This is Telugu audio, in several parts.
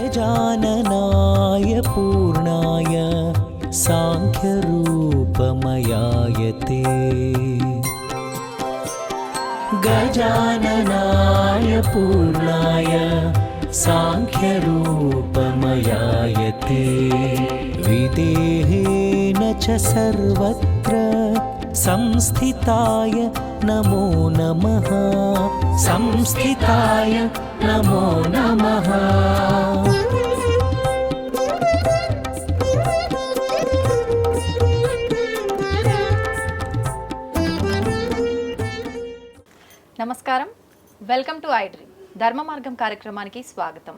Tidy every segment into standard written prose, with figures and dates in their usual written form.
गजाननाय पूर्णाय साङ्ख्यरूपमयाय ते गजाननाय पूर्णाय साङ्ख्यरूपमयाय ते विदेहेन च सर्वत्र संस्थिताय नमो नमः संस्थिताय नमो नमः। నమస్కారం, వెల్కమ్ టు ఐడ్రీమ్ ధర్మ మార్గం కార్యక్రమానికి స్వాగతం.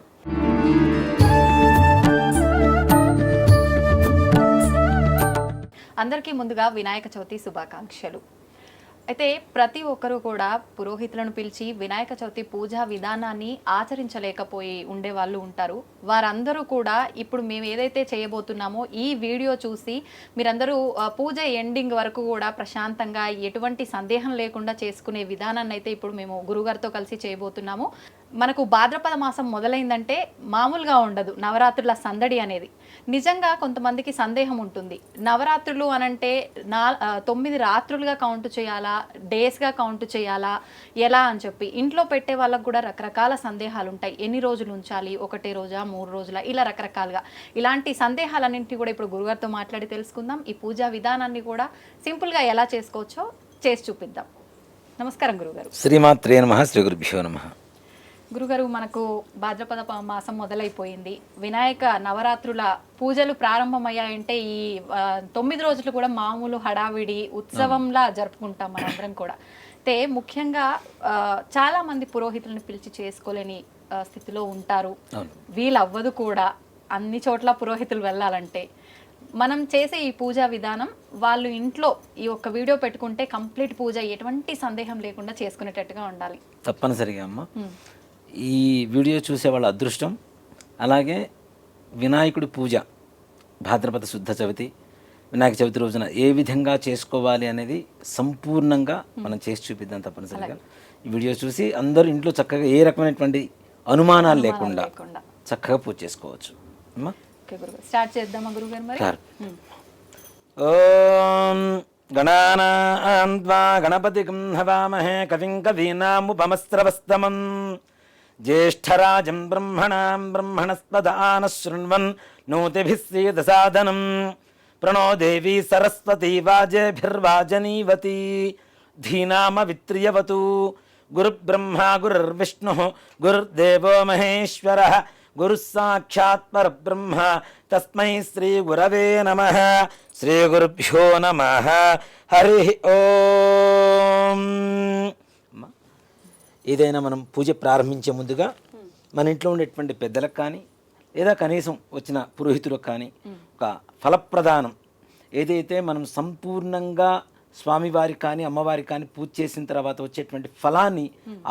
అందరికీ ముందుగా వినాయక చవితి శుభాకాంక్షలు. అయితే ప్రతి ఒక్కరూ కూడా పురోహితులను పిలిచి వినాయక చవితి పూజా విధానాన్ని ఆచరించలేకపోయి ఉండే వాళ్ళు ఉంటారు. వారందరూ కూడా ఇప్పుడు మేము ఏదైతే చేయబోతున్నామో ఈ వీడియో చూసి మీరందరూ పూజ ఎండింగ్ వరకు కూడా ప్రశాంతంగా ఎటువంటి సందేహం లేకుండా చేసుకునే విధానాన్ని అయితే ఇప్పుడు మేము గురుగారితో కలిసి చేయబోతున్నాము. మనకు భాద్రపద మాసం మొదలైందంటే మామూలుగా ఉండదు నవరాత్రుల సందడి అనేది. నిజంగా కొంతమందికి సందేహం ఉంటుంది, నవరాత్రులు అనంటే 9 రాత్రులుగా కౌంట్ చేయాలా, డేస్గా కౌంట్ చేయాలా, ఎలా అని చెప్పి ఇంట్లో పెట్టే వాళ్ళకు కూడా రకరకాల సందేహాలు ఉంటాయి. ఎన్ని రోజులు ఉంచాలి, 1 రోజా 3 రోజుల, ఇలా రకరకాలుగా ఇలాంటి సందేహాలన్నింటినీ కూడా ఇప్పుడు గురుగారితో మాట్లాడి తెలుసుకుందాం. ఈ పూజా విధానాన్ని కూడా సింపుల్గా ఎలా చేసుకోవచ్చో చేసి చూపిద్దాం. నమస్కారం గురుగారు. శ్రీమాత్రే నమః. శ్రీ గురుభ్యో నమః. గురుగారు, మనకు భాద్రపద మాసం మొదలైపోయింది. వినాయక నవరాత్రుల పూజలు ప్రారంభమయ్యాయంటే ఈ 9 రోజులు కూడా మామూలు హడావిడి ఉత్సవంలా జరుపుకుంటాం మనందరం కూడా. అయితే ముఖ్యంగా చాలా మంది పురోహితులను పిలిచి చేసుకోలేని స్థితిలో ఉంటారు. వీలవ్వదు కూడా అన్ని చోట్ల పురోహితులు వెళ్ళాలంటే. మనం చేసే ఈ పూజా విధానం వాళ్ళు ఇంట్లో ఈ ఒక్క వీడియో పెట్టుకుంటే కంప్లీట్ పూజ ఎటువంటి సందేహం లేకుండా చేసుకునేటట్టుగా ఉండాలి. తప్పనిసరిగా అమ్మ, ఈ వీడియో చూసే వాళ్ళ అదృష్టం. అలాగే వినాయకుడి పూజ భాద్రపద శుద్ధ చవితి, వినాయక చవితి రోజున ఏ విధంగా చేసుకోవాలి అనేది సంపూర్ణంగా మనం చేసి చూపిద్దాం తప్పనిసరిగా. ఈ వీడియో చూసి అందరూ ఇంట్లో చక్కగా ఏ రకమైనటువంటి అనుమానాలు లేకుండా చక్కగా పూజ చేసుకోవచ్చు. అమ్మా స్టార్ట్ చేద్దామా గురుగారు మరి? ఓం గణానాం త్వా గణపతిం హవామహే కవిం కవీనాముపమస్రవస్తమం జ్యేష్ఠరాజం బ్రహ్మణాం బ్రహ్మణస్పదాన శృణ్వన్ నోతిభిः సీదసాదనం ప్రణో దేవీ సరస్వతీ వాజేభిర్వాజనీవతి ధీనామవిత్రియవతు. గురుబ్రహ్మా గురుర్విష్ణుః గురుర్దేవో మహేశ్వరः గురుః సాక్షాత్ పరబ్రహ్మ తస్మై శ్రీ గురవే నమః. శ్రీ గురుభ్యో నమః. హరి ఓం. ఏదైనా మనం పూజ ప్రారంభించే ముందుగా మన ఇంట్లో ఉండేటువంటి పెద్దలకు కానీ లేదా కనీసం వచ్చిన పురోహితులకు కానీ ఒక ఫలప్రదానం ఏదైతే మనం సంపూర్ణంగా స్వామివారికి కానీ అమ్మవారికి కానీ పూజ చేసిన తర్వాత వచ్చేటువంటి ఫలాన్ని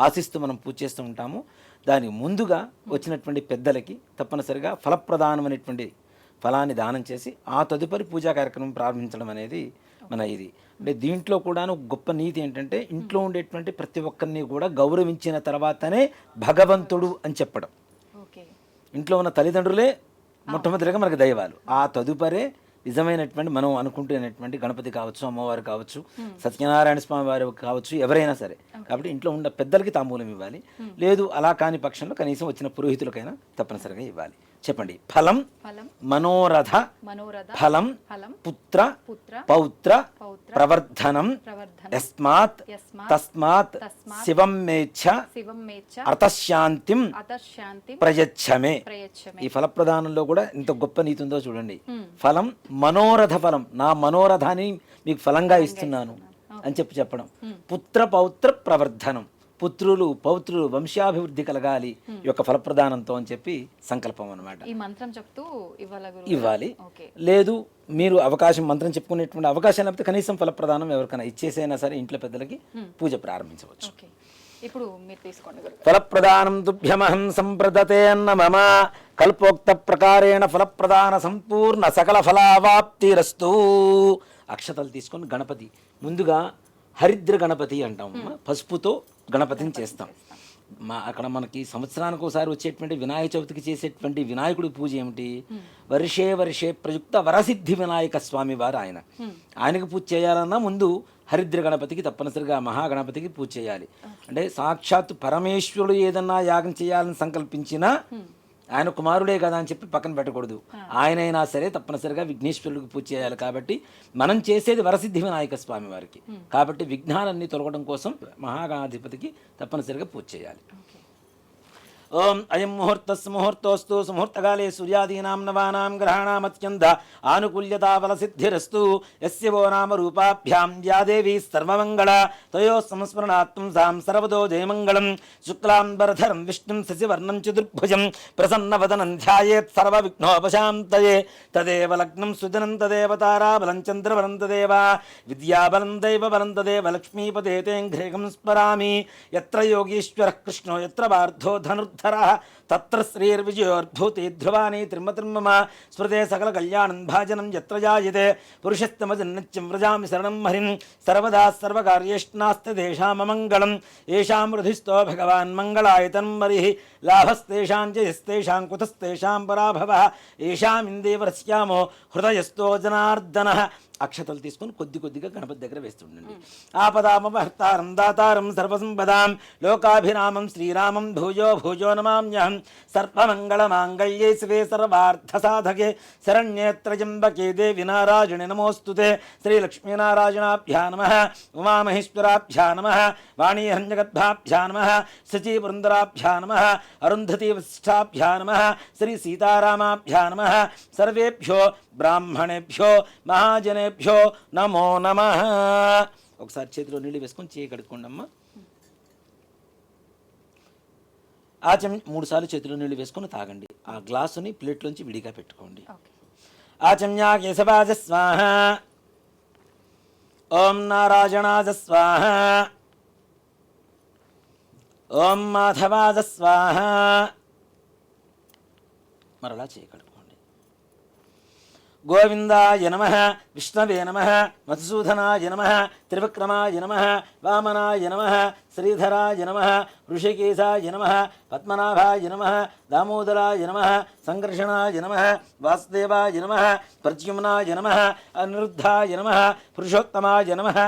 ఆశిస్తూ మనం పూజ చేస్తూ ఉంటాము. దానికి ముందుగా వచ్చినటువంటి పెద్దలకి తప్పనిసరిగా ఫలప్రదానం అనేటువంటి ఫలాన్ని దానం చేసి ఆ తదుపరి పూజా కార్యక్రమం ప్రారంభించడం అనేది మన ఇది. అంటే దీంట్లో కూడాను గొప్ప నీతి ఏంటంటే ఇంట్లో ఉండేటువంటి ప్రతి ఒక్కరిని కూడా గౌరవించిన తర్వాతనే భగవంతుడు అని చెప్పడం. ఇంట్లో ఉన్న తల్లిదండ్రులే మొట్టమొదటిగా మనకు దైవాలు, ఆ తదుపరే నిజమైనటువంటి మనం అనుకుంటున్నటువంటి గణపతి కావచ్చు, అమ్మవారు కావచ్చు, సత్యనారాయణ స్వామి వారు కావచ్చు, ఎవరైనా సరే. కాబట్టి ఇంట్లో ఉన్న పెద్దలకి తాంబూలం ఇవ్వాలి. లేదు అలా కాని పక్షంలో కనీసం వచ్చిన పురోహితులకైనా తప్పనిసరిగా ఇవ్వాలి. చెప్పండి. ఫలం మనోరథ ఫలం పుత్ర పౌత్ర ప్రవర్ధనం యస్మాత్ తస్మాత్ శివం మేచ్ఛ అర్థశాంతిం ప్రయచ్చమే. ఈ ఫలప్రదానంలో కూడా ఇంత గొప్ప నీతి ఉందో చూడండి. ఫలం మనోరథ ఫలం, నా మనోరథాన్ని మీకు ఫలంగా ఇస్తున్నాను అని చెప్పడం. పుత్ర పౌత్ర ప్రవర్ధనం, పుత్రులు పౌత్రులు వంశాభివృద్ధి కలగాలి ఈ యొక్క ఫలప్రదానంతో అని చెప్పి సంకల్పం అన్నమాట. ఈ మంత్రం చెప్తూ ఇవ్వాలి. లేదు మీరు అవకాశం మంత్రం చెప్పుకునేటువంటి అవకాశం లేకపోతే కనీసం ఫలప్రదానం ఎవరికైనా ఇచ్చేసైనా సరే ఇంట్లో పెద్దలకి పూజ ప్రారంభించవచ్చు. ఇప్పుడు మీరు తీసుకోండి. ఫలప్రదానం తుభ్యమహం సంప్రదతే అన్న మమ కల్పోక్త ప్రకారేణ ఫలప్రదాన సంపూర్ణ సకల ఫలావాప్తిరస్తు. అక్షతలు తీసుకొని గణపతి ముందుగా హరిద్ర గణపతి అంటాం, పసుపుతో గణపతిని చేస్తాం. అక్కడ మనకి సంవత్సరానికి ఒకసారి వచ్చేటువంటి వినాయక చవితికి చేసేటువంటి వినాయకుడి పూజ ఏమిటి? వర్షే వర్షే ప్రయుక్త వరసిద్ధి వినాయక స్వామి వారు ఆయనకు పూజ చేయాలన్నా ముందు హరిద్ర గణపతికి తప్పనిసరిగా మహాగణపతికి పూజ చేయాలి. అంటే సాక్షాత్ పరమేశ్వరుడు ఏదన్నా యాగం చేయాలని సంకల్పించినా ఆయన కుమారుడే కదా అని చెప్పి పక్కన పెట్టకూడదు. ఆయనైనా సరే తప్పనిసరిగా విఘ్నేశ్వరుడికి పూజ చేయాలి. కాబట్టి మనం చేసేది వరసిద్ధి వినాయక స్వామి వారికి. కాబట్టి విఘ్నాలన్నీ తొలగడం కోసం మహాగణాధిపతికి తప్పనిసరిగా పూజ చేయాలి. ఓం అయం ముహూర్తస్సు సుముహూర్తకాలే సూర్యాదీనాం నవానాం గ్రహాణామత్యంత ఆనుకూల్యతా బలసిద్ధిరస్తు యస్య వో నామ రూపాభ్యాం యా దేవీ సర్వమంగళ తయో సంస్మరణాత్మం సాం సర్వదో జయమంగళం శుక్లాంబరధరం విష్ణుం శశివర్ణం చతుర్భుజం ప్రసన్నవదనం ధ్యాయేత్ సర్వవిఘ్నోపశాంతయే తదేవ లగ్నం సుజనం తదేవ తారాబలం చంద్రబలం తదేవ విద్యాబలం దైవబలం తదేవ లక్ష్మీపదే తేంఘ్రేకం స్మరామి యత్ర యోగీశ్వరః కృష్ణో యత్ర పార్థో ధనుర్ధరః తత్ర శ్రీర్విజయోర్భూతి ధ్రువాని త్రిమతిర్మమ స్మృతే సకల కళ్యాణం భాజనం యత్ర జాయతే పురుషస్తమజన్నిత్యం వ్రజామి శరణం హరిం సర్వదా సర్వకార్యేష్నాస్తి తేషామమంగళం ఏషాం హృదిస్థో భగవాన్ మంగళాయతనం హరిః లాభస్తేషాం చ యస్తేషాం కుతస్తేషాం పరాభవః ఏషాం ఇందేవరస్యామో హృదయస్థో జనార్దనః. అక్షతలు తీసుకొని కొద్దిగా గణపతి దగ్గర వేస్తుండండి. ఆపదామపహర్తారం దాతారం సర్వసంపదాం లోకాభిరామం శ్రీరామం భూజో భూజో నమామ్యహం సర్వమంగళమాంగళ్యే శివే సర్వార్థసాధకే శరణ్యే త్రయంబకే దేవి నారాయణి నమోస్తుతే. శ్రీలక్ష్మీనారాయణాభ్యా నమః ఉమామహేశ్వరాభ్యా నమః వాణీహరణ్యగర్భాభ్యా నమః శచీపురందరాభ్యా నమః అరుంధతీ వశిష్ఠాభ్యా నమః శ్రీ సీతారామాభ్యా నమః సర్వేభ్యో బ్రాహ్మణేభ్యో మహాజనేభ్యో నమో నమః. ఒకసారి చేతిలో నీళ్ళు వేసుకొని చేయి కడుక్కోండి అమ్మ. ఆచమ్య 3 సార్లు చేతిలో నీళ్ళు వేసుకొని తాగండి. ఆ గ్లాసుని ప్లేట్లోంచి విడిగా పెట్టుకోండి. ఆచమ్య కేశవాజ స్వాహ, ఓం నారాయణాజ స్వాహ, ఓం మాధవాజ స్వాహ. మరలా చేయి కడుక్కోండి. గోవిందాయ నమః, విష్ణవే నమః, మధుసూదనాయ నమః, త్రివిక్రమాయ నమః, వామనాయ నమః, శ్రీధరాయ నమః, ఋషికేశాయ నమః, పద్మనాభాయ నమః, దామోదరాయ నమః, సంకర్షణాయ నమః, వాసుదేవాయ నమః, ప్రద్యుమ్నాయ నమః, అనిరుద్ధాయ నమః, పురుషోత్తమాయ నమః,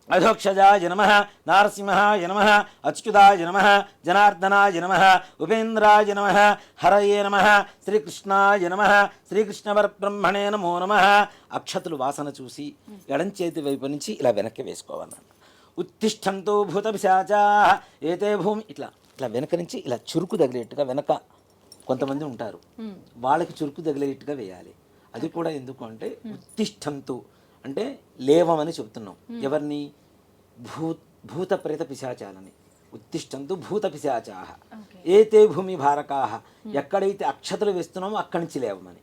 అధోక్షజాయ నమః, నారసింహాయ నమః, అచ్యుతాయ నమః, జనార్దనాయ నమః, ఉపేంద్రాయ నమః, హరయే నమః, శ్రీకృష్ణాయ నమః, శ్రీకృష్ణపరబ్రహ్మణే నమో నమః. అక్షతులు వాసన చూసి ఎడం చేతి వైపు నుంచి ఇలా వెనక్కి వేసుకోవాలన్నమాట. ఉత్తిష్టంతో భూత పిశాచాః ఏతే భూమి ఇట్లా వెనక నుంచి ఇలా చురుకు తగిలేట్టుగా, వెనక కొంతమంది ఉంటారు వాళ్ళకి చురుకు తగిలేట్టుగా వేయాలి. అది కూడా ఎందుకు అంటే ఉత్తిష్టంతో అంటే లేవమని చెబుతున్నాం. ఎవరిని? భూత ప్రేత పిశాచాలని. ఉత్తిష్టంతు భూత పిశాచాః ఏతే భూమి భారకాః. ఎక్కడైతే అక్షతలు వేస్తున్నామో అక్కడి నుంచి లేవమని.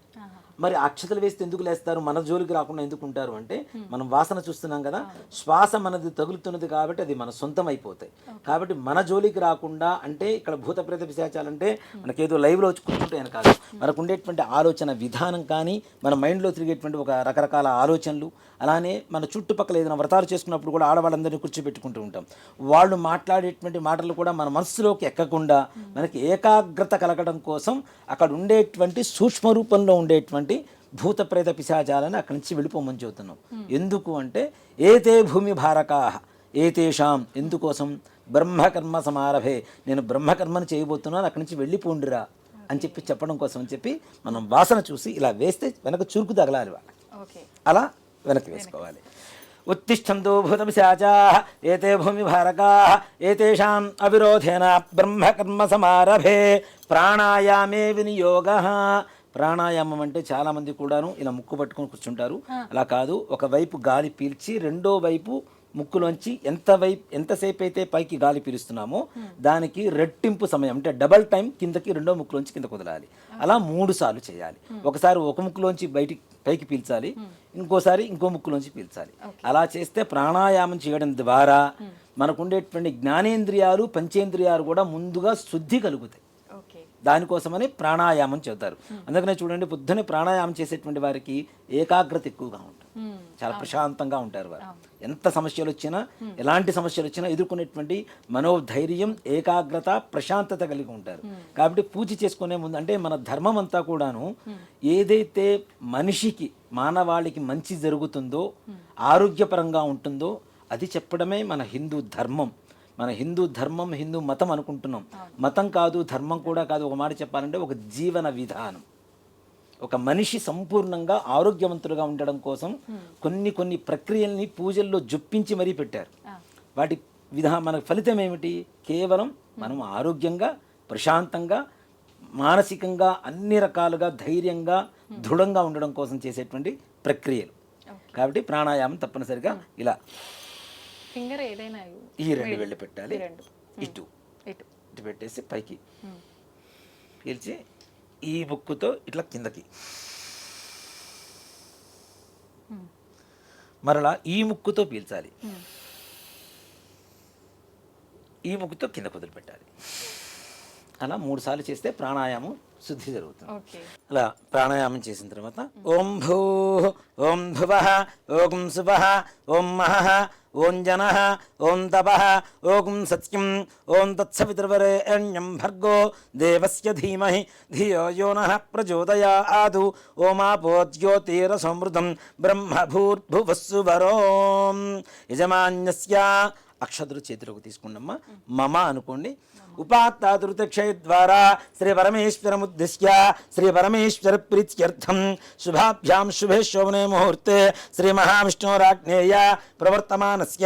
మరి అక్షతలు వేస్తే ఎందుకు లేస్తారు? మన జోలికి రాకుండా ఎందుకు ఉంటారు అంటే మనం వాసన చూస్తున్నాం కదా, శ్వాస మనది తగులుతున్నది కాబట్టి అది మన సొంతం అయిపోతాయి. కాబట్టి మన జోలికి రాకుండా అంటే ఇక్కడ భూత ప్రేత పిశాచాలంటే మనకేదో లైవ్లో వచ్చి కూర్చుంటాయని కాదు, మనకు ఉండేటువంటి ఆలోచన విధానం కానీ మన మైండ్లో తిరిగేటువంటి ఒక రకరకాల ఆలోచనలు, అలానే మన చుట్టుపక్కల ఏదైనా వ్రతాలు చేసుకున్నప్పుడు కూడా ఆడవాళ్ళందరినీ కూర్చోబెట్టుకుంటూ ఉంటాం. వాళ్ళు మాట్లాడేటువంటి మాటలు కూడా మన మనస్సులోకి ఎక్కకుండా మనకి ఏకాగ్రత కలగడం కోసం అక్కడ ఉండేటువంటి సూక్ష్మ రూపంలో ఉండేటువంటి భూత ప్రేత పిశాచాలని అక్కడి నుంచి వెళ్ళిపోమని చెబుతున్నాం. ఎందుకు అంటే ఏతే భూమి భారకాః ఏతేషాం. ఎందుకోసం? బ్రహ్మకర్మ సమారభే, నేను బ్రహ్మకర్మను చేయబోతున్నాను, అక్కడి నుంచి వెళ్ళిపోండిరా అని చెప్పి చెప్పడం కోసం అని చెప్పి మనం వాసన చూసి ఇలా వేస్తే వెనక చురుకు తగలాలి వాళ్ళకి. అలా వెనక్కి వేసుకోవాలి. ఉత్తిష్టంతో భూత పిశాచాః ఏతే భూమి భారకాః ఏతేషాం అవిరోధేన బ్రహ్మకర్మ సమారభే ప్రాణాయామే వినియోగః. ప్రాణాయామం అంటే చాలామంది కూడాను ఇలా ముక్కు పట్టుకొని కూర్చుంటారు. అలా కాదు, ఒకవైపు గాలి పీల్చి రెండో వైపు ముక్కులోంచి ఎంతసేపు అయితే పైకి గాలి పీలుస్తున్నామో దానికి రెట్టింపు సమయం అంటే డబల్ టైం కిందకి రెండో ముక్కులోంచి కిందకు వదలాలి. అలా 3 సార్లు చేయాలి. ఒకసారి ఒక ముక్కులోంచి పైకి పీల్చాలి, ఇంకోసారి ఇంకో ముక్కులోంచి పీల్చాలి. అలా చేస్తే ప్రాణాయామం చేయడం ద్వారా మనకు ఉండేటువంటి జ్ఞానేంద్రియాలు పంచేంద్రియాలు కూడా ముందుగా శుద్ధి కలుగుతాయి. దానికోసమని ప్రాణాయామం చెబుతారు. అందుకనే చూడండి, పొద్దున్నే ప్రాణాయామం చేసేటువంటి వారికి ఏకాగ్రత ఎక్కువగా ఉంటుంది. చాలా ప్రశాంతంగా ఉంటారు వారు. ఎంత సమస్యలు వచ్చినా, ఎలాంటి సమస్యలు వచ్చినా ఎదుర్కొనేటువంటి మనోధైర్యం, ఏకాగ్రత, ప్రశాంతత కలిగి ఉంటారు. కాబట్టి పూజ చేసుకునే ముందు అంటే మన ధర్మం అంతా కూడాను ఏదైతే మనిషికి, మానవాళికి మంచి జరుగుతుందో, ఆరోగ్యపరంగా ఉంటుందో అది చెప్పడమే మన హిందూ ధర్మం. మన హిందూ ధర్మం, హిందూ మతం అనుకుంటున్నాం. మతం కాదు, ధర్మం కూడా కాదు. ఒక మాట చెప్పాలంటే ఒక జీవన విధానం. ఒక మనిషి సంపూర్ణంగా ఆరోగ్యవంతులుగా ఉండడం కోసం కొన్ని ప్రక్రియల్ని పూజల్లో జొప్పించి మరీ పెట్టారు. వాటి మన ఫలితం ఏమిటి? కేవలం మనం ఆరోగ్యంగా, ప్రశాంతంగా, మానసికంగా అన్ని రకాలుగా ధైర్యంగా, దృఢంగా ఉండడం కోసం చేసేటువంటి ప్రక్రియలు. కాబట్టి ప్రాణాయామం తప్పనిసరిగా ఇలా ఫింగర్ ఏదైనా ఈ రెండు వెళ్ళి పెట్టాలి. ఇటు ఇటు పెట్టేసి పైకి పీల్చి ఈ ముక్కుతో ఇట్లా కిందకి, మరలా ఈ ముక్కుతో పీల్చాలి, ఈ ముక్కుతో కింద వదిలిపెట్టాలి. అలా 3 సార్లు చేస్తే ప్రాణాయామం శుద్ధి జరుగుతుంది. అలా ప్రాణాయామం చేసిన తర్వాత ఓం భూ ఓం భువః ఓం శుభః ఓం మహః ఓం జనః ఓం తపః ఓం సత్యం ఓం తత్సవితుర్వరేణ్యం భర్గో దేవస్య ధీమహి ధియో యో నః ప్రచోదయాత్ ఓమాపో జ్యోతిరసమృతం బ్రహ్మ భూర్భువస్సువరోం. యజమాన్యస్య అక్షతులు చేతిలోకి తీసుకున్నమ్మా, మమ అనుకోండి. ఉపాత్తాతృతక్షయ ద్వారా శ్రీ పరమేశ్వరముద్దిశ్య శ్రీ పరమేశ్వర ప్రీత్యర్థం శుభాభ్యాం శుభే శోభనే ముహూర్తే శ్రీ మహావిష్ణోరాజ్ఞేయ ప్రవర్తమానస్య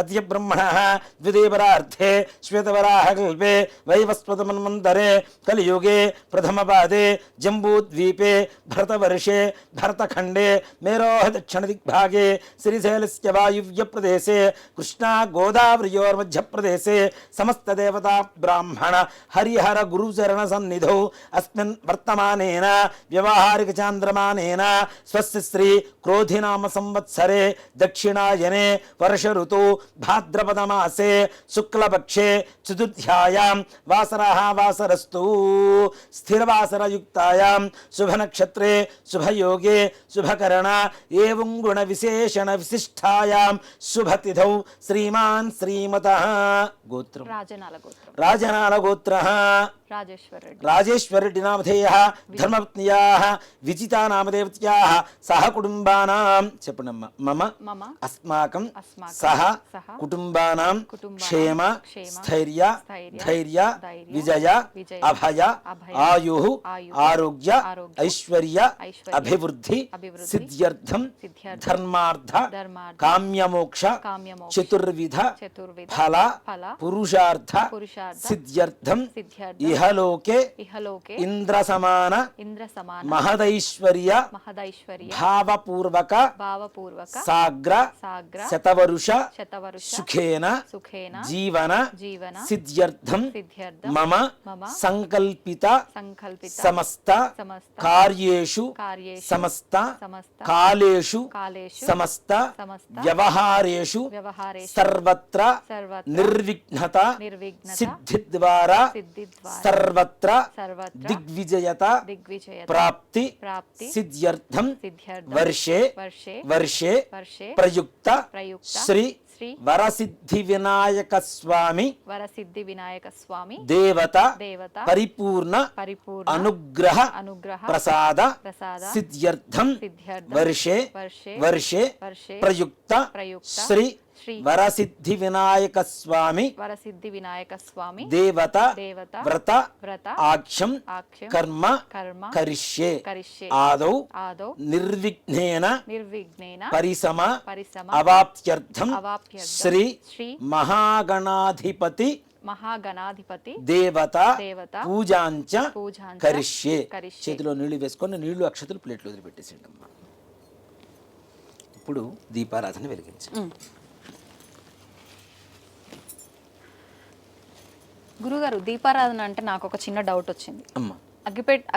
అద్య బ్రహ్మణః ద్వితీయపరార్థే శ్వేతవరాహకల్పే వైవస్వతమన్వంతరే కలియుగే ప్రథమపాదే జంబూద్వీపే భరతవర్షే భరతఖండే మేరోః దక్షిణదిగ్భాగే శ్రీశైలస్య వాయువ్య ప్రదేశే కృష్ణా గోదావరియోర్మధ్య ప్రదేశే సమస్తదేవతా బ్రాహ్మణ హరిహర గురుచరణ సన్నిధౌ అస్మిన్ వర్తమానేన వ్యవహారిక చాంద్రమానేన స్వస్య శ్రీ క్రోధినామ సంవత్సరే దక్షిణాయనే వర్ష ఋతు భాద్రపద మాసే శుక్లపక్షే చతుర్థ్యాయాం వాసరః వాసరస్తు స్థిరవాసరయుక్తాయాం శుభనక్షత్రే శుభయోగే శుభకరణ ఏవం గుణ విశేషణ విశిష్టాయాం శుభతిథౌ శ్రీమాన్ శ్రీమతః గోత్రం రాజనాల గోత్ర రాజేశ్వరరెడ్డి నామధేయః ధర్మపత్న్యాః విజితా నామదేవత్యాః సహ కుటుంబానాం చెప్పండమ్మా మమ అస్మాకం సహ కుటుంబానాం క్షేమ స్థైర్య ధైర్య విజయ అభయ ఆయు ఆరోగ్య ఐశ్వర్య అభివృద్ధి సిద్ధ్యర్థం ధర్మార్థ కామ్యమోక్ష చతుర్విధ ఫల పురుషార్థ సిద్ధ్యర్థం ఇహలోకే ఇంద్ర సమాన మహదైశ్వర్య భావపూర్వక సాగ్ర శతవరుష సుఖేన జీవన సిద్ధ్యర్థం మమ సంకల్పిత సమస్త కార్యేషు సమస్త కాలేషు సమస్త వ్యవహారేషు సర్వత్ర నిర్విఘ్నత సిద్ధి ద్వారా సర్వత్ర దిగ్విజయత ప్రాప్తి సిద్ధ్యర్థం వర్షే ప్రయుక్త శ్రీ వరసిద్ధి వినాయక స్వామి దేవత పరిపూర్ణ అనుగ్రహ ప్రసాద సిద్ధ్యర్థం వర్షే ప్రయుక్త శ్రీ వరసిద్ధి వినాయక స్వామి దేవత వ్రత ఆక్ష్యం కర్మ కరిష్యే ఆదౌ నిర్విఘ్నేన పరిసమ అవాప్త్యర్థం శ్రీ మహాగణాధిపతి దేవత పూజాంచ కరిష్యే. చేతిలో నీళ్లు వేసుకొని నీళ్లు అక్షతలు ప్లేట్లు వదిలిపెట్టేసేయండి అమ్మా. ఇప్పుడు దీపారాధన వెలిగించండి. గురుగారు, దీపారాధన అంటే నాకు ఒక చిన్న డౌట్ వచ్చింది.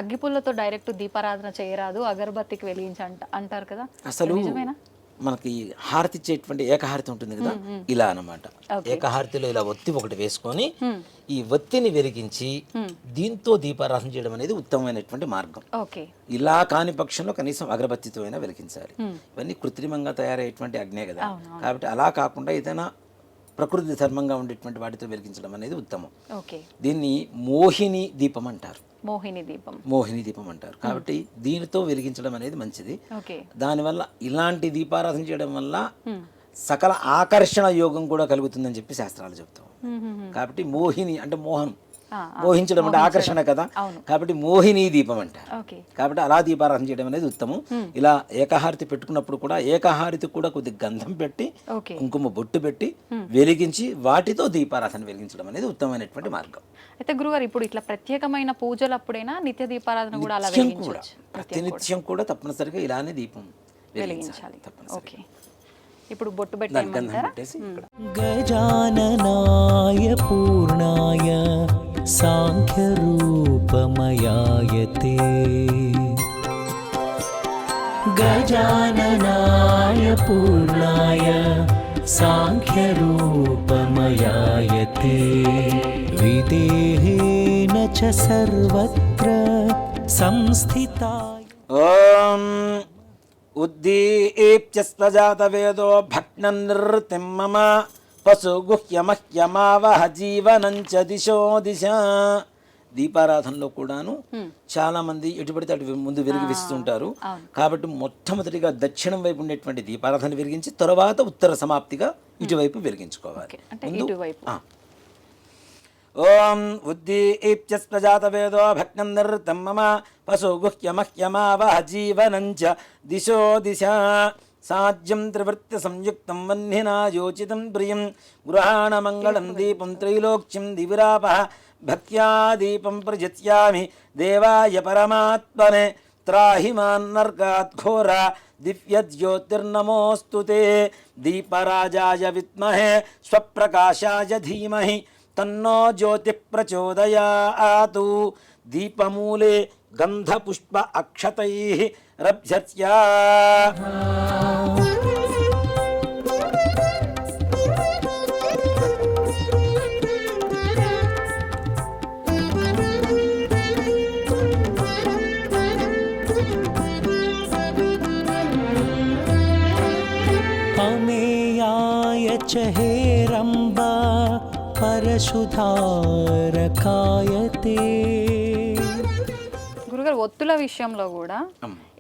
అగ్గిపుల్లతో డైరెక్ట్ దీపారాధన చేయరాదు, అగరబత్తికి వెలిగించి అంటారు కదా, అసలు నిజమేనా? మనకి హారతి ఇచ్చేటువంటి ఏకహారతి ఉంటుంది కదా, ఇలా అన్నమాట. ఏకహారతిలో ఇలా ఒత్తి ఒకటి వేసుకొని ఈ ఒత్తిని వెలిగించి దీంతో దీపారాధన చేయడం అనేది ఉత్తమమైనటువంటి మార్గం. ఇలా కాని పక్షంలో కనీసం అగరబత్తితో అయినా వెలిగించాలి. ఇవన్నీ కృత్రిమంగా తయారయ్యేటువంటి అగ్నే కదా, కాబట్టి అలా కాకుండా ఏదైనా ప్రకృతి ధర్మంగా ఉండేటువంటి వాటితో వెలిగించడం అనేది ఉత్తమం. దీన్ని మోహిని దీపం అంటారు. మోహిని దీపం అంటారు. కాబట్టి దీనితో వెలిగించడం అనేది మంచిది. దానివల్ల ఇలాంటి దీపారాధన చేయడం వల్ల సకల ఆకర్షణ యోగం కూడా కలుగుతుందని చెప్పి శాస్త్రాలు చెప్తాం. కాబట్టి మోహిని అంటే మోహనం, మోహించడం అంటే ఆకర్షణ కదా, కాబట్టి మోహిని దీపం అంటారు. కాబట్టి అలా దీపారాధన చేయడం అనేది ఉత్తమం. ఇలా ఏకహారతి పెట్టుకున్నప్పుడు కూడా ఏకహారతి కూడా కొద్ది గంధం పెట్టి కుంకుమ బొట్టు పెట్టి వెలిగించి వాటితో దీపారాధన వెలిగించడం అనేది ఉత్తమమైనటువంటి మార్గం. అయితే గురుగారు, ఇప్పుడు ఇట్లా ప్రత్యేకమైన పూజలు అప్పుడైనా నిత్య దీపారాధన కూడా అలా వెలిగించవచ్చు? ప్రతినిత్యం కూడా తప్పనిసరిగా ఇలానే దీపం వెలిగించాలి. ఓకే, ఇప్పుడు బొట్టు పెట్టేసి గజాననాయ పూర్ణాయ సాంఖ్యరూపమయాయతే గజాననాయ పూర్ణాయ సాంఖ్యరూపమయాయతే విదేహేన చ సర్వత్ర సంస్థితాయ. ఓం ఉద్దీప్యస్వజాతవేదో భగ్ననిర్తిం మమ పశుగుహ్యమహ్యమావహ జీవనంచ దిశో దిశ. దీపారాధనలో కూడాను చాలా మంది ఎటు పడితే అటు ముందు వెలిగిస్తుంటారు. కాబట్టి మొట్టమొదటిగా దక్షిణం వైపు ఉండేటువంటి దీపారాధన వెలిగించి తర్వాత ఉత్తర సమాప్తిగా ఇటువైపు వెలిగించుకోవాలి. ఓం ఉద్దీప్యస్వజాతవేదో భగ్నం నిర్తం మమ పశుగుహ్యమహ్యమావహ జీవనంచ దిశో దిశ. సాధ్యం త్రివృత్య సంయుక్తం వహ్నినా యోచితం ప్రియం గృహాణ మంగళం దీపం త్రైలోక్యం దివిరాపః భక్త్యా దీపం ప్రజత్యామి దేవాయ పరమాత్మనే త్రాహి మాన్నర్గాత్ ఘోర దివ్య జ్యోతిర్నమోస్తుతే. దీపరాజాయ విద్మహే స్వప్రకాశాయ ధీమహి తన్నో జ్యోతి ప్రచోదయాతు. దీపమూలే గంధపుష్ప అక్షతైః రభ్యత్యా. అమేయాయ చ హేరంబ పరశుధారకాయతే. గురుగారు, ఒత్తుల విషయంలో కూడా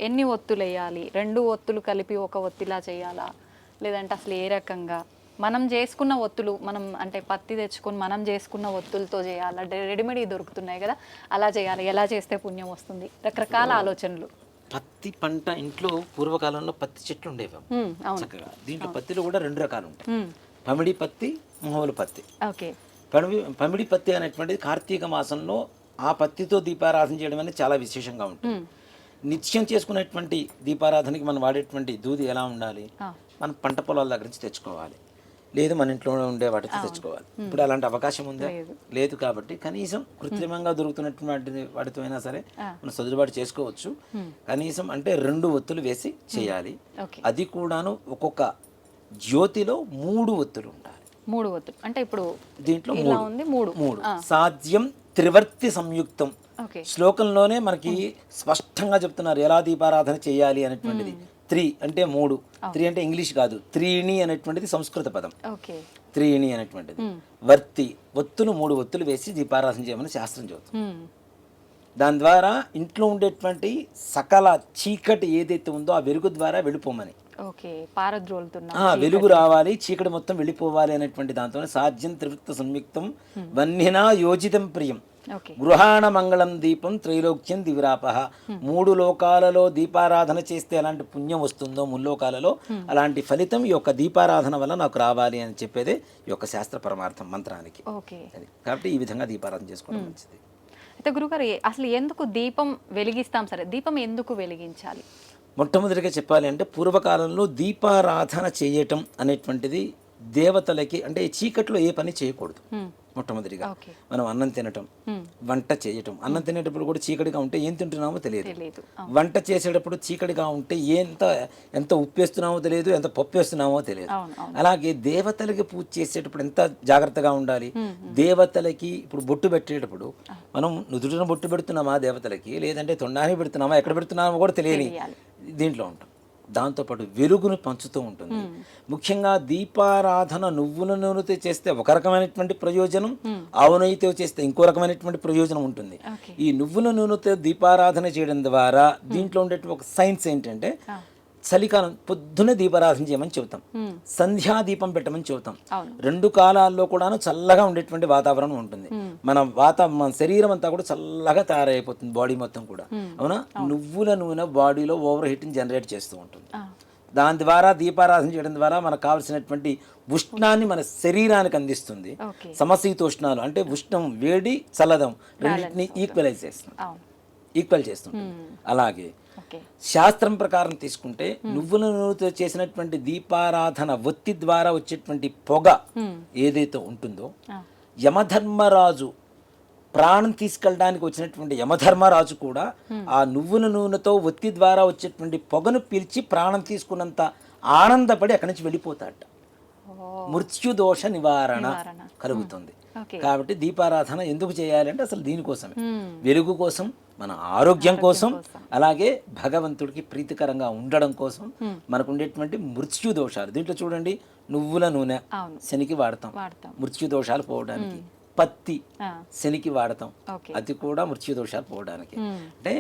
ఎన్ని ఒత్తులు వేయాలి? 2 ఒత్తులు కలిపి ఒక ఒత్తిలా చేయాలా, లేదంటే అసలు ఏ రకంగా? మనం చేసుకున్న ఒత్తులు, మనం అంటే పత్తి తెచ్చుకొని మనం చేసుకున్న ఒత్తులతో చేయాలా, రెడీమేడ్ దొరుకుతున్నాయి కదా, అలా చేయాలి? ఎలా చేస్తే పుణ్యం వస్తుంది? రకరకాల ఆలోచనలు. పత్తి పంట ఇంట్లో పూర్వకాలంలో పత్తి చెట్లు ఉండేవి చక్కగా. దీంట్లో పత్తిలో కూడా 2 రకాలు ఉంటాయి, పమిడి పత్తి, మామూలు పత్తి. పమిడి పత్తి అనేటువంటిది కార్తీక మాసంలో ఆ పత్తితో దీపారాధన చేయడం అనేది చాలా విశేషంగా ఉంటుంది. నిత్యం చేసుకునేటువంటి దీపారాధనకి మనం వాడేటువంటి దూది ఎలా ఉండాలి? మనం పంట పొలాల దగ్గర నుంచి తెచ్చుకోవాలి, లేదు మన ఇంట్లో ఉండే వాటితో తెచ్చుకోవాలి. ఇప్పుడు అలాంటి అవకాశం ఉందా? లేదు. కాబట్టి కనీసం కృత్రిమంగా దొరుకుతున్నటువంటి వాటితో అయినా సరే మనం సర్దుబాటు చేసుకోవచ్చు. కనీసం అంటే 2 ఒత్తులు వేసి చేయాలి. అది కూడాను ఒక్కొక్క జ్యోతిలో 3 ఒత్తులు ఉండాలి. 3 ఒత్తులు అంటే ఇప్పుడు దీంట్లో 3 సాధ్యం త్రివర్తి సంయుక్తం. శ్లోకంలోనే మనకి స్పష్టంగా చెప్తున్నారు ఎలా దీపారాధన చేయాలి అనేటువంటిది. 3 అంటే 3. 3 అంటే ఇంగ్లీష్ కాదు, త్రీణి అనేటువంటిది సంస్కృత పదం. త్రీణి అనేటువంటిది వర్తి, ఒత్తులు 3 ఒత్తులు వేసి దీపారాధన చేయమని శాస్త్రం చెబుతుంది. దాని ద్వారా ఇంట్లో ఉండేటువంటి సకల చీకటి ఏదైతే ఉందో ఆ వెలుగు ద్వారా వెళ్ళిపోమని, వెలుగు రావాలి, చీకటి మొత్తం వెళ్ళిపోవాలి అనేటువంటి దాంతో సాధ్యం త్రివృత్త సంయుక్తం వహ్నినా యోజితం ప్రియం గృహాణ మంగళం దీపం త్రైలోక్యం దివిరాపః. 3 లోకాలలో దీపారాధన చేస్తే ఎలాంటి పుణ్యం వస్తుందో ముల్లోకాలలో అలాంటి ఫలితం ఈ యొక్క దీపారాధన వల్ల నాకు రావాలి అని చెప్పేదే ఈ యొక్క శాస్త్ర పరమార్థం మంత్రానికి. కాబట్టి ఈ విధంగా దీపారాధన చేసుకోవడం మంచిది. అయితే గురుగారు, అసలు ఎందుకు దీపం వెలిగిస్తాం? సరే, దీపం ఎందుకు వెలిగించాలి? మొట్టమొదటిగా చెప్పాలి అంటే పూర్వకాలంలో దీపారాధన చేయటం అనేటువంటిది దేవతలకి, అంటే చీకట్లో ఏ పని చేయకూడదు. మొట్టమొదటిగా ఓకే. మనం అన్నం తినటం, వంట చేయటం. అన్నం తినేటప్పుడు కూడా చీకటిగా ఉంటే ఏం తింటున్నామో తెలియదు. తెలీదు. వంట చేసేటప్పుడు చీకటిగా ఉంటే ఎంత ఉప్పు వేస్తున్నామో తెలియదు, ఎంత పప్పు వేస్తున్నామో తెలియదు. అవును, అవును. అలాగే దేవతలకి పూజ చేసేటప్పుడు ఎంత జాగ్రత్తగా ఉండాలి. దేవతలకి ఇప్పుడు బొట్టు పెట్టేటప్పుడు మనం నుదుటిన బొట్టు పెడుతున్నామా దేవతలకి, లేదంటే తొండానికి పెడుతున్నామా, ఎక్కడ పెడుతున్నామో కూడా తెలియని తెలియాలి. దీంట్లో ఉంటాం. దాంతోపాటు వెలుగును పంచుతూ ఉంటుంది. ముఖ్యంగా దీపారాధన నువ్వుల నూనెతో చేస్తే ఒక రకమైనటువంటి ప్రయోజనం, ఆవు నెయ్యితో చేస్తే ఇంకో రకమైనటువంటి ప్రయోజనం ఉంటుంది. ఓకే. ఈ నువ్వుల నూనెతో దీపారాధన చేయడం ద్వారా దీంట్లో ఉండేటువంటి ఒక సైన్స్ ఏంటంటే, చలికాలం పొద్దునే దీపారాధన చేయమని చెబుతాం, సంధ్యా దీపం పెట్టమని చెబుతాం. అవును. 2 కాలాల్లో కూడాను చల్లగా ఉండేటువంటి వాతావరణం ఉంటుంది. మన శరీరం అంతా కూడా చల్లగా తయారైపోతుంది, బాడీ మొత్తం కూడా. అవునా? నువ్వుల నూనె బాడీలో ఓవర్ హీట్ని జనరేట్ చేస్తూ ఉంటుంది. దాని ద్వారా దీపారాధన చేయడం ద్వారా మనకు కావాల్సినటువంటి ఉష్ణాన్ని మన శరీరానికి అందిస్తుంది. ఓకే. సమశీతోష్ణాలు అంటే ఉష్ణం, వేడి, చల్లదం రెండింటిని ఈక్వల్ చేస్తుంది. అలాగే ఓకే. శాస్త్రం ప్రకారం తీసుకుంటే నువ్వుల నూనెతో చేసినటువంటి దీపారాధన ఒత్తి ద్వారా వచ్చేటువంటి పొగ ఏదైతే ఉంటుందో, యమధర్మరాజు ప్రాణం తీసుకెళ్ళడానికి వచ్చినటువంటి యమధర్మరాజు కూడా ఆ నువ్వుల నూనెతో ఒత్తి ద్వారా వచ్చేటువంటి పొగను పీల్చి ప్రాణం తీసుకున్నంత ఆనందపడి అక్కడి నుంచి వెళ్ళిపోతాడట. మృత్యుదోష నివారణ కలుగుతుంది. కాబట్టి దీపారాధన ఎందుకు చేయాలంటే అసలు దీనికోసమే, వెలుగు కోసం, మన ఆరోగ్యం కోసం, అలాగే భగవంతుడికి ప్రీతికరంగా ఉండడం కోసం. మనకు ఉండేటువంటి మృత్యు దోషాలు దీంట్లో చూడండి, నువ్వుల నూనె శనికి వాడతాం మృత్యు దోషాలు పోవడానికి, పత్తి శనికి వాడతాం, అది కూడా మృత్యు దోషాలు పోవడానికి. అంటే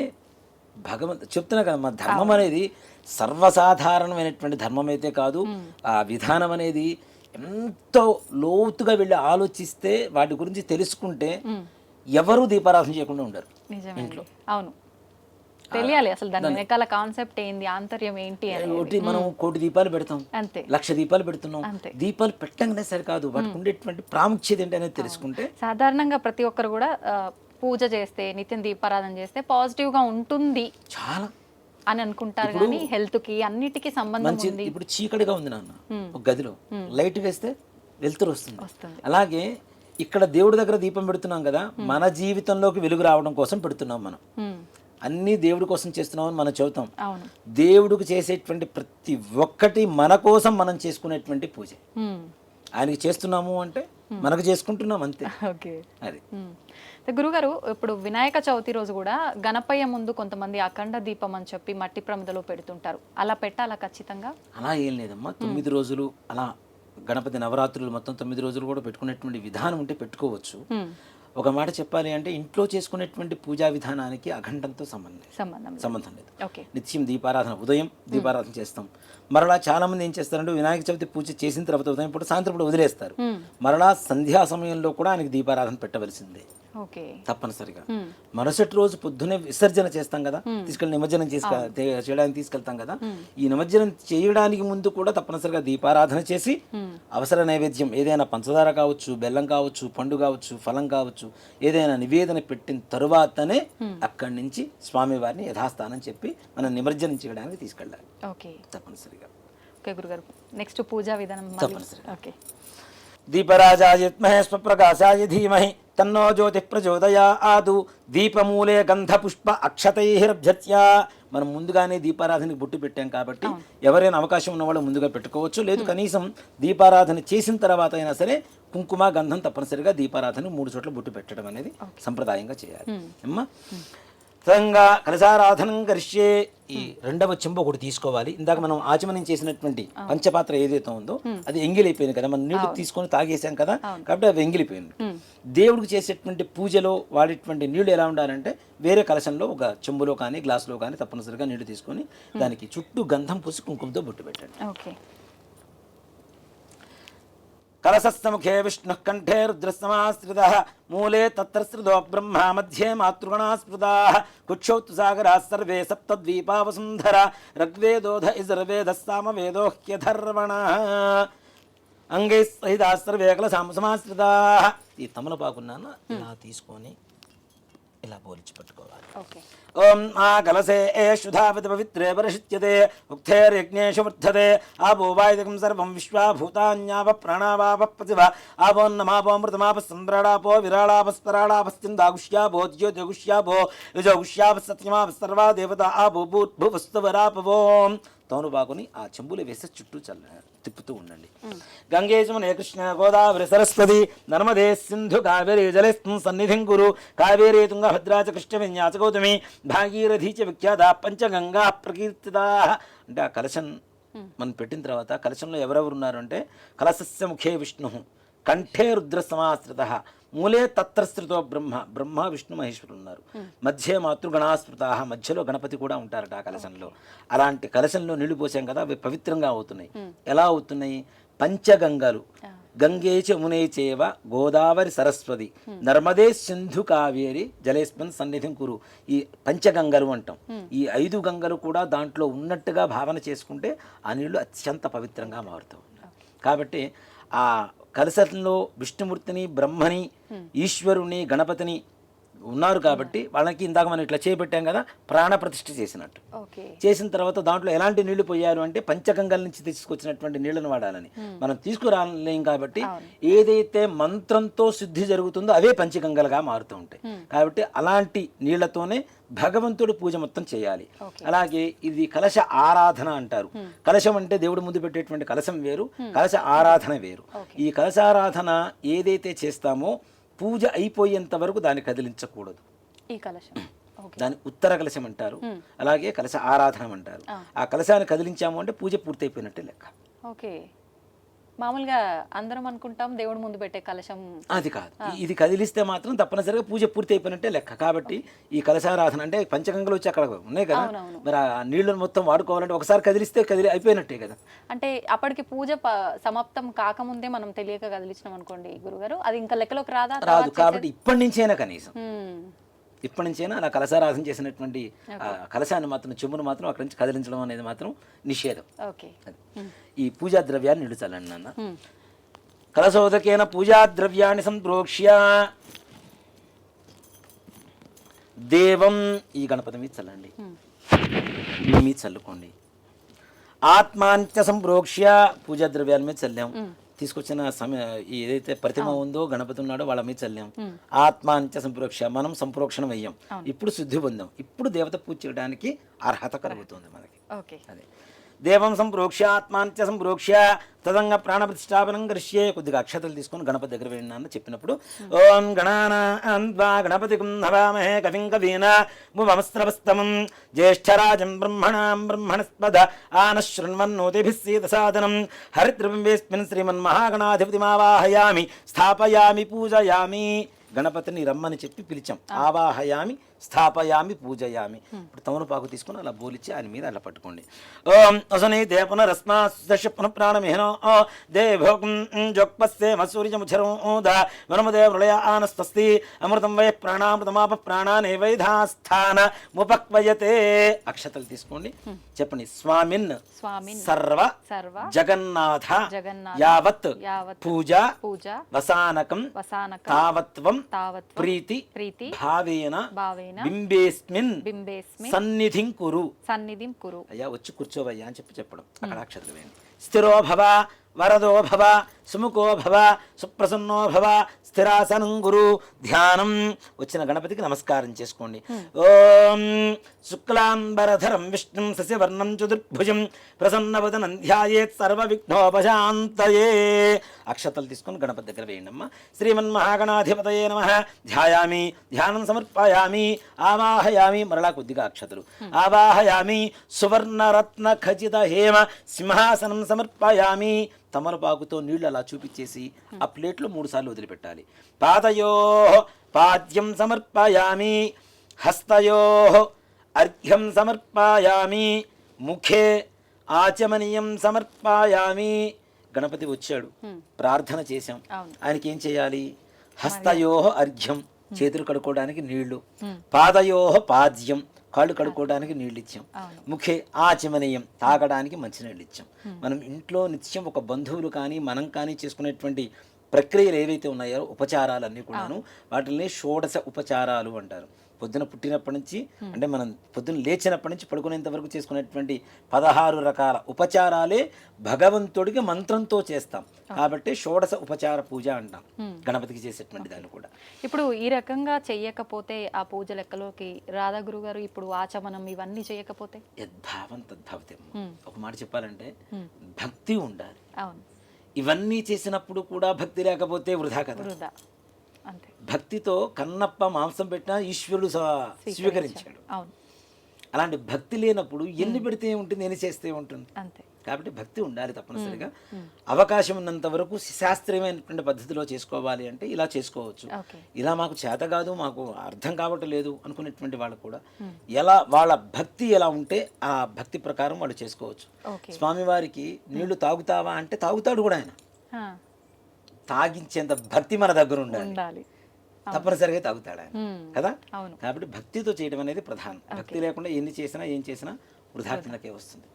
చెప్తున్నా కదా, మన ధర్మం అనేది సర్వసాధారణమైనటువంటి ధర్మం అయితే కాదు. ఆ విధానం అనేది ఎంతో లోతుగా వెళ్ళి ఆలోచిస్తే, వాటి గురించి తెలుసుకుంటే ఎవరు దీపారాధన చేయకుండా ఉండరు ఇంట్లో. అవును, తెలియాలి అసలు దాని వెనకాల కాన్సెప్ట్ ఏంది, ఆంతర్యం ఏంటి అని. మనం 1,000,000 దీపాలు పెడతాం, అంతే, 1,00,000 దీపాలు పెడుతున్నాం. దీపాలు పెట్టంగానే సరికాదు, వాటికి ఉండేటువంటి ప్రాముఖ్యత ఏంటి అనేది తెలుసుకుంటే. సాధారణంగా ప్రతి ఒక్కరు కూడా పూజ చేస్తే, నిత్యం దీపారాధన చేస్తే పాజిటివ్ గా ఉంటుంది చాలా అని అనుకుంటారు, కానీ హెల్త్ కి అన్నిటికీ సంబంధం ఉంది. ఇప్పుడు చీకటిగా ఉంది నాన్న, ఒక గదిలో లైట్ వేస్తే వెలుతురు వస్తుంది. అలాగే ఇక్కడ దేవుడి దగ్గర దీపం పెడుతున్నాం కదా, మన జీవితంలోకి వెలుగు రావడం కోసం పెడుతున్నాం. మనం అన్ని దేవుడి కోసం చేస్తున్నామని మనం చెబుతాం. దేవుడికి చేసేటువంటి ప్రతి ఒక్కటి మన కోసం మనం చేసుకునేటువంటి పూజ. ఆయనకి చేస్తున్నాము అంటే మనకు చేసుకుంటున్నాం అంతే. అది గురుగారు, ఇప్పుడు వినాయక చవితి రోజు కూడా గణపయ్య ముందు కొంతమంది అఖండ దీపం అని చెప్పి మట్టి ప్రమిదలో పెడుతుంటారు, అలా పెట్టాలా ఖచ్చితంగా? అలా ఏం లేదమ్మా, 9 రోజులు అలా గణపతి నవరాత్రులు మొత్తం 9 రోజులు కూడా పెట్టుకునేటువంటి విధానం ఉంటే పెట్టుకోవచ్చు. ఒక మాట చెప్పాలి అంటే, ఇంట్లో చేసుకునేటువంటి పూజా విధానానికి అఖండంతో సంబంధం లేదు. నిత్యం దీపారాధన, ఉదయం దీపారాధన చేస్తాం. మరలా చాలా మంది ఏం చేస్తారంటే, వినాయక చవితి పూజ చేసిన తర్వాత ఉదయం పూట, సాయంత్రం పూట వదిలేస్తారు. మరలా సంధ్యా సమయంలో కూడా ఆయనకి దీపారాధన పెట్టవలసిందే తప్పనిసరిగా. మరుసటి రోజు పొద్దునే విసర్జన చేస్తాం కదా, తీసుకెళ్ళి నిమజ్జనం చేయడానికి తీసుకెళ్తాం కదా. ఈ నిమజ్జనం చేయడానికి ముందు కూడా తప్పనిసరిగా దీపారాధన చేసి, అవసర నైవేద్యం ఏదైనా పంచదార కావచ్చు, బెల్లం కావచ్చు, పండు కావచ్చు, ఫలం కావచ్చు, ఏదైనా నివేదన పెట్టిన తరువాతనే అక్కడి నుంచి స్వామి వారిని యథాస్థానం చెప్పి మనం నిమజ్జనం చేయడానికి తీసుకెళ్ళాలి తప్పనిసరిగా. నెక్స్ట్ పూజా విధానం తప్పనిసరిగా. దీపరాజాయ విద్మహే స్వప్రకాశాయ ధీమహి తన్నో జ్యోతి ప్రచోదయాదు. దీపమూలే గంధపుష్ప అక్షతైరభ్యత్య. మనం ముందుగానే దీపారాధనకి బొట్టు పెట్టాం కాబట్టి ఎవరైనా అవకాశం ఉన్నవాళ్ళు ముందుగా పెట్టుకోవచ్చు. లేదు కనీసం దీపారాధన చేసిన తర్వాత అయినా సరే కుంకుమ గంధం తప్పనిసరిగా దీపారాధన 3 చోట్ల బొట్టు పెట్టడం అనేది సంప్రదాయంగా చేయాలి అమ్మా. తంగా కలశారాధనం కరిష్యే. ఈ 2వ చెంబు ఒకటి తీసుకోవాలి. ఇందాక మనం ఆచమనం చేసినటువంటి పంచపాత్ర ఏదైతే ఉందో అది ఎంగిలిపోయింది కదా, మనం నీళ్లు తీసుకొని తాగేసాం కదా, కాబట్టి అవి ఎంగిలిపోయింది. దేవుడికి చేసేటువంటి పూజలో వాడేటువంటి నీళ్లు ఎలా ఉండాలంటే, వేరే కలశంలో ఒక చెంబులో కానీ గ్లాసులో కానీ తప్పనిసరిగా నీళ్లు తీసుకొని దానికి చుట్టూ గంధం పూసి కుంకుమతో బొట్టు పెట్టండి. కలశస్థముఖే విష్ణు కంఠే రుద్రస్తమాశ్రితః మూలే తత్రశ్రుతో బ్రహ్మ మధ్యే మాతృగణాస్పృతాః కుక్షౌతు సాగరాः సర్వే సప్తద్వీపావసుంధర ఋగ్వేదోధ యజుర్వేదः సామవేదోహ్యధర్వణः అంగైః సహితాः సర్వే కలశాం సమాశ్రితాః. ఈ తమలపాకున్నాను ఇలా తీసుకొని ఇలా పోల్చి పట్టుకోవాలి. ఓకే. ఓం ఆ కలసే శుధావతి పవిత్రే పరిషిచ్యతే ఉక్తేర్యజ్ఞేషు వర్ధతే ఆపో వాయుదకం సర్వం విశ్వాభూతాన్యాప ప్రాణావాప ప్రతిభ ఆపోన్నమాపోమృతమాప సంద్రాడాపో విరాళాపస్పరాడాపస్తిందాగుష్యాపో జ్యోతిగుష్యాపో యుజగుష్యాప సత్యమాప సర్వా దేవత ఆపో భూవస్తువరాపవో. తోను బాగుని ఆ చెంబులు వేసి చుట్టూ తిప్పుతూ ఉండండి. గంగేశమునే కృష్ణ గోదావరి సరస్వతి నర్మదే సింధు కావేరీ జలేస్మిన్ సన్నిధిం కురు కావేరీ తుంగభద్రా చ కృష్ణ విన్యాస గౌతమి భాగీరథీ చ విఖ్యాత పంచగంగా ప్రకీర్తితా. అంటే ఆ కలశం మనం పెట్టిన తర్వాత కలశంలో ఎవరెవరు ఉన్నారు అంటే కలశస్య ముఖే విష్ణు కంఠే రుద్ర సమాశ్రిత మూలే తత్రశ్రితో బ్రహ్మ విష్ణు మహేశ్వరులు ఉన్నారు. మధ్య మాతృగణాశ్రిత మధ్యలో గణపతి కూడా ఉంటారట ఆ కలశంలో. అలాంటి కలశంలో నీళ్లు పోసాం కదా అవి పవిత్రంగా అవుతున్నాయి. ఎలా అవుతున్నాయి? పంచగంగలు గంగే మునే చేవ గోదావరి సరస్వతి నర్మదే సింధు కావేరి జలేస్మిన్ సన్నిధిం కురు. ఈ పంచగంగలు అంటాం. ఈ 5 గంగలు కూడా దాంట్లో ఉన్నట్టుగా భావన చేసుకుంటే ఆ నీళ్లు అత్యంత పవిత్రంగా మారుతూ ఉన్నాయి. కాబట్టి ఆ కలశంలో విష్ణుమూర్తిని బ్రహ్మని ఈశ్వరుని గణపతిని ఉన్నారు కాబట్టి వాళ్ళకి ఇందాక మనం ఇట్లా చేపెట్టాం కదా ప్రాణప్రతిష్ఠ చేసినట్టు. చేసిన తర్వాత దాంట్లో ఎలాంటి నీళ్లు పోయారు అంటే పంచగంగల నుంచి తీసుకొచ్చినటువంటి నీళ్లను వాడాలని. మనం తీసుకురాలేం కాబట్టి ఏదైతే మంత్రంతో శుద్ధి జరుగుతుందో అవే పంచగంగలుగా మారుతూ ఉంటాయి. కాబట్టి అలాంటి నీళ్లతోనే భగవంతుడు పూజ మొత్తం చేయాలి. అలాగే ఇది కలశ ఆరాధన అంటారు. కలశం అంటే దేవుడు ముందు పెట్టేటువంటి కలశం వేరు, కలశ ఆరాధన వేరు. ఈ కలశారాధన ఏదైతే చేస్తామో పూజ అయిపోయేంత వరకు దాన్ని కదిలించకూడదు. ఈ కలశం దాని ఉత్తర కలశం అంటారు. అలాగే కలశ ఆరాధన అంటారు. ఆ కలశాన్ని కదిలించాము అంటే పూజ పూర్తయిపోయినట్టే లెక్క. ఓకే. మామూలుగా అందరం అనుకుంటాం దేవుడు ముందు పెట్టే కలశం అది కాదు. ఇది కదిలిస్తే మాత్రం తప్పనిసరిగా పూజ పూర్తి అయిపోయినట్టే లెక్క. కాబట్టి ఈ కలశారాధన అంటే పంచగంగలు వచ్చి అక్కడ ఉన్నాయి కదా, మరి ఆ నీళ్లను మొత్తం వాడుకోవాలంటే ఒకసారి కదిలిస్తే అయిపోయినట్టే కదా. అంటే అప్పటికి పూజ సమాప్తం కాకముందే మనం తెలియక కదిలించినాం అనుకోండి గురుగారు, అది ఇంకా లెక్కలోకి రాదు. కాబట్టి ఇప్పటి నుంచైనా కనీసం ఇప్పటి నుంచైనా అలా కలశారాధన చేసినటువంటి కలశాన్ని మాత్రం చెంబును మాత్రం అక్కడి నుంచి కదిలించడం అనేది మాత్రం నిషేధం. ఈ పూజా ద్రవ్యాన్ని నీళ్లు చల్లండి నాన్న. కలశోదకేన పూజా ద్రవ్యాన్ని సంప్రోక్ష్య దేవం ఈ గణపతి మీద చల్లండి, మీ మీద చల్లుకోండి. ఆత్మాంత్య సంప్రోక్ష్య పూజా ద్రవ్యాల మీద చల్లాం. తీసుకొచ్చిన ఏదైతే ప్రతిమ ఉందో గణపతి ఉన్నాడో వాళ్ళ మీద చల్లాం. ఆత్మాంత్య సంప్రోక్ష మనం సంప్రోక్షణం అయ్యాం. ఇప్పుడు శుద్ధి పొందాం. ఇప్పుడు దేవత పూజ చేయడానికి అర్హత కలుగుతుంది మనకి. అదే దేవం సంప్రోక్ష ఆత్మాంత్య సంప్రోక్ష తదంగ ప్రాణప్రతిష్టాపనం కరిష్యే. కొద్దిగా అక్షతలు తీసుకొని గణపతి దగ్గర వెళ్ళినా చెప్పినప్పుడు ఓం గణానా గణపతి హవామహే కవిం కవీనాముపమస్రవస్తమం జ్యేష్ఠరాజం బ్రహ్మణాం బ్రహ్మణస్పద ఆనశృణ్వన్నోతిభిः సీదసాదనం హరిద్రవింబేస్మిన్ శ్రీమన్మహాగణాధిపతిమావాహయామి స్థాపయామి పూజయామి. గణపతిని రమ్మని చెప్పి పిలిచాం. ఆవాహయామి స్థాపయామి పూజయామి. ఇప్పుడు తమలపాకు తీసుకుని అలా బోలిచ్చి ఆయన మీద అలా పట్టుకోండి. ఓం అసని దే పునరస్మాదశ పునఃప్రాణమిహనో దే భోగం జోక్పస్సే మసూర్యముచరోద వనముదే మృళయ ఆనస్తస్తి అమృతం వై ప్రాణామృతమాప ప్రాణానే వైధాస్థాన ముపక్వయతే. అక్షతలు తీసుకోండి, చెప్పండి. స్వామిన్ సర్వ జగన్నాథ యావత్ పూజ వసానకం తావత్వం ప్రీతి భావేన బింబేస్మిన్ సన్నిధిం కురు. అయ్యా వచ్చి కూర్చోవయ్యా అని చెప్పడం. అక్కడ అక్షరాలు వేయండి. స్థిరో భవ వరదో భవ సుముఖో భవ సుప్రసన్నో భవ స్థిరాసనం గురు. ధ్యానం. వచ్చిన గణపతికి నమస్కారం చేసుకోండి. ఓం శుక్లాంబరధరం విష్ణుం శశివర్ణం చతుర్భుజం ప్రసన్నవదనం ధ్యాయేత్ సర్వ విఘ్నోపశాంతయే. అక్షతలు తీసుకొని గణపతి దగ్గర వేయండి అమ్మ. శ్రీమన్మహాగణాధిపతయే నమః. ధ్యాయామి, ధ్యానం సమర్పయామి, ఆవాహయామి. మరలా కొద్దిగా అక్షతలు. ఆవాహయామి సువర్ణరత్న ఖచిత హేమ సింహాసనం సమర్పయామి. తమలపాకుతో నీళ్లు అలా చూపించేసి ఆ ప్లేట్లో 3 సార్లు వదిలిపెట్టాలి. పాదయో పాద్యం సమర్పయామి, హస్తయో అర్ఘ్యం సమర్పయామి, ముఖే ఆచమనీయం సమర్పయామి. గణపతి వచ్చాడు, ప్రార్థన చేశాం. ఆయనకి ఏం చేయాలి? హస్తయో అర్ఘ్యం చేతులు కడుక్కోవడానికి నీళ్లు, పాదయో పాద్యం కాళ్ళు కడుక్కోవడానికి నీళ్ళు ఇచ్చాం, ముఖే ఆచమనీయం తాగడానికి మంచినీళ్ళు ఇచ్చాం. మనం ఇంట్లో నిత్యం ఒక బంధువులు కానీ మనం కానీ చేసుకునేటువంటి ప్రక్రియలు ఏవైతే ఉన్నాయో ఉపచారాలన్నీ కూడాను వాటిని షోడశ ఉపచారాలు అంటారు. పొద్దున పుట్టినప్పటి నుంచి అంటే మనం పొద్దున లేచినప్పటి నుంచి పడుకునేంత వరకు చేసుకునేటువంటి 16 రకాల ఉపచారాలే భగవంతుడికి మంత్రంతో చేస్తాం కాబట్టి షోడశ ఉపచార పూజ అంటాం గణపతికి చేసేటువంటి దాన్ని కూడా. ఇప్పుడు ఈ రకంగా చెయ్యకపోతే ఆ పూజ లెక్కలోకి రాధా గురువు గారు ఇప్పుడు ఆచమనం ఇవన్నీ చేయకపోతే యద్భావం తద్భవతి. ఒక మాట చెప్పాలంటే భక్తి ఉండాలి. అవును, ఇవన్నీ చేసినప్పుడు కూడా భక్తి లేకపోతే వృధా కదా. వృధా అంతే. భక్తితో కన్నప్ప మాంసం పెట్టినా ఈశ్వరుడు స్వీకరించాడు. అవును, అలాంటి భక్తి లేనప్పుడు ఎన్ని పెడితే ఉంటుంది, ఎన్ని చేస్తే ఉంటుంది. అంతే. కాబట్టి భక్తి ఉండాలి తప్పనిసరిగా. అవకాశం ఉన్నంత వరకు శాస్త్రీయమైనటువంటి పద్ధతిలో చేసుకోవాలి అంటే ఇలా చేసుకోవచ్చు. ఇలా మాకు చేత కాదు, మాకు అర్థం కావట్లేదు అనుకునేటువంటి వాళ్ళు కూడా ఎలా వాళ్ళ భక్తి ఎలా ఉంటే ఆ భక్తి ప్రకారం వాళ్ళు చేసుకోవచ్చు. స్వామివారికి నీళ్లు తాగుతావా అంటే తాగుతాడు కూడా ఆయన. తాగించేంత భక్తి మన దగ్గర ఉండాలి, తప్పనిసరిగా తాగుతాడు ఆయన కదా. కాబట్టి భక్తితో చేయడం అనేది ప్రధానం. భక్తి లేకుండా ఎన్ని చేసినా ఏం చేసినా వృధాత్మకే వస్తుంది.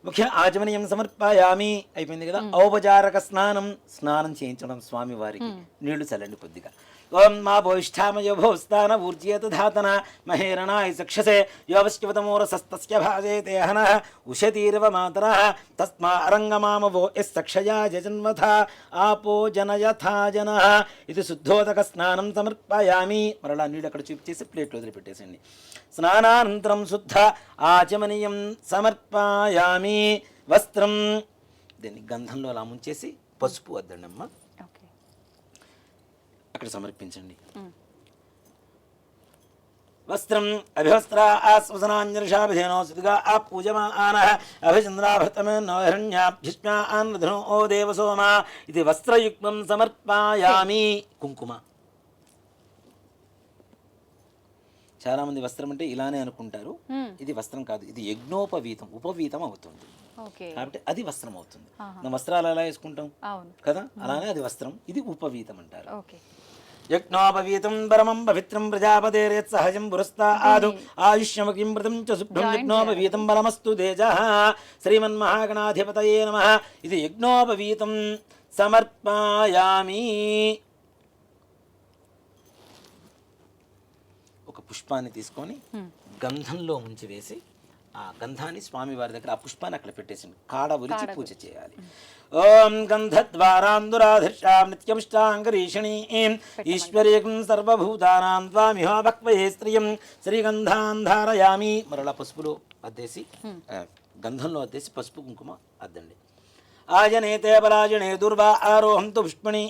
ముఖ్య ఆచమనీయం సమర్పయామి అయిపోయింది కదా. ఔపచారక స్నానం చేయించడం స్వామి వారికి నీళ్లు చల్లండి కొద్దిగా. ఓం మా భోయిష్ఠామయ భోస్తాన ఊర్జేత ధాతన మహేరణాయ చక్షసే యోవశ్చవతమోరసస్తస్య భాజేతే హనః ఉషతీరవ మాతరః తస్మా అరంగమామవో యస్సక్షయా జజన్మథ ఆపో జనయథా జనః ఇది శుద్ధోదక స్నానం సమర్పయామి. మరలా నీళ్ళు అక్కడ చూపించేసి ప్లేట్లో వదిలిపెట్టేసండి. స్నానానంతరం శుద్ధ ఆచమనీయం సమర్పయామి. వస్త్రం దీన్ని గంధంలో అలా ముంచేసి పసుపు వద్దండి అమ్మ అక్కడ సమర్పించండి. వస్త్రం అభివస్త్ర ఆస్వసనాంజర్షాభిధేనో సుదిగా ఆ పూజమాన అభిచంద్రాభృతమేన్నోహిరణ్యాభ్యుష్మ్యాన్ధనో ఓ దేవసోమా ఇది వస్త్రయుగ్మం సమర్పయామి. కుంకుమ. చాలా మంది వస్త్రం అంటే ఇలానే అనుకుంటారు, ఇది వస్త్రం కాదు, ఇది యజ్ఞోపవీతం, ఉపవీతం అవుతుంది కాబట్టి అది వస్త్రం అవుతుంది. మనం వస్త్రాలు ఎలా వేసుకుంటాం కదా, అలానే అది వస్త్రం, ఇది ఉపవీతం అంటారు. యజ్ఞోపవీతం పరమం పవిత్రం ప్రజాపతేరేత్ సహజం పురస్తాదు ఆయుష్యమకిం మృతం చ శుభ్రం యజ్ఞోపవీతం బలమస్తు తేజః శ్రీమన్మహాగణాధిపతయే నమః. ఇది యజ్ఞోపవీతం సమర్పయామి. ఒక పుష్పాన్ని తీసుకొని గంధంలో ముంచి వేసి ఆ గంధాన్ని స్వామి వారి దగ్గర ఆ పుష్పాన్ని అక్కడ పెట్టేసింది, కాడ ఒలిచి పూజ చేయాలి. ఓం గంధద్వారాందురాధర్షాం నిత్యమిష్టాంగరీషిణీం ఈశ్వరీకం సర్వభూతానాం త్వామిహో భక్వయే స్త్రియం శ్రీగంధాన్ ధారయామి. మరలా పసుపులో అద్దేసి గంధంలో అద్దేసి పసుపు కుంకుమ అద్దండి. ఆజనేతే పరాజనే దుర్వా ఆరోహంతు పుష్పణీ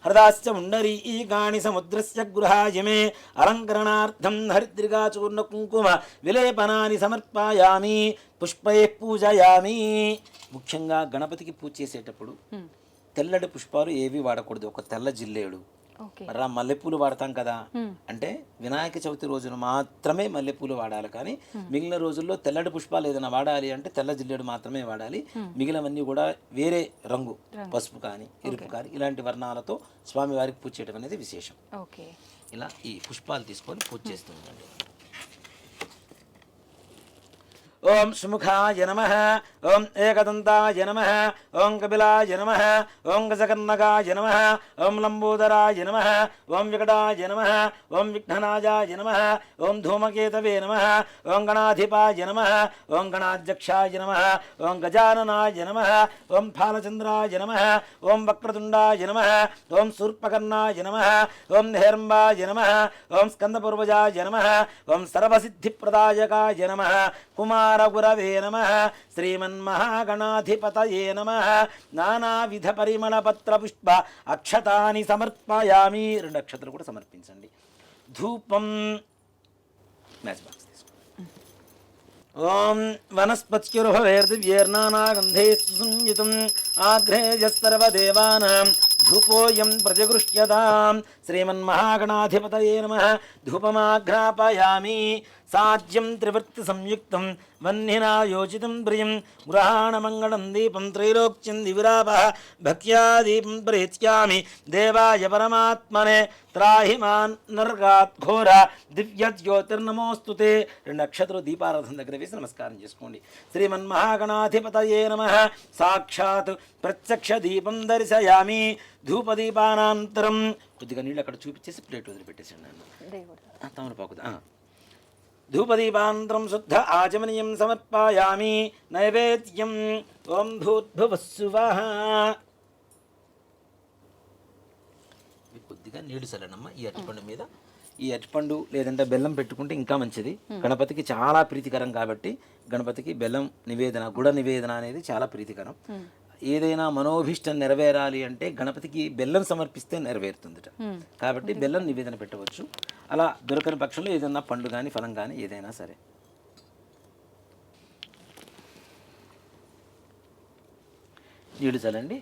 హృదాశ్చ ముండరీకాణి సముద్రస్య గృహాయమే అలంకరణార్థం హరిద్రికాచూర్ణ కుంకుమ విలేపనాని సమర్పయామి. పుష్పై పూజయామి. ముఖ్యంగా గణపతికి పూజ చేసేటప్పుడు తెల్లటి పుష్పాలు ఏవి వాడకూడదు. ఒక తెల్ల జిల్లేడు, మరలా మల్లెపూలు వాడతాం కదా, అంటే వినాయక చవితి రోజున మాత్రమే మల్లెపూలు వాడాలి. కానీ మిగిలిన రోజుల్లో తెల్లటి పుష్పాలు ఏదైనా వాడాలి అంటే తెల్ల జిల్లేడు మాత్రమే వాడాలి. మిగిలినవన్నీ కూడా వేరే రంగు, పసుపు కానీ ఎరుపు కానీ ఇలాంటి వర్ణాలతో స్వామివారికి పూజ చేయడం అనేది విశేషం. ఇలా ఈ పుష్పాలు తీసుకొని పూజ చేస్తుందండి. ఓం సుముఖాయ నమః, ఓం ఏకదంతాయ నమః, ఓం కపిలాయ నమః, ఓం గజకర్ణకాయ నమః, ఓం లంబోదరాయ నమః, ఓం వికటాయ నమః, ఓం విఘ్ననాజాయ నమః, ఓం ధూమకేతవే నమః, ఓం గణాధిపాయ నమః, ఓం గణాధ్యక్షాయ నమః, ఓం గజాననాయ నమః, ఓం ఫాలచంద్రాయ నమః, ఓం వక్రతుండాయ నమః, ఓం శూర్పకర్ణాయ నమః, ఓం హేరంబాయ నమః, ఓం స్కందపూర్వజాయ నమః, ఓం సర్వసిద్ధిప్రదాయకాయ నమః, కుమారగురవే నమః, శ్రీమన్మహాగణాధిపతయే నమః. నానావిధ పరిమళపత్ర పుష్ప అక్షతాని సమర్పయామి. 2 అక్షతలు కూడా సమర్పించండి. ధూపం మ్యాచ్ బాక్స్ తీసుకోండి. ఓం వనస్పత్యుర్భవేర్దివ్యేర్నానాగంధే సుసంయుతం ఆగ్రేయస్సర్వదేవానాం ధూపోయం ప్రతిగృహ్యతాం. శ్రీమన్మహాగణాధిపతయే నమః. ధూపమాఘ్రాపయామి. సాజ్యం త్రివృత్తి సంయుక్తం వన్నినా యోజితం ప్రియం గృహాణమంగళం దీపం త్రైలోక్యం దివిరాప భక్త్యా దీపం ప్రేత్యామి దేవాయ పరమాత్మనే త్రాహి మాన్ నర్గాత్ ఘోర దివ్య జ్యోతిర్నమోస్తుతే. 2 అక్షతలు దీపారాధన దగ్గర వేసి నమస్కారం చేసుకోండి. శ్రీమన్మహాగణాధిపతయే నమః. సాక్షాత్ ప్రత్యక్ష దీపం దర్శయామి. ధూపదీపానంతరం కొద్దిగా నీళ్ళు అక్కడ చూపించేసి ప్లేట్ వదిలిపెట్టేసాడు నాన్న. తమలపాకు ధూపదీపానంతరం శుద్ధ ఆచమనీయం సమర్పయామి. నైవేద్యం ఓం భూర్భువస్సువః. కొద్దిగా నీళ్లు చల్లనమ్మ ఈ అరటిపండు మీద. ఈ అరటిపండు లేదంటే బెల్లం పెట్టుకుంటే ఇంకా మంచిది. గణపతికి చాలా ప్రీతికరం కాబట్టి గణపతికి బెల్లం నివేదన, గుడ నివేదన అనేది చాలా ప్రీతికరం. ఏదైనా మనోభిష్టం నెరవేరాలి అంటే గణపతికి బెల్లం సమర్పిస్తే నెరవేరుతుందట. కాబట్టి బెల్లం నివేదన పెట్టవచ్చు. అలా దొరకని పక్షంలో ఏదైనా పండు కానీ ఫలం కానీ ఏదైనా సరే. నీళ్ళు చల్లండి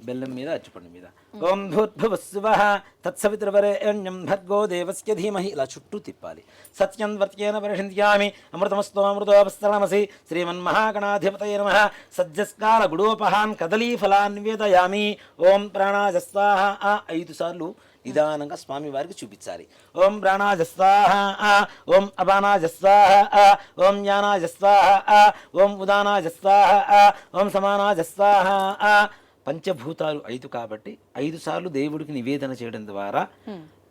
బెల్లం మీద అరటిపండు మీద. ఓం భూర్భువస్సువః తత్సవితుర్వరేణ్యం భర్గో దేవస్య ధీమహి. ఇలా చుట్టూ తిప్పాలి. సత్యం వర్త్యేన పరిషింత్యామి అమృతమస్తో అమృతోపస్తరమసి. శ్రీమన్మహాగణాధిపతయే నమః. సజ్జస్కాల గుడోపహాన్ కదలీఫలాన్ నివేదయామి. ఓం ప్రాణాయ స్వాహ. 5 సార్లు నిదానంగా స్వామివారికి చూపించాలి. ఓం ప్రాణాయ స్వాహ, ఓం అపానాయ స్వాహ, ఓం జ్ఞానాయ స్వాహ, ఓం ఉదానాయ స్వాహ, ఓం సమానాయ స్వాహ. పంచభూతాలు 5 కాబట్టి 5 సార్లు దేవుడికి నివేదన చేయడం ద్వారా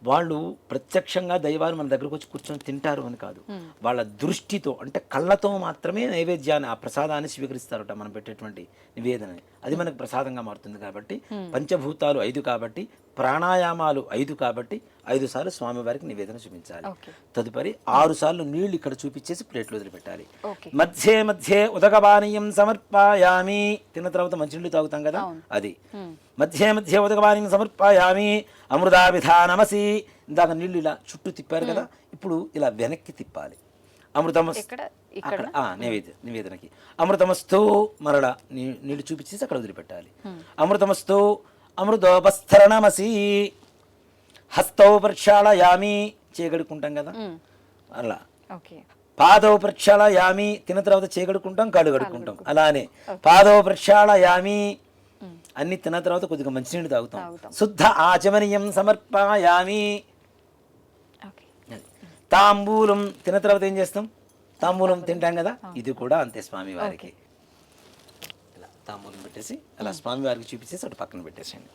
వాళ్ళు ప్రత్యక్షంగా దైవాలు మన దగ్గరకు వచ్చి కూర్చొని తింటారు అని కాదు, వాళ్ళ దృష్టితో అంటే కళ్ళతో మాత్రమే నైవేద్యాన్ని ఆ ప్రసాదాన్ని స్వీకరిస్తారట. మనం పెట్టేటువంటి నివేదనని అది మనకు ప్రసాదంగా మారుతుంది. కాబట్టి పంచభూతాలు 5 కాబట్టి, ప్రాణాయామాలు 5 కాబట్టి 5 సార్లు స్వామివారికి నివేదన చూపించాలి. తదుపరి 6 సార్లు నీళ్లు ఇక్కడ చూపించేసి ప్లేట్లు వదిలిపెట్టాలి. మధ్యే మధ్యే ఉదకపానీయం సమర్పయామి. తిన్న తర్వాత మంచినీళ్ళు తాగుతాం కదా అది. మధ్యే మధ్యే ఉదకపానీయం సమర్పయామి. అమృతాభిధానమసి. ఇందాక నీళ్ళు ఇలా చుట్టూ తిప్పారు కదా, ఇప్పుడు ఇలా వెనక్కి తిప్పాలి. అక్కడ నివేదనకి అమృతమస్తు. మరలా నీళ్ళు చూపించేసి అక్కడ వదిలిపెట్టాలి. అమృతమస్తు అమృతోపస్థరణమసి. హస్తౌ ప్రక్షాళయామి. చేయగడుకుంటాం కదా అలా. పాదౌ ప్రక్షాళయామి. తిన్న తర్వాత చేయగడుకుంటాం, కాళ్ళు కడుక్కుంటాం. అలానే పాదౌ ప్రక్షాళయామి. అన్ని తిన్న తర్వాత కొద్దిగా మంచినీళ్ళు తాగుతాం. శుద్ధ ఆచమనీయం సమర్పయామి. తాంబూలం తిన్న తర్వాత ఏం చేస్తాం? తాంబూలం తింటాం కదా, ఇది కూడా అంతే. స్వామి వారికి ఇలా తాంబూలం పెట్టేసి అలా స్వామి వారికి చూపించేసి అటు పక్కన పెట్టేసేయండి.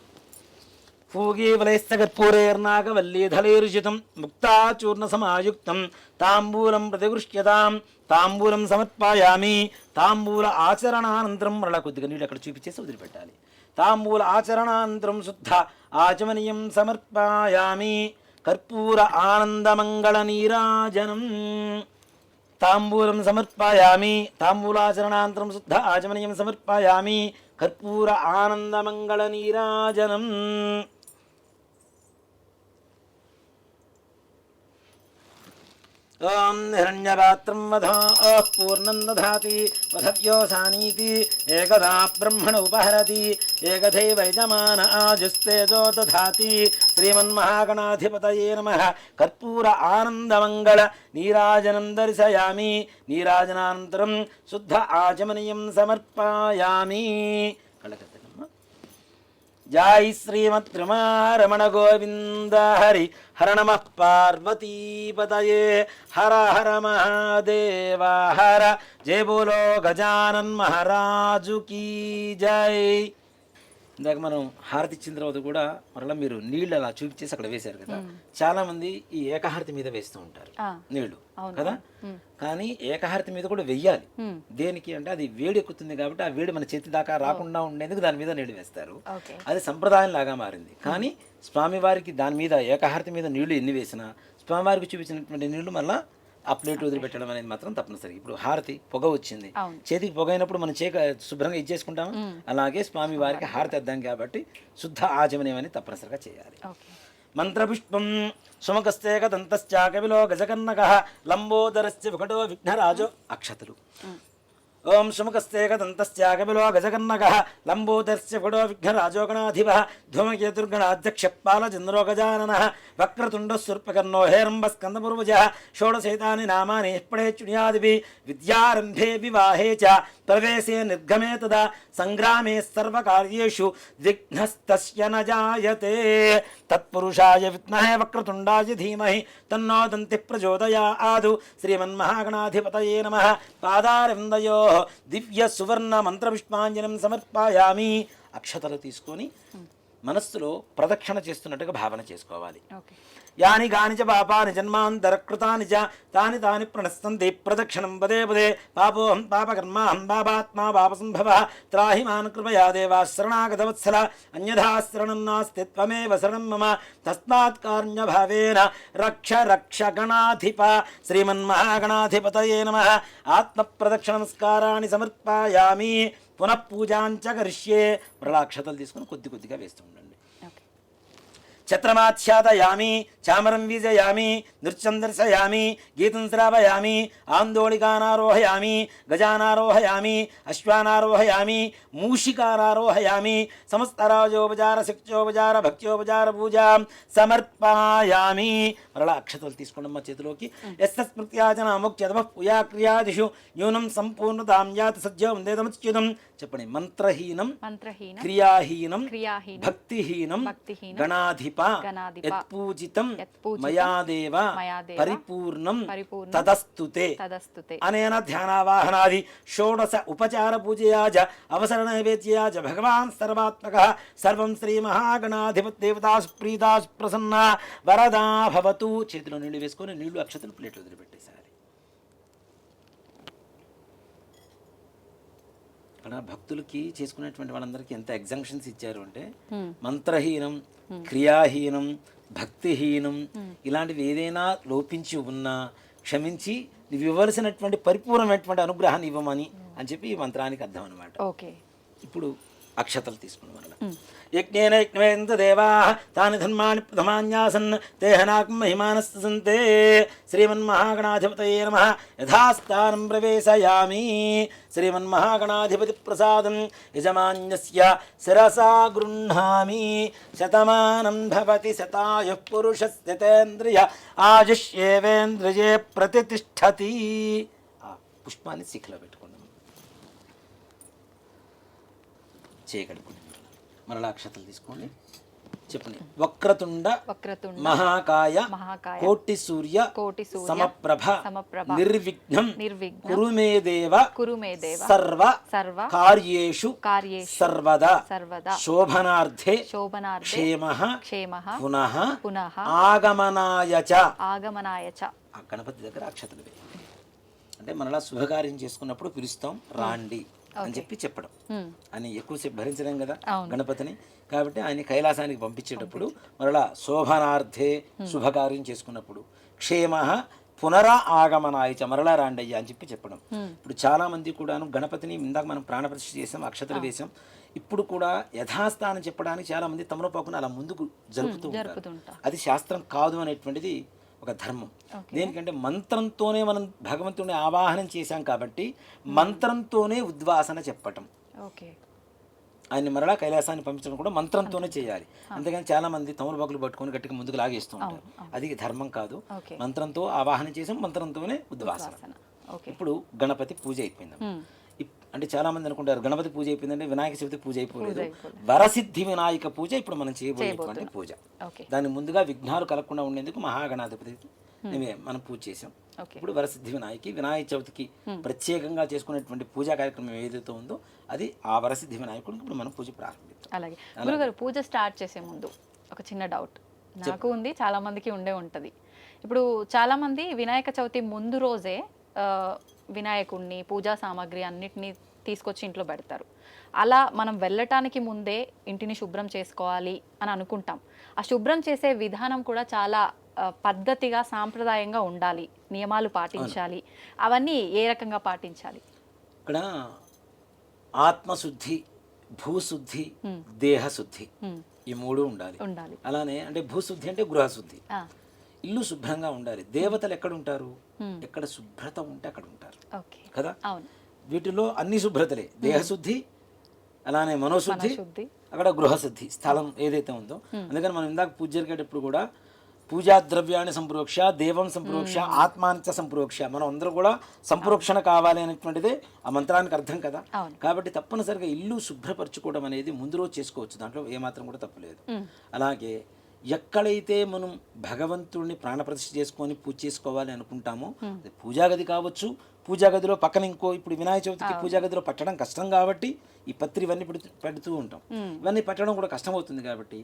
పూగీవలైస్తగర్పూరేర్నాగవల్లీధలేరుచితం ముక్తాచూర్ణ సమాయుక్తం తాంబూలం ప్రతిగృష్యతాం. తాంబూలం సమర్పయామి. తాంబూల ఆచరణానంతరం మరలా కొద్దిగా నీళ్ళు అక్కడ చూపించేసి వదిలిపెట్టాలి. తాంబూల ఆచరణానంతరం శుద్ధ ఆచమనీయం సమర్పయామి. కర్పూర ఆనందమంగళ నీరాజనం. తాంబూలం సమర్పయామి. తాంబూలాచరణానంతరం శుద్ధ ఆచమనీయం సమర్పయామి. కర్పూర ఆనందమంగళ నీరాజనం. ఓం హిరణ్యపాత్రం వధో పూర్ణం దధాతి వధవ్యోసానీతి ఏకదా బ్రహ్మణ ఉపహరతి ఏకథైవ యజమాన ఆజుస్తేజో దధాతి. శ్రీమన్మహాగణాధిపతయే నమః. కర్పూర ఆనందమంగళ నీరాజనం దర్శయామి. నీరాజనానంతరం శుద్ధ ఆచమనీయం సమర్పయామి. జై శ్రీమద్రమణ గోవింద హరి హర నమః పార్వతీపతయే హర హర మహాదేవ హర. జయ బోలో గజానన్ మహారాజు కీ జై. ఇందాక మనం హారతి ఇచ్చిన తర్వాత కూడా మరలా మీరు నీళ్ళు అలా చూపించేసి అక్కడ వేశారు కదా, చాలా మంది ఈ ఏకహారతి మీద వేస్తూ ఉంటారు నీళ్లు కదా. కానీ ఏకహారతి మీద కూడా వెయ్యాలి. దేనికి అంటే అది వేడి ఎక్కుతుంది కాబట్టి ఆ వేడి మన చేతి దాకా రాకుండా ఉండేందుకు దాని మీద నీళ్లు వేస్తారు. అది సంప్రదాయం లాగా మారింది. కానీ స్వామివారికి దాని మీద ఏకహారతి మీద నీళ్లు ఎన్ని వేసినా స్వామివారికి చూపించినటువంటి నీళ్లు మళ్ళీ ఆ ప్లేట్ వదిలిపెట్టడం అనేది మాత్రం తప్పనిసరి. ఇప్పుడు హారతి పొగ వచ్చింది, చేతికి పొగ అయినప్పుడు మనం శుభ్రంగా ఇచ్చేసుకుంటాము. అలాగే స్వామి వారికి హారతి అద్దాం కాబట్టి శుద్ధ ఆచమనీయం అనేది తప్పనిసరిగా చేయాలి. మంత్రపుష్పం సుమకస్తేక దంతశ్చ కవిలో గజకర్ణక లంబోదరస్య వికటో విఘ్నరాజో. అక్షతలు ఓం శముఖస్తేకదంతస్యాగమిలో గజకర్ణకః లంబోదర్స్య ఫుడో విఘ్నరాజోగణాధిపः ధూమకేతుర్గణాధ్యక్షపాల చంద్రోగజాననः వక్రతుండः శూర్పకర్ణో హేరంబస్కందపూర్వజः షోడశైతాని నామాని పడేచ్చునియాదిభిः విద్యారంభే వివాహే చ ప్రవేశే నిర్గమే తదా సంగ్రామే సర్వకార్యేషు విఘ్నస్తస్య న జాయతే తత్పురుషాయ విద్మహే వక్రతుండాయ ధీమహి తన్నో దంతి ప్రచోదయాదు శ్రీమన్మహాగణాధిపతయే నమః పాదారవిందయోః దివ్య సువర్ణ మంత్ర పుష్పాంజనం సమర్పయామి. అక్షతలు తీసుకొని మనస్సులో ప్రదక్షిణ చేస్తున్నట్టుగా భావన చేసుకోవాలి. ఓకే. యాని గాని చ పాపాని జన్మాంతరకృతాని చ తాని తాని ప్రణస్తంతి ప్రదక్షిణం పదే పదే పాపోహం పాపకర్మాహం పాపాత్మా పాపసంభవః త్రాహి మాం కృపయా దేవా శరణాగతవత్సల అన్యథా శరణం నాస్తి త్వమేవ శరణం మమ తస్మాత్ కారుణ్యభావేన రక్ష రక్ష గణాధిప శ్రీమన్మహాగణాధిపతయే నమః. ఆత్మప్రదక్షిణ నమస్కారాన్ని సమర్పయామి. పునః పూజాంచ కరిష్యే. మరళాక్షతలు తీసుకుని కొద్ది కొద్దిగా వేస్తూ ఉండండి. ఛత్రమాచ్ఛాదయామి, చామరం వీజయామి, నృత్యం దర్శయామి, గీతం శ్రావయామి, ఆందోళికానారోహయామి, గజానారోహయామి, అశ్వానారోహయామి, మూషికానారోహయామి, సమస్తరాజోపచార శక్త్యోపచార భక్త్యోపచార పూజాం సమర్పయామి. మరలా అక్షతలు తీసుకోండి మా చేతిలోకి. యస్మృత్యాచన ముఖ్యతమ పూయాక్రియాదిషు న్యూనం సంపూర్ణతాం యాతి సజ్జో వందేదముచ్యుతం. చెప్పండి. మంత్రహీనం క్రియాహీనం భక్తిహీనం గణాధిప యత్పూజితం మయా దేవ పరిపూర్ణం తదస్తుతే. అనేన ధ్యానావాహనాది షోడశ ఉపచార పూజయా చ అవసర నైవేద్యయా చ భగవాన్ సర్వాత్మకః సర్వం శ్రీ మహాగణాధిపతి దేవతాసు ప్రీతాసు ప్రసన్నా వరదా భవతు. చేతిలో నీళ్లు వేసుకొని నీళ్లు అక్షతలు ప్లేట్లు వదిలిపెట్టేశారు. ఇక్కడ భక్తులకి చేసుకునేటువంటి వాళ్ళందరికీ ఎంత ఎగ్జంక్షన్స్ ఇచ్చారు అంటే మంత్రహీనం క్రియాహీనం భక్తిహీనం ఇలాంటివి ఏదైనా లోపించి ఉన్నా క్షమించి నువ్వు ఇవ్వవలసినటువంటి పరిపూర్ణమైనటువంటి అనుగ్రహాన్ని ఇవ్వమని అని చెప్పి ఈ మంత్రానికి అర్థం అనమాట. ఓకే. ఇప్పుడు అక్షతలు తీసుకున్నాం వల్ల యజ్ఞేన యజ్ఞేంద్ర దేవాః తాని ధర్మాణి ప్రథమాన్యాసన్ తేహనాకం మహిమానస్త సంతే శ్రీమన్మహాగణాధిపతయే నమః. యథాస్థానం ప్రవేశయామి. శ్రీమన్మహాగణాధిపతి ప్రసాదం యజమాన్యస్య శిరసా గృహ్ణామి. శతమానం భవతి శతాయుః పురుషస్య తేంద్రియ ఆయుష్యేవేంద్రియే ప్రతిష్ఠతి. ఆ పుష్పాన్ని శిఖలో పెట్టుకోండి. చేయగలుగుతుంది. మరలా అక్షతలు తీసుకోండి. చెప్పండి. వక్రతుండ మహాకాయ కోటి సూర్య సమప్రభ నిర్విఘ్నం కురు మే దేవ సర్వ కార్యేషు సర్వదా శోభనార్థే క్షేమః పునః ఆగమనాయ చ. ఆ గణపతి దగ్గర అక్షతలు వేయండి. అంటే మనలా శుభకార్యం చేసుకున్నప్పుడు పిలుస్తాం రాండి అని చెప్పి చెప్పడం. ఆయన ఎక్కువసేపు భరించలేం కదా గణపతిని. కాబట్టి ఆయన కైలాసానికి పంపించేటప్పుడు మరలా శోభనార్థే శుభకార్యం చేసుకున్నప్పుడు క్షేమ పునరా ఆగమనాయచ మరలా రాండయ్య అని చెప్పి చెప్పడం. ఇప్పుడు చాలా మంది కూడాను గణపతిని ఇందాక మనం ప్రాణప్రతిష్ఠ చేసాం, అక్షతలు వేసాం. ఇప్పుడు కూడా యథాస్థానం చెప్పడానికి చాలా మంది తమలపాకును అలా ముందుకు జరుపుతూ ఉంటారు. అది శాస్త్రం కాదు అనేటువంటిది ఒక ధర్మం. దేనికంటే మంత్రంతోనే మనం భగవంతుడిని ఆవాహనం చేశాం కాబట్టి మంత్రంతోనే ఉద్వాసన చెప్పటం. ఆయన్ని మరలా కైలాసాన్ని పంపించడం కూడా మంత్రంతోనే చేయాలి. అంతేగాని చాలా మంది తమలపాకులు పట్టుకొని గట్టిగా ముందుకు లాగేస్తూ ఉంటారు. అది ధర్మం కాదు. మంత్రంతో ఆవాహనం చేసాం, మంత్రంతోనే ఉద్వాసన. ఇప్పుడు గణపతి పూజ అయిపోయింది. అంటే చాలా మంది అనుకుంటారు గణపతి పూజ అయిపోయిందంటే వినాయక చవితి పూజ అయిపోలేదు. వరసిద్ధి వినాయక పూజ ఇప్పుడు మనం చేయబోయేటువంటి పూజ. దాని ముందుగా విఘ్నాలు కలగకుండా ఉండేందుకు మహాగణాధిపతి మనం పూజ చేసాం. ఇప్పుడు వరసిద్ధి వినాయక చవితికి ప్రత్యేకంగా చేసుకునేటువంటి పూజా కార్యక్రమం ఏదైతే ఉందో అది ఆ వరసిద్ధి వినాయకుడికి ఇప్పుడు మనం పూజ ప్రారంభిస్తాం. అలాగే గురుగారు, పూజ స్టార్ట్ చేసే ముందు ఒక చిన్న డౌట్ నాకు ఉంది, చాలా మందికి ఉండే ఉంటది. ఇప్పుడు చాలా మంది వినాయక చవితి ముందు రోజే వినాయకుడిని పూజా సామాగ్రి అన్నిటినీ తీసుకొచ్చి ఇంట్లో పెడతారు. అలా మనం వెళ్ళటానికి ముందే ఇంటిని శుభ్రం చేసుకోవాలి అని అనుకుంటాం. ఆ శుభ్రం చేసే విధానం కూడా చాలా పద్ధతిగా సాంప్రదాయంగా ఉండాలి, నియమాలు పాటించాలి. అవన్నీ ఏ రకంగా పాటించాలి? ఇక్కడ ఆత్మశుద్ధి, భూశుద్ధి, దేహశుద్ధి ఈ మూడు ఉండాలి. అలానే అంటే భూశుద్ధి అంటే గృహశుద్ధి, ఇల్లు శుభ్రంగా ఉండాలి. దేవతలు ఎక్కడ ఉంటారు? ఎక్కడ శుభ్రత ఉంటే అక్కడ ఉంటారు కదా. వీటిలో అన్ని శుభ్రతలే, దేహశుద్ధి అలానే మనోశుద్ధి, మనోశుద్ధి. అక్కడ గృహశుద్ధి, స్థలం ఏదైతే ఉందో. అందుకని మనం ఇందాక పూజ జరిగేటప్పుడు కూడా పూజా ద్రవ్యాన్ని సంప్రోక్ష, దేవం సంప్రోక్ష, ఆత్మానిచ సంప్రోక్ష, మనం అందరూ కూడా సంప్రోక్షణ కావాలి అనేటువంటిదే ఆ మంత్రానికి అర్థం కదా. కాబట్టి తప్పనిసరిగా ఇల్లు శుభ్రపరచుకోవడం అనేది ముందు రోజు చేసుకోవచ్చు, దాంట్లో ఏమాత్రం కూడా తప్పులేదు. అలాగే ఎక్కడైతే మనం భగవంతుడిని ప్రాణప్రతిష్ఠ చేసుకొని పూజ చేసుకోవాలి అనుకుంటామో, అది పూజా గది కావచ్చు, పూజా గదిలో పక్కన ఇంకో, ఇప్పుడు వినాయక చవితికి పూజా గదిలో పట్టడం కష్టం కాబట్టి ఈ పత్రి ఇవన్నీ పెడుతూ ఉంటాం. ఇవన్నీ పట్టడం కూడా కష్టం అవుతుంది కాబట్టి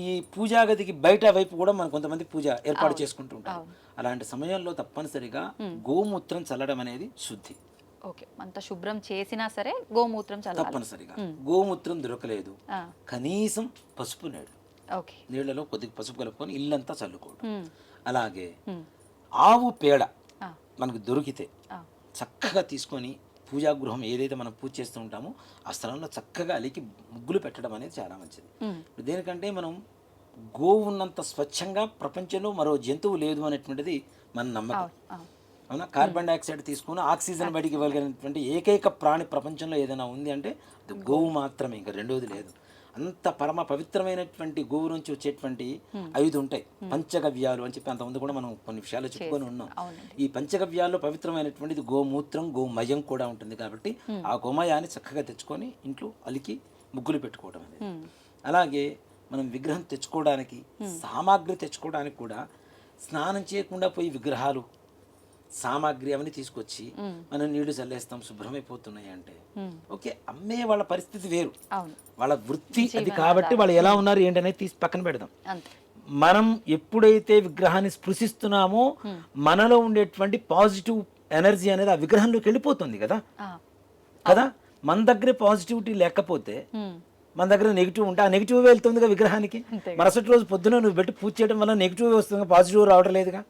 ఈ పూజా గదికి బయట వైపు కూడా మనం కొంతమంది పూజ ఏర్పాటు చేసుకుంటూ ఉంటాం. అలాంటి సమయంలో తప్పనిసరిగా గోమూత్రం చల్లడం అనేది శుద్ధి. ఓకే, అంత శుభ్రం చేసినా సరే గోమూత్రం చల్లాలి తప్పనిసరిగా. గోమూత్రం దొరకలేదు, కనీసం పసుపు నీళ్ళు, ఓకే, నీళ్లలో కొద్దిగా పసుపు కలుపుకొని ఇల్లంతా చల్లుకోవడం. అలాగే ఆవు పేడ మనకు దొరికితే చక్కగా తీసుకొని పూజా గృహం ఏదైతే మనం పూజ చేస్తూ ఉంటామో ఆ స్థలంలో చక్కగా అలికి ముగ్గులు పెట్టడం అనేది చాలా మంచిది. దేనికంటే మనం గోవు ఉన్నంత స్వచ్ఛంగా ప్రపంచంలో మరో జంతువు లేదు అనేటువంటిది మన నమ్మకం. అవునా? కార్బన్ డైఆక్సైడ్ తీసుకుని ఆక్సిజన్ బయటికి ఇవ్వగలిగినటువంటి ఏకైక ప్రాణి ప్రపంచంలో ఏదైనా ఉంది అంటే అది గోవు మాత్రమే, ఇంకా రెండోది లేదు. అంత పరమ పవిత్రమైనటువంటి గోవు నుంచి వచ్చేటువంటి 5 ఉంటాయి పంచగవ్యాలు అని చెప్పి అంతకుముందు కూడా మనం కొన్ని విషయాలు చెప్పుకొని ఉన్నాం. ఈ పంచగవ్యాల్లో పవిత్రమైనటువంటిది గోమూత్రం, గోమయం కూడా ఉంటుంది. కాబట్టి ఆ గోమయాన్ని చక్కగా తెచ్చుకొని ఇంట్లో అలికి ముగ్గులు పెట్టుకోవడం అనేది. అలాగే మనం విగ్రహం తెచ్చుకోవడానికి సామాగ్రి తెచ్చుకోవడానికి కూడా స్నానం చేయకుండా పోయి విగ్రహాలు సామాగ్రి అవన్నీ తీసుకొచ్చి మనం నీళ్లు చల్లేస్తాం, శుభ్రమైపోతున్నాయి అంటే ఓకే, అమ్మే వాళ్ళ పరిస్థితి వేరు, వాళ్ళ వృత్తి అది. కాబట్టి వాళ్ళు ఎలా ఉన్నారు ఏంటనేది తీసి పక్కన పెడదాం. మనం ఎప్పుడైతే విగ్రహాన్ని స్పృశిస్తున్నామో మనలో ఉండేటువంటి పాజిటివ్ ఎనర్జీ అనేది ఆ విగ్రహంలోకి వెళ్ళిపోతుంది కదా. మన దగ్గర పాజిటివిటీ లేకపోతే మన దగ్గర నెగిటివ్ ఉంటే ఆ నెగిటివ్ వెళ్తుందిగా విగ్రహానికి. మరుసటి రోజు పొద్దున నువ్వు పెట్టి పూజ చేయడం వల్ల నెగిటివ్ వస్తుంది, పాజిటివ్ రావడం లేదుగా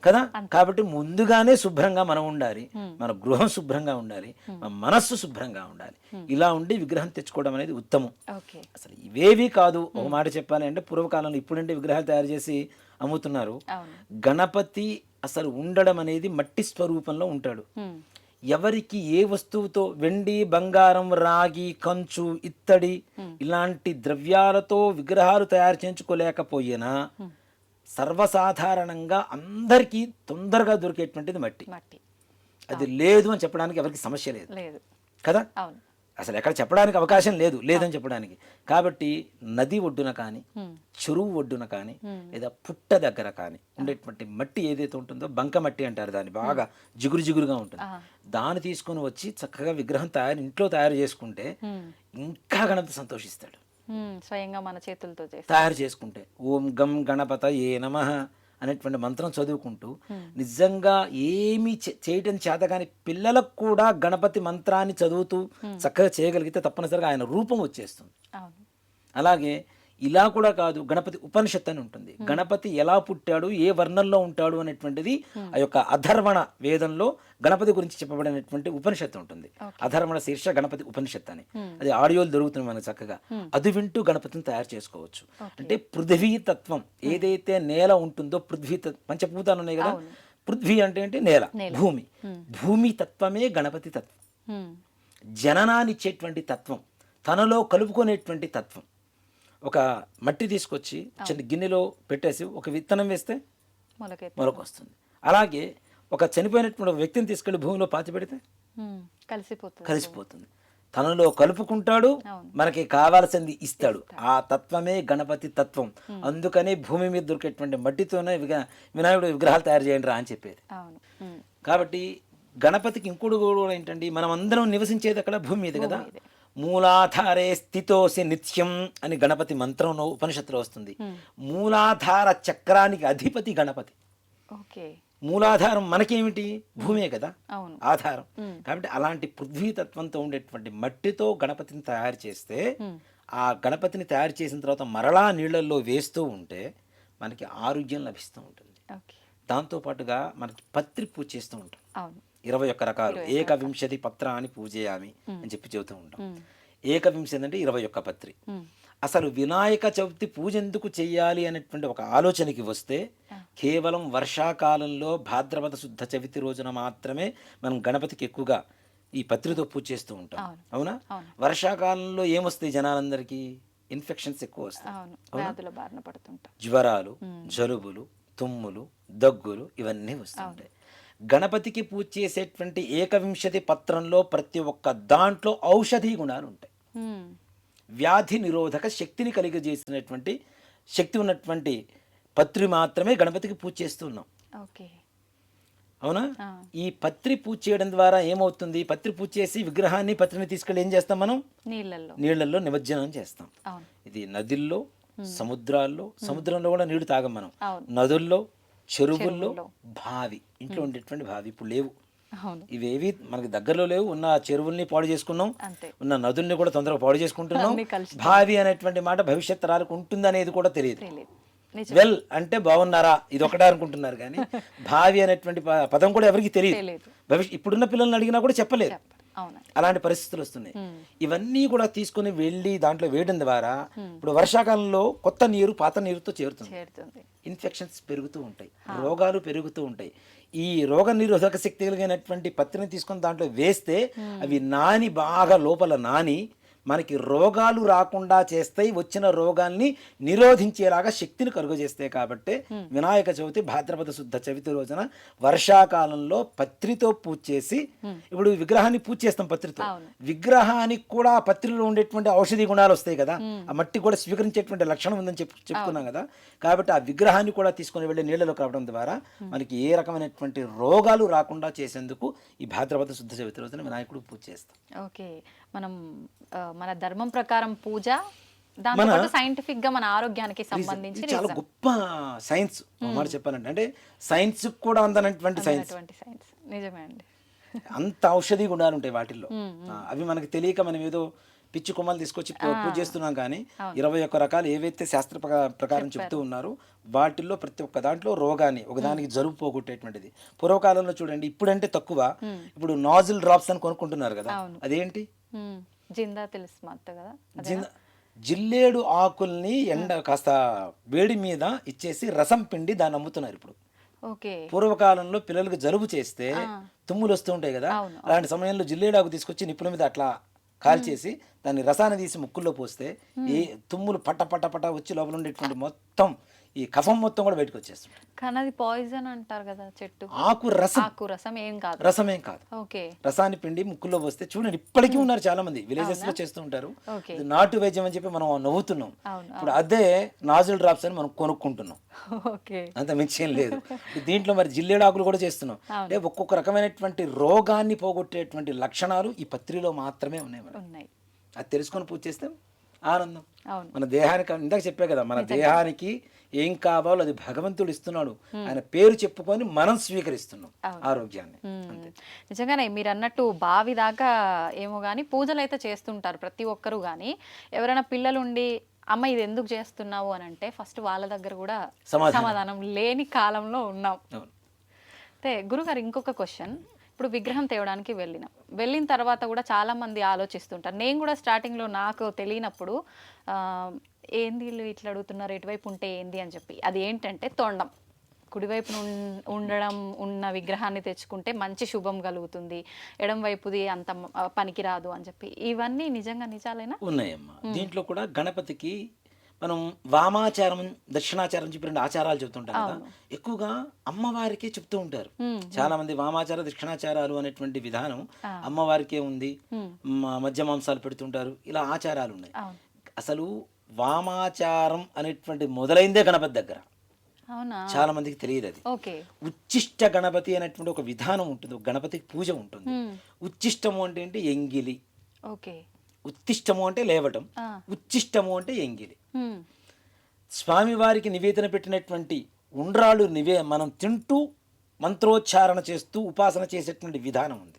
కదా. కాబట్టి ముందుగానే శుభ్రంగా మనం ఉండాలి, మన గృహం శుభ్రంగా ఉండాలి, మన మనస్సు శుభ్రంగా ఉండాలి. ఇలా ఉండి విగ్రహం తెచ్చుకోవడం అనేది ఉత్తమం. అసలు ఇవేవి కాదు. ఒక మాట చెప్పాలి అంటే పూర్వకాలంలో, ఇప్పుడంటే విగ్రహాలు తయారు చేసి అమ్ముతున్నారు. గణపతి అసలు ఉండడం అనేది మట్టి స్వరూపంలో ఉంటాడు. ఎవరికి ఏ వస్తువుతో, వెండి, బంగారం, రాగి, కంచు, ఇత్తడి ఇలాంటి ద్రవ్యాలతో విగ్రహాలు తయారు చేయించుకోలేకపోయినా సర్వసాధారణంగా అందరికీ తొందరగా దొరికేటువంటిది మట్టి. అది లేదు అని చెప్పడానికి ఎవరికి సమస్య లేదు కదా. అసలు ఎక్కడ చెప్పడానికి అవకాశం లేదు, లేదని చెప్పడానికి. కాబట్టి నది ఒడ్డున కానీ, చెరువు ఒడ్డున కానీ, లేదా పుట్ట దగ్గర కానీ ఉండేటువంటి మట్టి ఏదైతే ఉంటుందో బంక మట్టి అంటారు దాన్ని, బాగా జిగురు జిగురుగా ఉంటుంది. దాన్ని తీసుకొని వచ్చి చక్కగా విగ్రహం ఇంట్లో తయారు చేసుకుంటే ఇంకా గణపతి సంతోషిస్తాడు. స్వయంగా మన చేతులతో తయారు చేసుకుంటే ఓం గం గణపతయే నమః అనేటువంటి మంత్రం చదువుకుంటూ నిజంగా ఏమీ చేయటం చేత కానీ పిల్లలకు కూడా గణపతి మంత్రాన్ని చదువుతూ చక్కగా చేయగలిగితే తప్పనిసరిగా ఆయన రూపం వచ్చేస్తుంది. అలాగే ఇలా కూడా కాదు, గణపతి ఉపనిషత్ అని ఉంటుంది. గణపతి ఎలా పుట్టాడు, ఏ వర్ణంలో ఉంటాడు అనేటువంటిది ఆ యొక్క అధర్వణ వేదంలో గణపతి గురించి చెప్పబడినటువంటి ఉపనిషత్తు ఉంటుంది. అధర్వణ శీర్ష గణపతి ఉపనిషత్ అని, అది ఆడియోలు దొరుకుతుంది మనకు చక్కగా. అది వింటూ గణపతిని తయారు చేసుకోవచ్చు. అంటే పృథ్వీ తత్వం ఏదైతే నేల ఉంటుందో, పృథ్వీ పంచభూతాలు ఉన్నాయి కదా, పృథ్వీ అంటే నేల, భూమి, భూమి తత్వమే గణపతి తత్వం. జననాన్నిచ్చేటువంటి తత్వం, తనలో కలుపుకునేటువంటి తత్వం. ఒక మట్టి తీసుకొచ్చి చిన్న గిన్నెలో పెట్టేసి ఒక విత్తనం వేస్తే మొలక వస్తుంది. అలాగే ఒక చనిపోయినటువంటి వ్యక్తిని తీసుకెళ్లి భూమిలో పాతి పెడితే కలిసిపోతుంది. తనలో కలుపుకుంటాడు, మనకి కావాల్సింది ఇస్తాడు. ఆ తత్వమే గణపతి తత్వం. అందుకనే భూమి మీద దొరికేటువంటి మట్టితోనే వినాయకుడు విగ్రహాలు తయారు చేయండి రా అని చెప్పేది. కాబట్టి గణపతికి ఇంకోటి కూడా ఏంటండి, మనం అందరం నివసించేది అక్కడ భూమి మీద కదా. మూలాధారే స్థితోసి నిత్యం అని గణపతి మంత్రంలో ఉపనిషత్తులో వస్తుంది. మూలాధార చక్రానికి అధిపతి గణపతి. మూలాధారం మనకేమిటి, భూమే కదా ఆధారం. కాబట్టి అలాంటి పృథ్వీతత్వంతో ఉండేటువంటి మట్టితో గణపతిని తయారు చేస్తే, ఆ గణపతిని తయారు చేసిన తర్వాత మరలా నీళ్లలో వేస్తూ ఉంటే మనకి ఆరోగ్యం లభిస్తూ ఉంటుంది. దాంతోపాటుగా మనకి పత్రి పూజ చేస్తూ ఉంటాం. 21 రకాలు, 21 పత్రాన్ని పూజయామి అని చెప్పి చెబుతూ ఉంటాం. 21 అంటే 21 పత్రి. అసలు వినాయక చవితి పూజ ఎందుకు చెయ్యాలి అనేటువంటి ఒక ఆలోచనకి వస్తే, కేవలం వర్షాకాలంలో భాద్రపద శుద్ధ చవితి రోజున మాత్రమే మనం గణపతికి ఎక్కువగా ఈ పత్రితో పూజ చేస్తూ ఉంటాం. అవును. అవునా? అవును. వర్షాకాలంలో ఏమొస్తాయి జనాలందరికీ? ఇన్ఫెక్షన్స్ ఎక్కువ వస్తాయి. అవును, వ్యాధుల బారిన పడుతుంటాం. జ్వరాలు, జలుబులు, తుమ్ములు, దగ్గులు ఇవన్నీ వస్తుంటాయి. గణపతికి పూజ చేసేటువంటి ఏకవింశతి పత్రంలో ప్రతి ఒక్క దాంట్లో ఔషధీ గుణాలు ఉంటాయి. ఉమ్, వ్యాధి నిరోధక శక్తిని కలిగజేసినటువంటి శక్తి ఉన్నటువంటి పత్రి మాత్రమే గణపతికి పూజ చేస్తున్నాం. ఓకే. అవునా? ఆ. ఈ పత్రి పూజ చేయడం ద్వారా ఏమవుతుంది? పత్రి పూజ చేసి విగ్రహాన్ని పత్రిని తీసుకెళ్ళి ఏం చేస్తాం మనం? నీళ్ళల్లో. నీళ్ళల్లో నిమజ్జనం చేస్తాం. అవును. ఇది నదుల్లో, సముద్రాల్లో, సముద్రంలో కూడా నీళ్లు తాగం మనం. అవును. నదుల్లో, చెరువుల్లో, చెరువుల్లో. బావి, ఇంట్లో ఉండేటువంటి బావి ఇప్పుడు లేవు. అవును, ఇవేవి మనకి దగ్గరలో లేవు. ఉన్న చెరువుల్ని పాడు చేసుకున్నాం, అంతే. ఉన్న నదుల్ని కూడా తొందరగా పాడు చేసుకుంటున్నాం. అన్నీ కలిసి భావి అనేటువంటి మాట భవిష్యత్ తరాలకు ఉంటుందనేది కూడా తెలియదు. తెలియదు. నిజం. వెల్ అంటే బాగున్నారా ఇది ఒకటే అనుకుంటున్నారు కానీ భావి అనేటువంటి పదం కూడా ఎవరికి తెలియదు. తెలియదు. ఇప్పుడున్న పిల్లల్ని అడిగినా కూడా చెప్పలేదు. అవును. అలాంటి పరిస్థితులు వస్తున్నాయి. ఇవన్నీ కూడా తీసుకుని వెళ్ళి దాంట్లో వేయడం ద్వారా ఇప్పుడు వర్షాకాలంలో కొత్త నీరు పాత నీరుతో చేరుతుంది. ఇన్ఫెక్షన్స్ పెరుగుతూ ఉంటాయి, రోగాలు పెరుగుతూ ఉంటాయి. ఈ రోగ నిరోధక శక్తి కలిగినటువంటి పత్రిని తీసుకొని దాంట్లో వేస్తే అవి నాని బాగా లోపల నాని మనకి రోగాలు రాకుండా చేస్తాయి, వచ్చిన రోగాల్ని నిరోధించేలాగా శక్తిని కలుగజేస్తాయి. కాబట్టి వినాయక చవితి భాద్రపద శుద్ధ చవితి రోజున వర్షాకాలంలో పత్రితో పూజ చేసి, ఇప్పుడు విగ్రహాన్ని పూజ చేస్తాం పత్రితో, విగ్రహానికి కూడా ఆ పత్రిలో ఉండేటువంటి ఔషధి గుణాలు వస్తాయి కదా, ఆ మట్టి కూడా స్వీకరించేటువంటి లక్షణం ఉందని చెప్పుకున్నాం కదా. కాబట్టి ఆ విగ్రహాన్ని కూడా తీసుకొని వెళ్ళి నీళ్ళలో కలవడం ద్వారా మనకి ఏ రకమైనటువంటి రోగాలు రాకుండా చేసేందుకు ఈ భాద్రపద శుద్ధ చవితి రోజున వినాయకుడు పూజ చేస్తాం. ఓకే. మనం మన ధర్మం ప్రకారం పూజ, దాంతో సైంటిఫిక్ గా మన ఆరోగ్యానికి సంబంధించి చాలా గొప్ప సైన్స్ మాట చెప్పాలంటే, అంటే సైన్స్ కూడా అందనటువంటి సైన్స్. నిజమే అండి. అంత ఔషధి గుణాలు ఉంటాయి వాటిల్లో. అవి మనకి తెలియక మనం ఏదో పిచ్చి కొమ్మలు తీసుకొచ్చి పూజ చేస్తున్నాం. కానీ 21 రకాలు ఏవైతే శాస్త్ర ప్రకారం చెప్తూ ఉన్నారో వాటిల్లో ప్రతి ఒక్క దాంట్లో రోగాన్ని ఒకదానికి జలుబు పోగొట్టేటువంటిది. పూర్వకాలంలో చూడండి, ఇప్పుడంటే తక్కువ, ఇప్పుడు నాజిల్ డ్రాప్స్ అని కొనుక్కుంటున్నారు కదా, అదేంటి? జిందా తెలుసు కదా. జిల్లేడు ఆకుల్ని కాస్త వేడి మీద ఇచ్చేసి రసం పిండి దాన్ని అమ్ముతున్నారు ఇప్పుడు. పూర్వకాలంలో పిల్లలకు జలుబు చేస్తే తుమ్ములు వస్తూ ఉంటాయి కదా, అలాంటి సమయంలో జిల్లేడు ఆకు తీసుకొచ్చి నిప్పుల మీద అట్లా కాల్చేసి దాన్ని రసాన్ని తీసి ముక్కుల్లో పోస్తే ఈ తుమ్ములు పట్ట పట్ట పట్ట వచ్చి లోపల ఉండేటువంటి మొత్తం ఈ కఫం మొత్తం కూడా బయటకు వచ్చేస్తుంది. కానీ అది పాయిజన్ అంటారు కదా చెట్టు. ఆకు రసం ఏం కాదు. రసమేం కాదు. రసాన్ని పిండి ముక్కుల్లో పోస్తే చూడండి, ఇప్పటికీ ఉన్నారు చాలా మంది విలేజెస్ లో చేస్తూ ఉంటారు. నాటు వైద్యం అని చెప్పి మనం నవ్వుతున్నాం. ఇప్పుడు అదే నాజిల్ డ్రాప్స్ అని మనం కొనుక్కుంటున్నాం. అంత మించేం లేదు. దీంట్లో మరి జిల్లేడు ఆకులు కూడా చేస్తున్నాం. అంటే ఒక్కొక్క రకమైనటువంటి రోగాన్ని పోగొట్టేటువంటి లక్షణాలు ఈ పత్రిలో మాత్రమే ఉన్నాయి. అది తెలుసుకొని పూజ చేస్తే ఆనందం. మన దేహానికి, ఇందాక చెప్పే కదా, మన దేహానికి ఏం కావాలో అది భగవంతుడు ఇస్తున్నాడు. ఆయన పేరు చెప్పుకొని మనం స్వీకరిస్తున్నాం ఆరోగ్యాన్ని. నిజంగానే మీరు అన్నట్టు బావి దాకా ఏమో గానీ పూజలు అయితే చేస్తుంటారు ప్రతి ఒక్కరు. కానీ ఎవరైనా పిల్లలుండి అమ్మ ఇది ఎందుకు చేస్తున్నావు అని అంటే ఫస్ట్ వాళ్ళ దగ్గర కూడా సమాధానం లేని కాలంలో ఉన్నాం. అయితే గురుగారు, ఇంకొక క్వశ్చన్. ఇప్పుడు విగ్రహం తేవడానికి వెళ్ళిన తర్వాత కూడా చాలా మంది ఆలోచిస్తుంటారు. నేను కూడా స్టార్టింగ్లో నాకు తెలియనప్పుడు ఏంది వీళ్ళు ఇట్లా అడుగుతున్నారు, ఎటువైపు ఉంటే ఏంది అని చెప్పి. అది ఏంటంటే తొండం కుడివైపున ఉండడం ఉన్న విగ్రహాన్ని తెచ్చుకుంటే మంచి శుభం కలుగుతుంది, ఎడం వైపుది అంత పనికిరాదు అని చెప్పి. ఇవన్నీ నిజంగా నిజాలేనా? ఉన్నాయమ్మా. దీంట్లో కూడా గణపతికి మనం వామాచారం, దక్షిణాచారం చెప్పి 2 ఆచారాలు చెప్తుంటాం కదా. ఎక్కువగా అమ్మవారికే చెప్తూ ఉంటారు చాలా మంది. వామాచార దక్షిణాచారాలు అనేటువంటి విధానం అమ్మవారికే ఉంది. మధ్య మాంసాలు పెడుతుంటారు, ఇలా ఆచారాలు ఉన్నాయి. అసలు వామాచారం అనేటువంటి మొదలైందే గణపతి దగ్గర. చాలా మందికి తెలియదు అది. ఉచ్చిష్ట గణపతి అనేటువంటి ఒక విధానం ఉంటుంది, గణపతికి పూజ ఉంటుంది. ఉచ్చిష్టము అంటే ఏంటి? ఎంగిలి. ఉత్తిష్టము అంటే లేవటం, ఉచ్చిష్టము అంటే ఎంగిలి. స్వామివారికి నివేదన పెట్టినటువంటి ఉండ్రాళ్ళు మనం తింటూ మంత్రోచ్చారణ చేస్తూ ఉపాసన చేసేటువంటి విధానం ఉంది.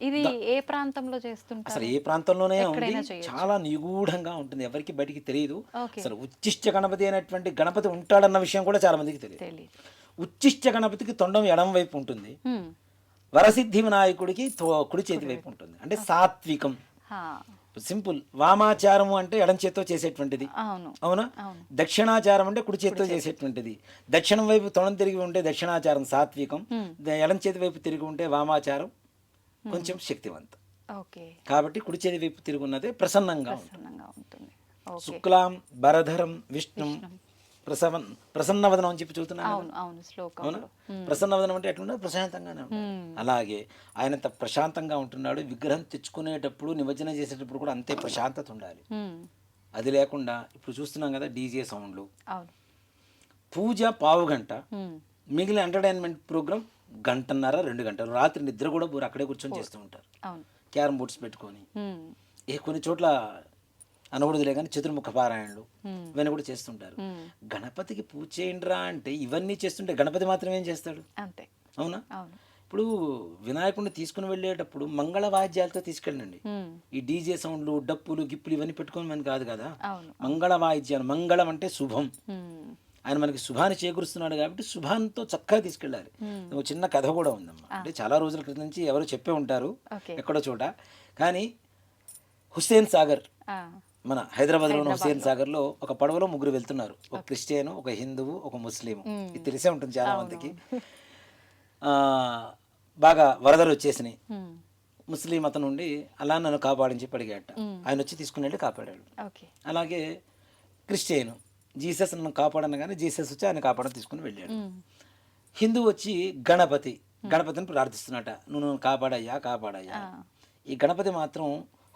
ఇది ఏ ప్రాంతంలో చేస్తుంటారు? అసలు ఏ ప్రాంతంలోనే ఉంది, చాలా నిగూఢంగా ఉంటుంది, ఎవరికి బయటికి తెలియదు. అసలు ఉచ్చిష్ట గణపతి అనేటువంటి గణపతి ఉంటాడన్న విషయం కూడా చాలా మందికి తెలియదు. ఉచ్చిష్ట గణపతికి తొండం ఎడం వైపు ఉంటుంది, వరసిద్ధి వినాయకుడికి కుడి చేతి వైపు ఉంటుంది. అంటే సాత్వికం, సింపుల్. వామాచారము అంటే ఎడం చేత్తో చేసేటువంటిది, అవునా? దక్షిణాచారం అంటే కుడి చేత్తో చేసేటువంటిది. దక్షిణం వైపు తొండం తిరిగి ఉంటే దక్షిణాచారం సాత్వికం, ఎడం చేతి వైపు తిరిగి ఉంటే వామాచారం కొంచెం శక్తివంతం. ఓకే. కాబట్టి కుడి చేతి వైపు తిరుగున్నదే ప్రసన్నంగా ఉంటుంది. ప్రసన్నంగా ఉంటుంది. ఓకే. శుక్లాం వరధరం విష్ణుం ప్రసన్నవదనం అని చెప్పి చూస్తున్నాను. అవును అవును అవునా? శ్లోకంలో. ప్రసన్నవదనం అంటే ఎట్లుండదు, ప్రశాంతంగానే ఉంటుంది. అలాగే ఆయన అంత ప్రశాంతంగా ఉంటున్నాడు. విగ్రహం తెచ్చుకునేటప్పుడు నిమజ్జనం చేసేటప్పుడు కూడా అంతే ప్రశాంతత ఉండాలి. అది లేకుండా ఇప్పుడు చూస్తున్నాం కదా డీజే సౌండ్లు. అవును. పూజ పావు గంట, మిగిలిన ఎంటర్టైన్మెంట్ ప్రోగ్రామ్ గంటన్నర 2 గంటలు. రాత్రి నిద్ర కూడా అక్కడే కూర్చొని చేస్తూ ఉంటారు. అవును. క్యారమ్ బోర్డ్స్ పెట్టుకొని. కొన్ని చోట్ల అనకూడదులే కానీ చతుర్ముఖ పారాయణలు ఇవన్నీ కూడా చేస్తుంటారు. గణపతికి పూజ చేయండిరా అంటే ఇవన్నీ చేస్తుంటే గణపతి మాత్రం ఏం చేస్తాడు? అంతే. అవునా? అవును. ఇప్పుడు వినాయకుడిని తీసుకుని వెళ్ళేటప్పుడు మంగళ వాయిద్యాలతో తీసుకెళ్ళండి. ఈ డీజే సౌండ్లు డప్పులు గిప్పులు ఇవన్నీ పెట్టుకోని మనకి కాదు కదా. అవును. మంగళ వాయిద్యాలు, మంగళం అంటే శుభం. ఆయన మనకి శుభాన్ని చేకూరుస్తున్నాడు కాబట్టి శుభాంతో చక్కగా తీసుకెళ్ళాలి. ఒక చిన్న కథ కూడా ఉందమ్మా. అంటే చాలా రోజుల క్రితం నుంచి ఎవరు చెప్పే ఉంటారు ఎక్కడో చోట. కానీ హుస్సేన్ సాగర్, మన హైదరాబాద్లో ఉన్న హుస్సేన్ సాగర్లో ఒక పడవలో 3 వెళ్తున్నారు. ఒక క్రిస్టియన్, ఒక హిందువు, ఒక ముస్లిం. ఇది తెలిసే ఉంటుంది చాలా మందికి. బాగా వరదలు వచ్చేసినాయి. ముస్లిం అతను ఉండి అలా నన్ను కాపాడని చెప్పి అడిగాట. ఆయన వచ్చి తీసుకుని వెళ్ళి కాపాడాడు. అలాగే క్రిస్టియన్ జీసస్ నన్ను కాపాడనగానే జీసస్ వచ్చి ఆయన కాపాడని తీసుకుని వెళ్ళాడు. హిందూ వచ్చి గణపతిని ప్రార్థిస్తున్నట, నువ్వు నన్ను కాపాడయ్యా కాపాడయ్యా. ఈ గణపతి మాత్రం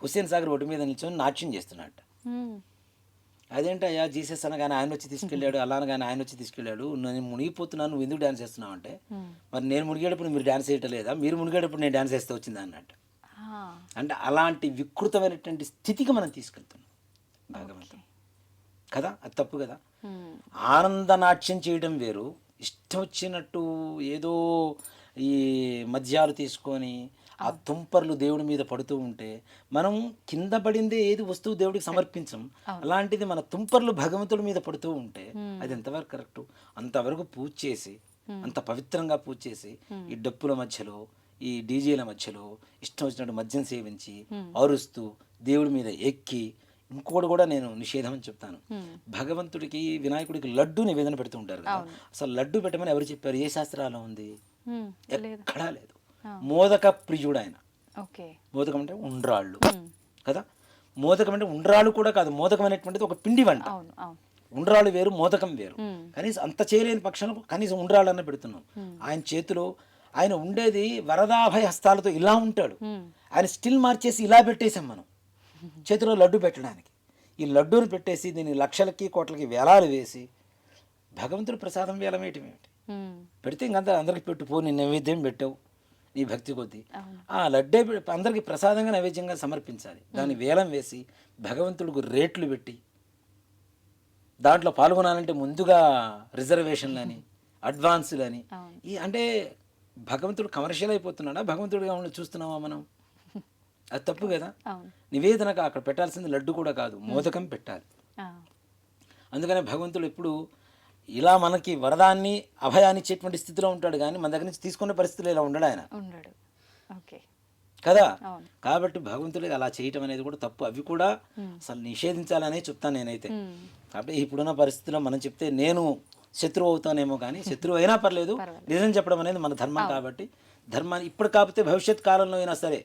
హుస్సేన్ సాగర్ ఒడ్డు మీద నిల్చొని నాట్యం చేస్తున్నట్ట. అదేంటయ్యా జీసస్ అనగానే ఆయన వచ్చి తీసుకెళ్ళాడు, అలా అనగానే ఆయన వచ్చి తీసుకెళ్ళాడు, నేను మునిగిపోతున్నాను, నువ్వు ఎందుకు డ్యాన్స్ చేస్తున్నావు అంటే, మరి నేను మునిగేటప్పుడు మీరు డ్యాన్స్ చేయటం లేదా, మీరు మునిగేటప్పుడు నేను డ్యాన్స్ చేస్తే వచ్చిందా అన్నట్టు. అంటే అలాంటి వికృతమైనటువంటి స్థితికి మనం తీసుకెళ్తున్నాం భగవంతుడు కదా. అది తప్పు కదా. ఆనంద నాట్యం చేయడం వేరు, ఇష్టం వచ్చినట్టు ఏదో ఈ మద్యాలు తీసుకొని ఆ తుంపర్లు దేవుడి మీద పడుతూ ఉంటే మనం కింద పడిందే ఏది వస్తువు దేవుడికి సమర్పించం. అలాంటిది మన తుంపర్లు భగవంతుడి మీద పడుతూ ఉంటే అది ఎంతవరకు కరెక్టు? అంతవరకు పూజ చేసి, అంత పవిత్రంగా పూజ చేసి, ఈ డప్పుల మధ్యలో ఈ డీజేల మధ్యలో ఇష్టం వచ్చినట్టు మద్యం సేవించి అరుస్తూ దేవుడి మీద ఎక్కి, ఇంకోటి కూడా నేను నిషేధం అని చెప్తాను. భగవంతుడికి వినాయకుడికి లడ్డు నివేదన పెడుతూ ఉంటారు కదా. అసలు లడ్డు పెట్టమని ఎవరు చెప్పారు? ఏ శాస్త్రాల్లో ఉంది? ఎక్కడా లేదు. మోదక ప్రియుడు ఆయన. మోదకం అంటే ఉండ్రాళ్ళు కదా. మోదకం అంటే ఉండ్రాళ్ళు కూడా కాదు, మోదకం అనేటువంటిది ఒక పిండి వంట. ఉండ్రాళ్ళు వేరు, మోదకం వేరు. కనీసం అంత చేయలేని పక్షంలో కనీసం ఉండ్రాళ్ళు అన్న పెడుతున్నాం. ఆయన చేతిలో ఆయన ఉండేది వరదాభయ హస్తాలతో ఇలా ఉంటాడు. ఆయన స్టిల్ మార్చేసి ఇలా పెట్టేసాం మనం చేతిలో లడ్డు పెట్టడానికి. ఈ లడ్డూని పెట్టేసి దీన్ని లక్షలకి కోట్లకి వేలాలు వేసి భగవంతుడు ప్రసాదం వేలం వేయటం ఏమిటి? పెడితే ఇంకంతా అందరికి పెట్టుపో, నీ నైవేద్యం పెట్టావు నీ భక్తి కొద్దీ. ఆ లడ్డే అందరికి ప్రసాదంగా నైవేద్యంగా సమర్పించాలి. దాన్ని వేలం వేసి భగవంతుడికి రేట్లు పెట్టి దాంట్లో పాల్గొనాలంటే ముందుగా రిజర్వేషన్లు అని, అడ్వాన్సులు అని. ఈ అంటే భగవంతుడు కమర్షియల్ అయిపోతున్నాడా? భగవంతుడిగా ఉండి చూస్తున్నామా మనం? అది తప్పు కదా. నివేదనగా అక్కడ పెట్టాల్సింది లడ్డు కూడా కాదు, మోదకం పెట్టాలి. అందుకనే భగవంతుడు ఎప్పుడు ఇలా మనకి వరదాన్ని అభయాన్ని ఇచ్చేటువంటి స్థితిలో ఉంటాడు, కానీ మన దగ్గర నుంచి తీసుకునే పరిస్థితులు ఇలా ఉండడు ఆయన కదా. కాబట్టి భగవంతుడికి అలా చేయటం అనేది కూడా తప్పు. అవి కూడా అసలు నిషేధించాలనే చెప్తాను నేనైతే. కాబట్టి ఇప్పుడున్న పరిస్థితిలో మనం చెప్తే నేను శత్రువు అవుతానేమో, కానీ శత్రువు అయినా పర్లేదు, నిజం చెప్పడం అనేది మన ధర్మం. కాబట్టి ధర్మాన్ని ఇప్పుడు కాకపోతే భవిష్యత్ కాలంలో అయినా సరే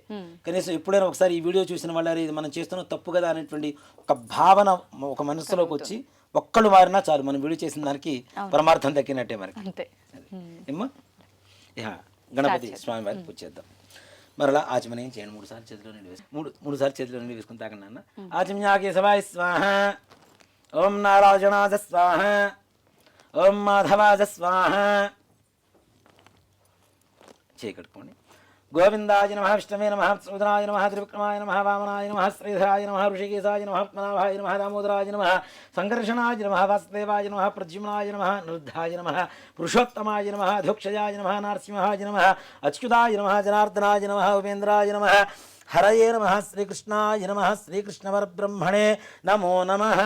కనీసం ఎప్పుడైనా ఒకసారి ఈ వీడియో చూసిన వాళ్ళు ఇది మనం చేస్తున్న తప్పు కదా అనేటువంటి ఒక భావన ఒక మనసులోకి వచ్చి ఒక్కళ్ళు మారినా చాలు, మనం వీడియో చేసిన దానికి పరమార్థం దక్కినట్టే మనకి. ఏమ్మా గణపతి స్వామి వారికి పూజ చేద్దాం. మరలా ఆచమనం చేయండి. 3 సార్లు చేతిలో నీళ్ళు వేసి 3 సార్లు చేతిలో నీళ్ళు వేసుకుని తాకండి అన్న. ఆచమ్యాకేశవాయ స్వాహ, ఓం నారాయణాజ స్వాహ, ఓం మాధవాజ స్వాహ. చేయకట్టుకోండి. గోవిందాయ నమః, విష్ణవే నమః, సూదనాయ నమః, త్రివిక్రమాయ నమః, వామనాయ నమః, శ్రీధరాయ నమః, ఋషికేశాయ నమః, పద్మనాభాయ నమః, దామోదరాయ నమః, సంకర్షణాయ నమః, వాసుదేవాయ నమః, ప్రద్యుమ్నాయ నమః, నిరుద్ధాయ నమః, పురుషోత్తమాయ నమః, అధోక్షజాయ నమః, నరసింహాయ నమః, అచ్యుతాయ నమః, జనార్దనాయ నమః, ఉపేంద్రాయ నమః, హరయే నమః, శ్రీకృష్ణాయ నమః, శ్రీకృష్ణ పరబ్రహ్మణే నమో నమః.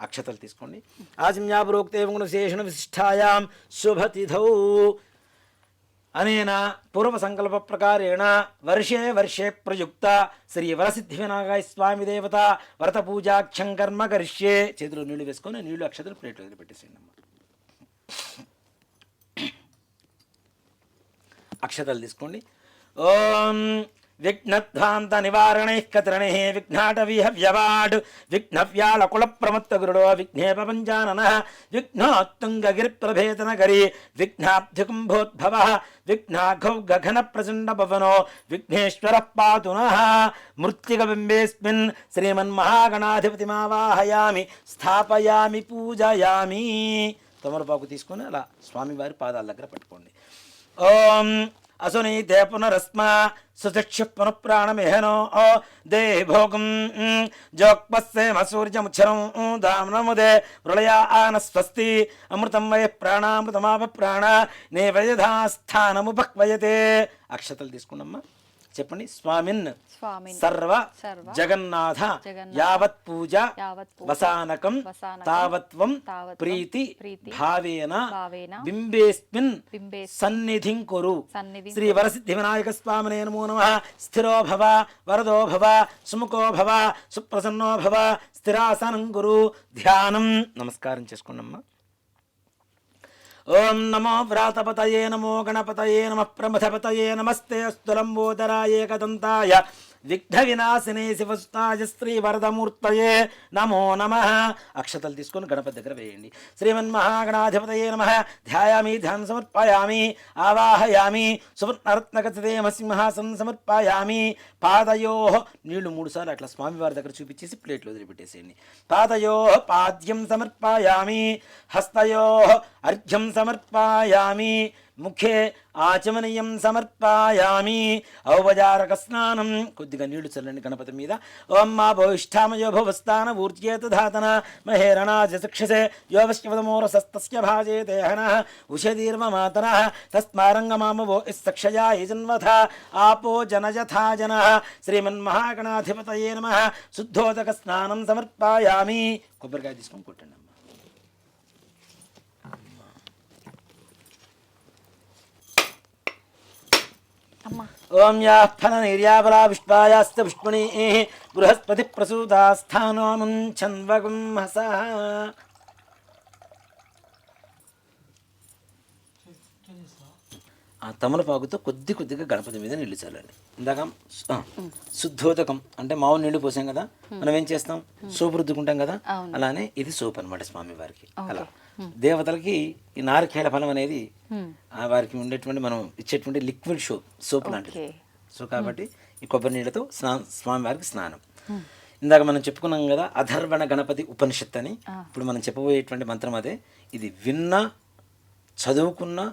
అక్షతలు తీసుకోండి. ఆచమ్యాపురోక్తే గుణవిశేషణ విశిష్టాయాం శుభతిథౌ అనేన పూర్వ సంకల్ప ప్రకారేణ వర్షే వర్షే ప్రయుక్త శ్రీ వరసిద్ధి వినాయక స్వామి దేవత వ్రత పూజాఖ్యం కర్మ కరిష్యే. చేతిలో నీళ్లు వేసుకొని నీళ్లు అక్షతలు ప్లేట్లో దగ్గర పెట్టేసేయండి అమ్మ. అక్షతలు తీసుకోండి. ఓం విఘ్నధ్వాంత నివారణైః కత్రణైః విఘ్నాటవీహ వ్యవాడ్ విఘ్నవ్యాళకుల ప్రమత్తగురుడో విఘ్నేప పంచాననః విఘ్నోత్తుంగగిరిప్రభేతనగరి విఘ్నాబ్ధికుంభోద్భవః విఘ్నాఘౌ గగన ప్రచండ పవనో విఘ్నేశ్వరః పాతు నః మృత్తికబింబేస్మిన్ శ్రీమన్మహాగణాధిపతిమావాహయామి స్థాపయామి పూజయామి. తమలపాకు తీసుకొని అలా స్వామివారి పాదాల దగ్గర పట్టుకోండి. ఓం అసునీతే పునరస్మ సుచక్షు పునఃప్రాణమిహనో దేభోగం జోక్పస్సేమ సూర్యముచ్చరం దామ్నముదే ప్రళయా ఆన స్వస్తి అమృతం వయ ప్రాణామృతమాప ప్రాణ నేవయథాస్థానముపక్వయతే. అక్షతలు తీసుకున్నమ్మా చెప్పండి. స్వామిన్ సర్వ జగన్నాథ యావత్ పూజ వసానకం తావత్వం ప్రీతి భావేన బింబేస్మిన్ సన్నిధిం కురు. శ్రీ వరసిద్ధి వినాయక స్వామినే నమో నమః. స్థిరో భవ వరదో భవ సుముఖో భవ సుప్రసన్నో భవ స్థిరాసనం కురు. ధ్యానం. నమస్కారం చేసుకోండమ్మా. ఓం నమో వ్రాతపతయే నమో గణపతయే నమః ప్రమథపతయే నమస్తే అస్తు లంబోదరాయ ఏకదంతాయ విఘ్న వినాశినే శివసుతాయ శ్రీ వరదమూర్తయే నమో నమః. అక్షతలు తీసుకొని గణపతి దగ్గర వేయండి. శ్రీమన్మహాగణాధిపతయే నమః. ధ్యాయామి ధ్యానం సమర్పయామి ఆవాహయామి సువర్ణరత్నకచితేమ సింహాసనం సమర్పయామి. పాదయో నీళ్లు 3 సార్లు అట్లా స్వామివారి దగ్గర చూపించేసి ప్లేట్లో వదిలిపెట్టేసేయండి. పాదయో పాద్యం సమర్పయామి. హస్తయో అర్ఘ్యం సమర్పయామి. ముఖే ఆచమనీయం సమర్పయామి. ఔపచారక స్నానం. కొద్దిగా నీళ్లు చల్లండి గణపతి మీద. ఓం మా భవిష్ఠామయో భవస్థాన ఊర్జేత ధాతన మహేరణాజ చక్షసే యోగశ్యవదమోరసస్తస్య భాజేతే హనః ఉషదీర్మ మాతరః తస్మారంగమామవో ఇస్సక్షయా యజన్వథ ఆపో జనయథా జనః. శ్రీమన్మహాగణాధిపతయే నమః. శుద్ధోదక స్నానం సమర్పయామి. కొబ్బరికాయ తీసుకొని కొట్టండి. ఓం యా ఫల నిర్యాబలా విష్ణాయాస్త పుష్పణీ బృహస్పతి ప్రసూతా స్థానో ముంఛన్వగుం హసః. ఆ తమలపాకుతో కొద్దిగా గణపతి మీద నీళ్లు చల్లండి. ఇందాక శుద్ధోదకం అంటే మామూలు నీళ్లు పోసాం కదా, మనం ఏం చేస్తాం సోపు రుద్దుకుంటాం కదా, అలానే ఇది సోప్ అనమాట స్వామి వారికి. అలా దేవతలకి ఈ నారికేళ ఫలం అనేది వారికి ఉండేటువంటి మనం ఇచ్చేటువంటి లిక్విడ్ సోప్ లాంటిది. సో కాబట్టి ఈ కొబ్బరి నీళ్ళతో స్వామి వారికి స్నానం. ఇందాక మనం చెప్పుకున్నాం కదా అధర్వణ గణపతి ఉపనిషత్తు అని. ఇప్పుడు మనం చెప్పబోయేటువంటి మంత్రం అదే. ఇది విన్నా చదువుకున్నా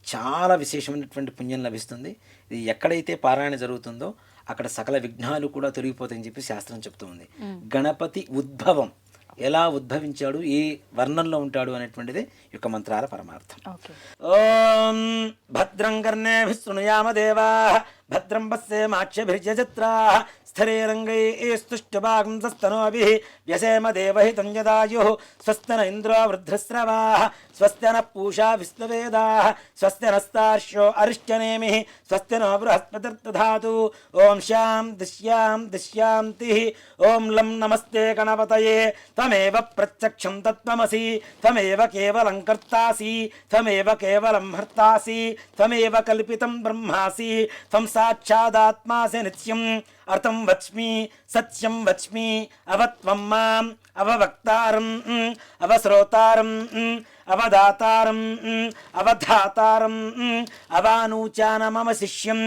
చాలా విశేషమైనటువంటి పుణ్యం లభిస్తుంది. ఇది ఎక్కడైతే పారాయణ జరుగుతుందో అక్కడ సకల విఘ్నాలు కూడా తొలగిపోతాయని చెప్పి శాస్త్రం చెప్తూ ఉంది. గణపతి ఉద్భవం, ఎలా ఉద్భవించాడు, ఏ వర్ణంలో ఉంటాడు అనేటువంటిది యొక్క మంత్రాల పరమార్థం. ఓం భద్రం కర్ణేభిః శృణుయామ దేవాః భద్రం పశ్యేమాక్షభిర్యజత్రాః స్థిరైరంగైస్తుష్టుభాగంసస్తనోభిః వ్యసేమ దేవహితం యదాయుః స్వస్తిన ఇంద్రో వృద్ధశ్రవాः స్వస్తిన పూషా విశ్వవేదాः స్వస్తి నస్తార్ష్యో అరిష్టనేమిః స్వస్తి నో బృహస్పతిర్దధాతు. ఓం శాంతిః. ఓం లం నమస్తే గణపతయే త్వమేవ ప్రత్యక్షం తత్వమసి త్వమేవ కేవలం కర్తాసి త్వమేవ కేవలం హర్తాసి త్వమేవ కల్పితం బ్రహ్మాసి త్వం సాక్షాదాత్మాసి నిత్యం అర్థం వచ్మి సత్యం వచ్మి అవత్వం మాం అవవక్తారం అవశ్రోతారం అవదాతారం అవధాతారం అవానూచాన మమ శిష్యం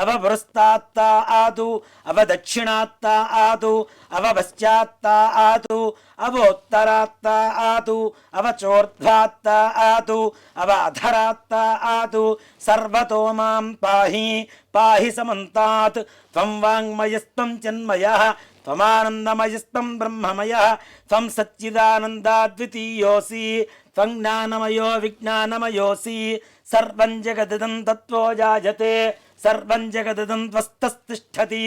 అవపురస్తాత్తా ఆదు అవదక్షిణాత్తా ఆదు అవపశ్చాత్తా ఆదు అవోత్తరాత్తా ఆదు అవచోర్ధ్వాత్తా ఆదు అవధరాత్తా ఆదు సర్వతో మాం పాహి పాహి సమంతాత్. త్వం వాంగ్మయస్త్వం చిన్మయః త్వమానందమయస్త్వం బ్రహ్మమయః త్వం సచ్చిదానందాద్వితీయోసి త్వం జ్ఞానమయో విజ్ఞానమయోసి. సర్వం జగదిదం తత్వో జాయతే సర్వం జగదిదం త్వస్తతిష్ఠతి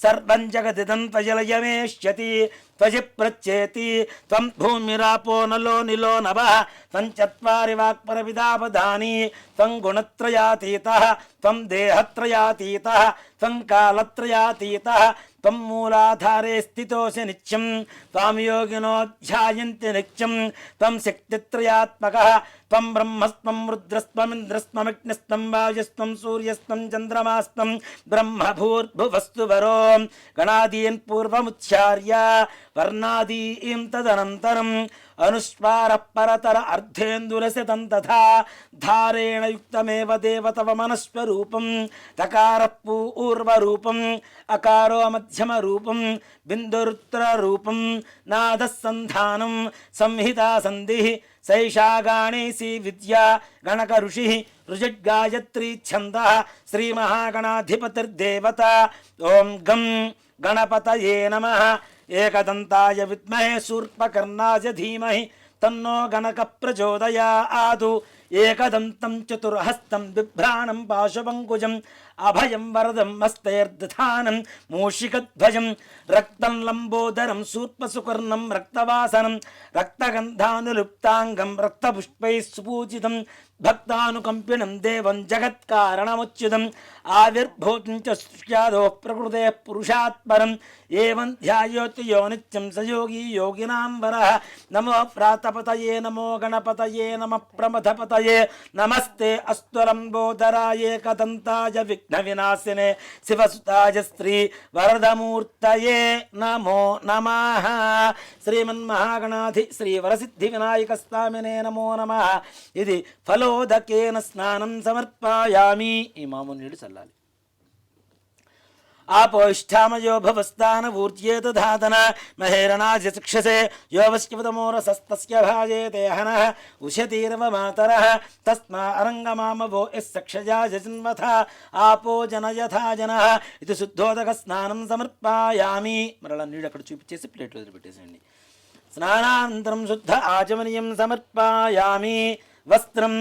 సర్వం జగదిదం త్వజలయమేష్యతి త్వజి ప్రచ్యేతి త్వం భూమిరాపో నలో నిలో నభః త్వం చత్వారి వాక్పరవిదాపదాని త్వం గుణత్రయాతీతః త్వం దేహత్రయాతీతః త్వం కాలత్రయాతీతః త్వం మూలాధారే స్థితోసి నిత్యం త్వాం యోగినో ధ్యాయంతి నిత్యం త్వం శక్తిత్రయాత్మకః త్వం బ్రహ్మస్త్వం రుద్రస్త్వమింద్రస్త్వమగ్నిస్త్వం వాయుస్త్వం సూర్యస్త్వం చంద్రమాస్త్వం బ్రహ్మభూర్భువస్తు వరో గణాదీన్ పూర్వముచ్చార్య వర్ణాదీం తదనంతరం అనుస్వార పరతర అర్ధేందురసితం తథా ధారేణ యుక్తమేవ దేవతవ మనస్వరూపం తకార పూర్వరూపం అకారో మధ్యమ రూపం బిందురుత్తర రూపం నాదసంధానం సంహితా సంధి సైషా గాణేసి విద్యా గణక ఋషి ఋజడ్గాయత్రీ ఛంద శ్రీమహాగణాధిపతిర్దేవత ఓం గం గణపతయే నమః ఏకదంతాయ విద్మహే శూర్పకర్ణాయ ధీమహి తన్నో గణక ప్రచోదయాదు ఏకదంతం చతుర్హస్తం బిభ్రాణం పాశుపంకుజం అభయం వరదం హస్తైర్దధానం మూషికధ్వజం రక్తం లంబోదరం శూర్పసుకర్ణం రక్తవాసనం రక్తగంధానులుప్తాంగం రక్తపుష్పైః సుపూజితం భక్తానుకంపినం దేవం జగత్కారణముచ్యుతం ఆవిర్భూతం చ సృష్ట్యాదో ప్రకృతే పురుషాత్పరం ఏవం ధ్యాయోతి యో నిత్యం సయోగి యోగినాం వరః నమో ప్రాతపతయే నమో గణపతయే నమః ప్రమథపతయే నమస్తే అస్త్వలంబోదరాయ ఏకదంతాయ విఘ్న వినాశినే శివసుతాయ శ్రీ వరదమూర్తయే నమో నమః శ్రీమన్మహాగణాధి శ్రీ వరసిద్ధి వినాయక స్వామినే నమో నమః ఇది ఫలోదకేన స్నానం సమర్పయామి ఈ మామూలు నీళ్ళు చల్లాలి ఆపోష్ఠామయో భవస్థాన ఊర్జ్యేత ధాతన మహేరణాజ చక్షసే యోవస్యవతమోరసస్తస్య భాజేతే హనః ఉషతీరవ మాతరః తస్మా అరంగమామవో యస్సక్షజా జన్వథ ఆపో జనయథా జనః ఇది శుద్ధోదక స్నానం సమర్పయామి మరలా నీళ్ళు అక్కడ చూపించేసి ప్లేట్లో వదిలిపెట్టేసేయండి స్నానానంతరం శుద్ధ ఆచమనీయం సమర్పయామి వస్త్రం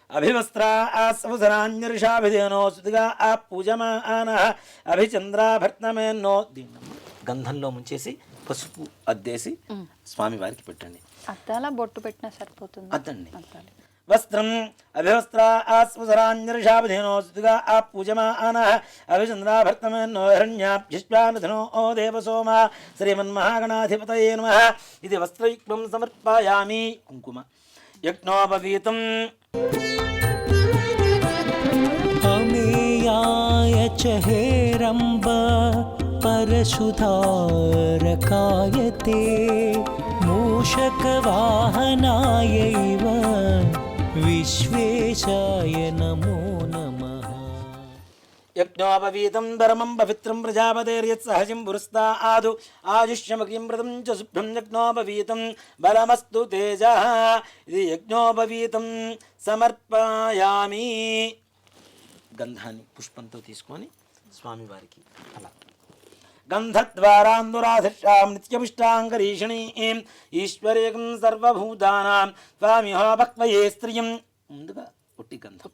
అభివస్త్రా ఆస్వసనాన్యర్షాభిధేనో సుదిగా ఆ పూజమాన అభిచంద్రాభర్తమేన్నో దీన్ని గంధంలో ముంచేసి పసుపు అద్దేసి స్వామి వారికి పెట్టండి అద్దాల బొట్టు పెట్టినా సరిపోతుంది అద్దండి వస్త్రం అభివస్త్రా ఆస్వసనాన్యర్షాభిధేనో సుదిగా ఆ పూజమాన అభిచంద్రాభర్తమేన్నో హిరణ్యాభ్యుష్పానుధనో ఓ దేవసోమ శ్రీమన్మహాగణాధిపతయే నమః ఇది వస్త్రయుగ్మం సమర్పయామి కుంకుమ యజ్ఞోపవీతం अमेयाय च हेरम्ब परशुधारकाय ते मूषकवाहनायैव विश्वेशाय नमो नमः యజ్ఞోపవీతం ధర్మం పవిత్రం ప్రజాపతేర్యత్సహజం పురస్తాదు ఆయుష్యమగ్నిం వ్రతం చ శుభ్రం యజ్ఞోపవీతం బలమస్తు తేజ ఇది యజ్ఞోపవీతం సమర్పయామి గంధాన్ని పుష్పంతో తీసుకొని స్వామివారికి అలా గంధద్వారాందురాధిష్టాం నిత్యపుష్టాంగరీషణీం ఈశ్వరేకం సర్వభూతానాం స్వామిహో భక్వయే స్త్రియం ముందుగా ఒట్టి గంధం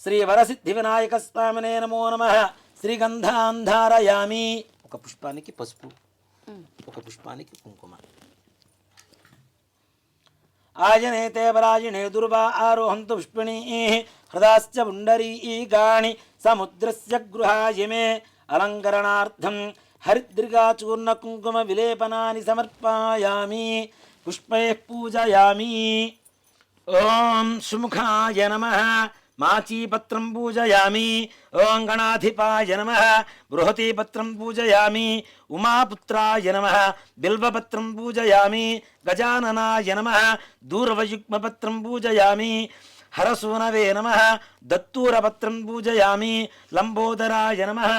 శ్రీ వరసిద్ధి వినాయక స్వామినే నమో నమః శ్రీగంధాంధారయామి ఒక పుష్పానికి పసుపు ఒక పుష్పానికి కుంకుమ ఆయనేతే పరాయణే దుర్వా ఆరోహంతు పుష్పిణీ హృదాశ్చ పుండరీకాణి సముద్రస్య గృహాయమే అలంకరణార్థం హరిద్రికాచూర్ణ కుంకుమ విలేపనాని సమర్పయామి పుష్పైః పూజయామి ఓం సుముఖాయ నమః మాచీపత్రం పూజయామి ఓం గణాధిపాయ నమః బృహతీపత్రం పూజయామి ఉమాపుత్రాయ నమః బిల్వపత్రం పూజయామి గజాననాయ నమః దూర్వయుగ్మపత్రం పూజయామి హరసూనవే నమః దత్తూరపత్రం పూజయామి లంబోదరాయ నమః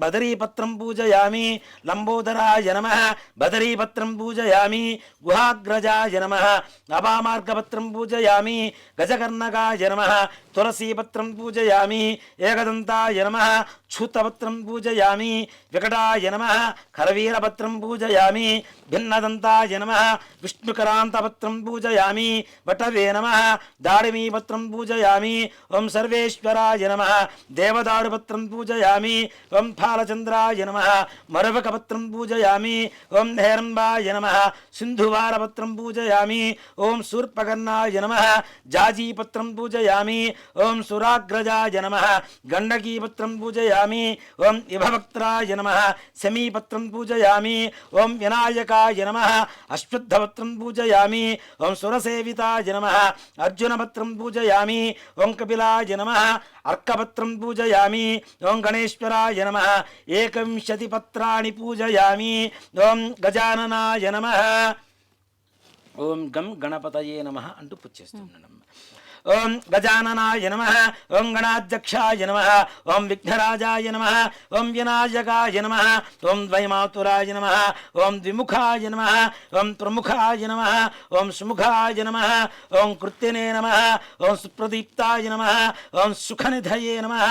బదరీపత్రం పూజయామి లంబోదరాయ నమః బదరీపత్రం పూజయామి గుహాగ్రజాయ నమః అపామార్గపత్రం పూజయామి గజకర్ణకాయ నమః తులసీపత్రం పూజయామి ఏకదంతాయ నమః ఛూతపత్రం పూజయామి వికటాయ నమః కరవీరపత్రం పూజయామి భిన్నదంతాయ నమః విష్ణుకరాంతపత్రం పూజయామి వటవే నమః దాడిమీపత్రం పూజయామి పూజయామి. ఓం సర్వేశ్వరాయ నమః. దేవదారుపత్రం పూజయామి. ఓం ఫాలచంద్రాయ నమః. మరవకపత్రం పూజయామి. ఓం హేరంబాయ నమః. సింధువారపత్రం పూజయామి. ఓం శూర్పకర్ణాయ నమః. జాజీపత్రం పూజయామి. ఓం సురాగ్రజాయ నమః. గండకీపత్రం పూజయామి. ఓం ఇభవక్త్రాయ నమః. శమీపత్రం పూజయామి. ఓం వినాయకాయ నమః. అశ్వత్థపత్రం పూజయామి. ఓం సురసేవితాయ నమః. అర్జునపత్రం పూజయామి. ఓం కపిలాయ నమః. అర్కపత్రం పూజయామి. ఓం గణేశ్వరాయ నమః. 21 పత్రాణి పూజయామి. ఓం గజాననాయ నమః. ఓం గం గణపతయే నమః అంటూ పూజ చేస్తున్నాను. ఓం గజాననాయ నమః. ఓం గణాధ్యక్షాయ నమః. ఓం విఘ్నరాజాయ నమః. ఓం వినాయకాయ నమః. ఓం ద్వైమాతురాయ నమః. ఓం ద్విముఖాయ నమః. ఓం త్రిముఖాయ నమః. ఓం సుముఖాయ నమః. ఓం కృత్యనే నమః. ఓం సుప్రదీప్తాయ నమః. ఓం సుఖనిధయే నమః.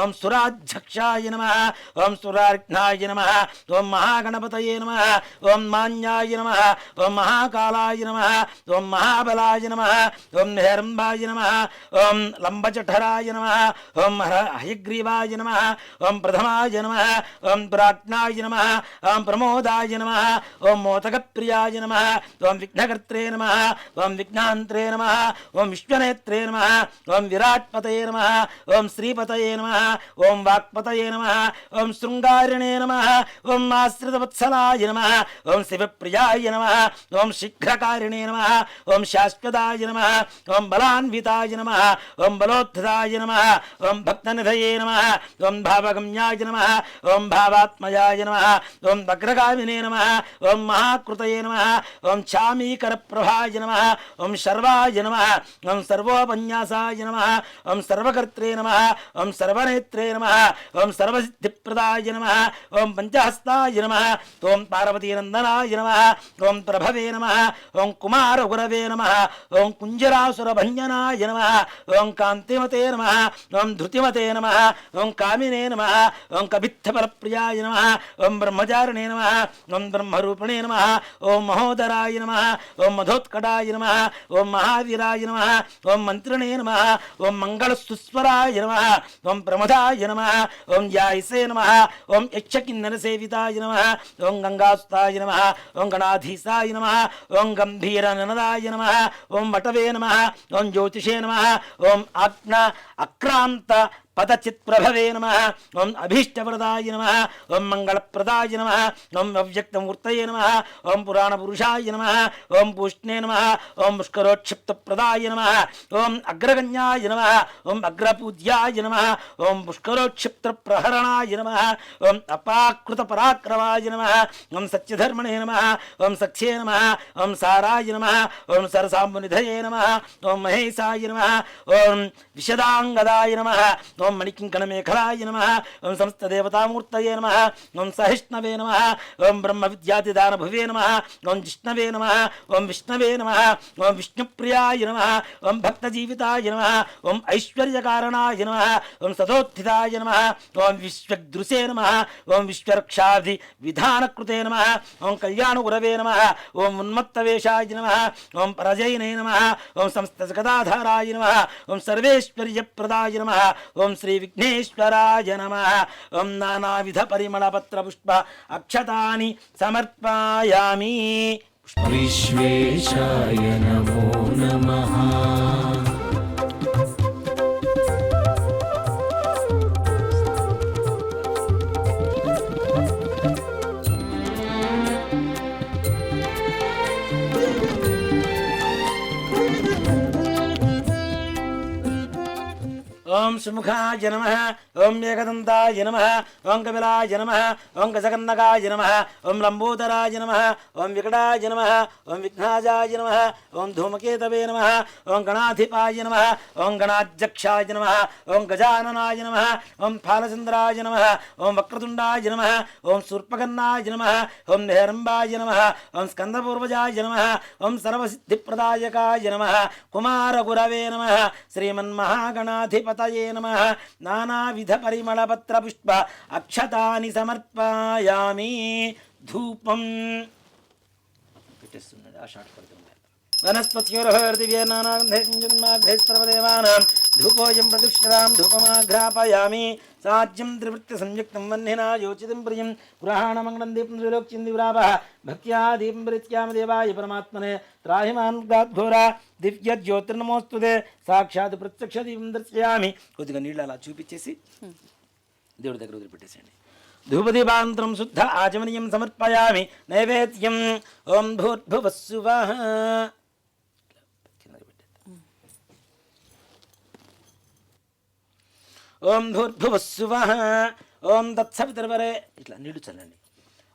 ఓం సురాధ్యక్షాయ నమః. ఓం సురార్ఘ్నాయ నమః. ఓం మహాగణపతయే నమః. ఓం మాన్యాయ నమః. ఓం మహాకాలాయ నమః. ఓం మహాబలాయ నమః. ఓం హేరంబాయ నమః. ఓం లంబజఠరాయ నమః. ఓం హయగ్రీవాయ నమః. ఓం ప్రథమాయ నమః. ఓం ప్రాజ్ఞాయ నమః. ఓం ప్రమోదాయ నమః. ఓం మోదకప్రియాయ నమః. ఓం విఘ్నకర్త్రే నమః. ఓం విఘ్నాంత్రే నమః. ఓం విశ్వనేత్రే నమః. ఓం విరాట్పతయే నమః. ఓం శ్రీపతయే నమః. ఓం వాక్పతయే నమః. ఓం శృంగారిణే నమః. ఓం ఆశ్రితవత్సలాయ నమః. ఓం శివప్రియాయ నమః. ఓం శీఘ్రకారిణే నమః. ఓం శాశ్వతాయ నమః. ఓం బలాన్వితాయ నమః. ఓం బలోత్థితాయ నమః. ఓం భక్తనిధయే నమః. ఓం భావగమ్యాయ నమః. ఓం భావాత్మయాయ నమః. ఓం వక్రగామినే నమః. ఓం మహాకృతయే నమః. ఓం ఛామీకరప్రభాయ నమః. ఓం శర్వాయ నమః. ఓం సర్వోపన్యాసాయ నమః. ఓం సర్వకర్త్రే నమః. ఓం సర్వనేత్రే నమః. ఓం సర్వసిద్ధిప్రదాయ నమః. ఓం పంచహస్తాయ నమః. ఓం పార్వతీనందనాయ నమః. ఓం ప్రభవే నమః. ఓం కుమారగురవే నమః. ఓం కుంజరాసురభంజనాయ నమః. ఓం కాంతిమతే నమః. ఓం ధృతిమతే నమః. ఓం కామినే నమః. ఓం కవిత్థఫలప్రియాయ నమః. ఓం బ్రహ్మచారిణే నమః. ఓం బ్రహ్మరూపిణే నమః. ఓం మహోదరాయ నమః. ఓం మధోత్కటాయ నమః. ఓం మహావీరాయ నమః. ఓం మంత్రిణే నమః. ఓం మంగళసుస్వరాయ నమః. ఓం ప్రమదాయ నమః. ఓం యాయసే నమః. ఓం యక్షకిన్నరసేవితాయ నమః. ఓం గంగాసుతాయ నమః. ఓం గణాధీశాయ నమః. ఓం గంభీరననదాయ నమః. ఓం వటవే నమః. ఓం జ్యోతిషే నమః. ఓం ఆజ్ఞ అక్రాంత పదచిత్ప్రభవే నమః. ఓం అభీష్టవరదాయ నమః. ఓం మంగళప్రదాయ నమః. ఓం అవ్యక్తమూర్తయే నమః. ఓం పురాణపురుషాయ నమః. ఓం పూష్ణే నమః. ఓం పుష్కరోక్షిప్తప్రదాయ నమః. ఓం అగ్రగణ్యాయ నమః. ఓం అగ్రపూజ్యాయ నమః. ఓం పుష్కరోక్షిప్తప్రహరణాయ నమః. ఓం అపాకృతపరాక్రమాయ నమః. ఓం సత్యధర్మణే నమః. ఓం సఖ్యే నమః. ఓం సారాయ నమః. ఓం సరసాంబునిధయే నమః. ఓం మహేశాయ నమః. ఓం విశదాంగదాయ నమః. ఓం మణికింకణమేఖలాయ నమః. ఓం సమస్తదేవతామూర్తయే నమః. ఓం సహిష్ణవే నమః. ఓం బ్రహ్మవిద్యాతిదానభువే నమః. ఓం జిష్ణవే నమః. ఓం విష్ణవే నమః. ఓం విష్ణుప్రియాయ నమః. ఓం భక్తజీవితాయ నమః. ఓం ఐశ్వర్యకారణాయ నమః. ఓం సదోత్థితాయ నమః. ఓం విశ్వదృశే నమః. ఓం విశ్వరక్షాధి విధానకృతే నమః. ఓం కళ్యాణగురవే నమః. ఓం ఉన్మత్తవేషాయ నమః. ఓం పరజైనే నమః. ఓం సమస్తజగదాధారాయ నమః. ఓం సర్వేశ్వర్యప్రదాయ నమః. ఓం శ్రీ విఘ్నేశ్వరాయ నమః. ఓం నానావిధ పరిమళపత్ర పుష్ప అక్షతాని సమర్పయామి. విశ్వేశాయ నమో నమః. ఓం సుముఖాయ నమః. ఓం ఏకదంతాయ నమః. ఓం కపిలాయ నమః. ఓం గజకర్ణకాయ నమః. ఓం లంబోదరాయ నమః. ఓం వికటాయ నమః. ఓం విఘ్నాజాయ నమః. ఓం ధూమకేతవే నమః. ఓం గణాధిపాయ నమః. ఓం గణాధ్యక్షాయ నమః. ఓం గజాననాయ నమః. ఓం ఫాలచంద్రాయ నమః. ఓం వక్రతుండాయ నమః. ఓం శూర్పకర్ణాయ నమః. ఓం హేరంబాయ నమః. ఓం స్కందపూర్వజాయ నమః. ఓం సర్వసిద్ధిప్రదాయకాయ నమః. కుమారగురవే నమః. శ్రీమన్మహాగణాధిపతయే నమః. నానావిధ పరిమళపత్ర పుష్ప అక్షతాని సమర్పయామి. ధూపం పెట్టేస్తున్నాడు. ఆ షాట్ పడుతుంది. వనస్పత్యోర్హృదివ్యేనానాగంధైస్పర్వదేవానాం ధూపోయం ప్రదృశ్యతాం ధూపమాఘ్రాపయామి సాజ్యం త్రివృత్తి సంయుక్తం వన్నినా యోచితం ప్రియం గృహాణమంగళం దీపం త్రిలోక్యం దివ్రాపః భక్త్యా దీపం పరిత్యామి దేవాయ పరమాత్మనే త్రాహిమాన్ గాద్ఘోరా దివ్య జ్యోతిర్నమోస్తుతే సాక్షాత్ ప్రత్యక్ష దీపం దర్శయామి. కొద్దిగా నీళ్ళు అలా చూపించేసి దేవుడి దగ్గర వదిలిపెట్టేసేయండి. ధూపదీపాంతరం శుద్ధ ఆచమనీయం సమర్పయామి. నైవేద్యం ఓం భూర్భువస్సువః. ఓం భూర్భువస్సువః. ఓం తత్సవితుర్వరే. ఇట్లా నీళ్లు చల్లండి.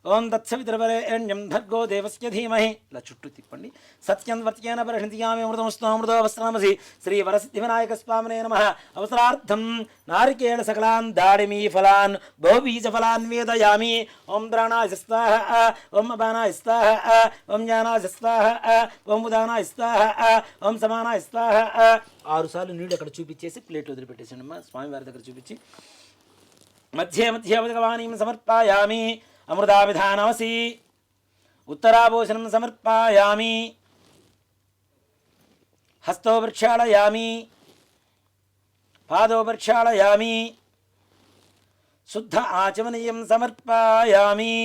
ఓం తత్సవితుర్వరేణ్యం భర్గో దేవస్య ధీమహి. ఇలా చుట్టూ తిప్పండి. సత్యం వర్త్యేన పరిణితియామి అమృతమస్తోమృతో వస్త్రామసి. శ్రీ వరసిద్ధివినాయక స్వామినే నమః. అవసరార్థం నారికేళ సకలాన్ దాడిమీ ఫలాన్ బహుబీజ ఫలాన్ వేదయామి. ఓం ప్రాణాయ స్వాహ. ఓం అపానాయ స్వాహ. ఓం జ్ఞానాయ స్వాహ. ఓం ఉదానాయ స్వాహ. ఓం సమానాయ స్వాహ. 6 సార్లు నీళ్ళు అక్కడ చూపించేసి ప్లేట్ వదిలిపెట్టేసండి అమ్మా. స్వామివారి దగ్గర చూపించి మధ్య మధ్య ఉదకవాణీం సమర్పయామి. అమృతాభిధానమసి. ఉత్తరాభూషణం సమర్పయామి. హస్తో ప్రక్షాళయామి. పాదో ప్రక్షాళయామి. శుద్ధ ఆచమనీయం సమర్పయామి.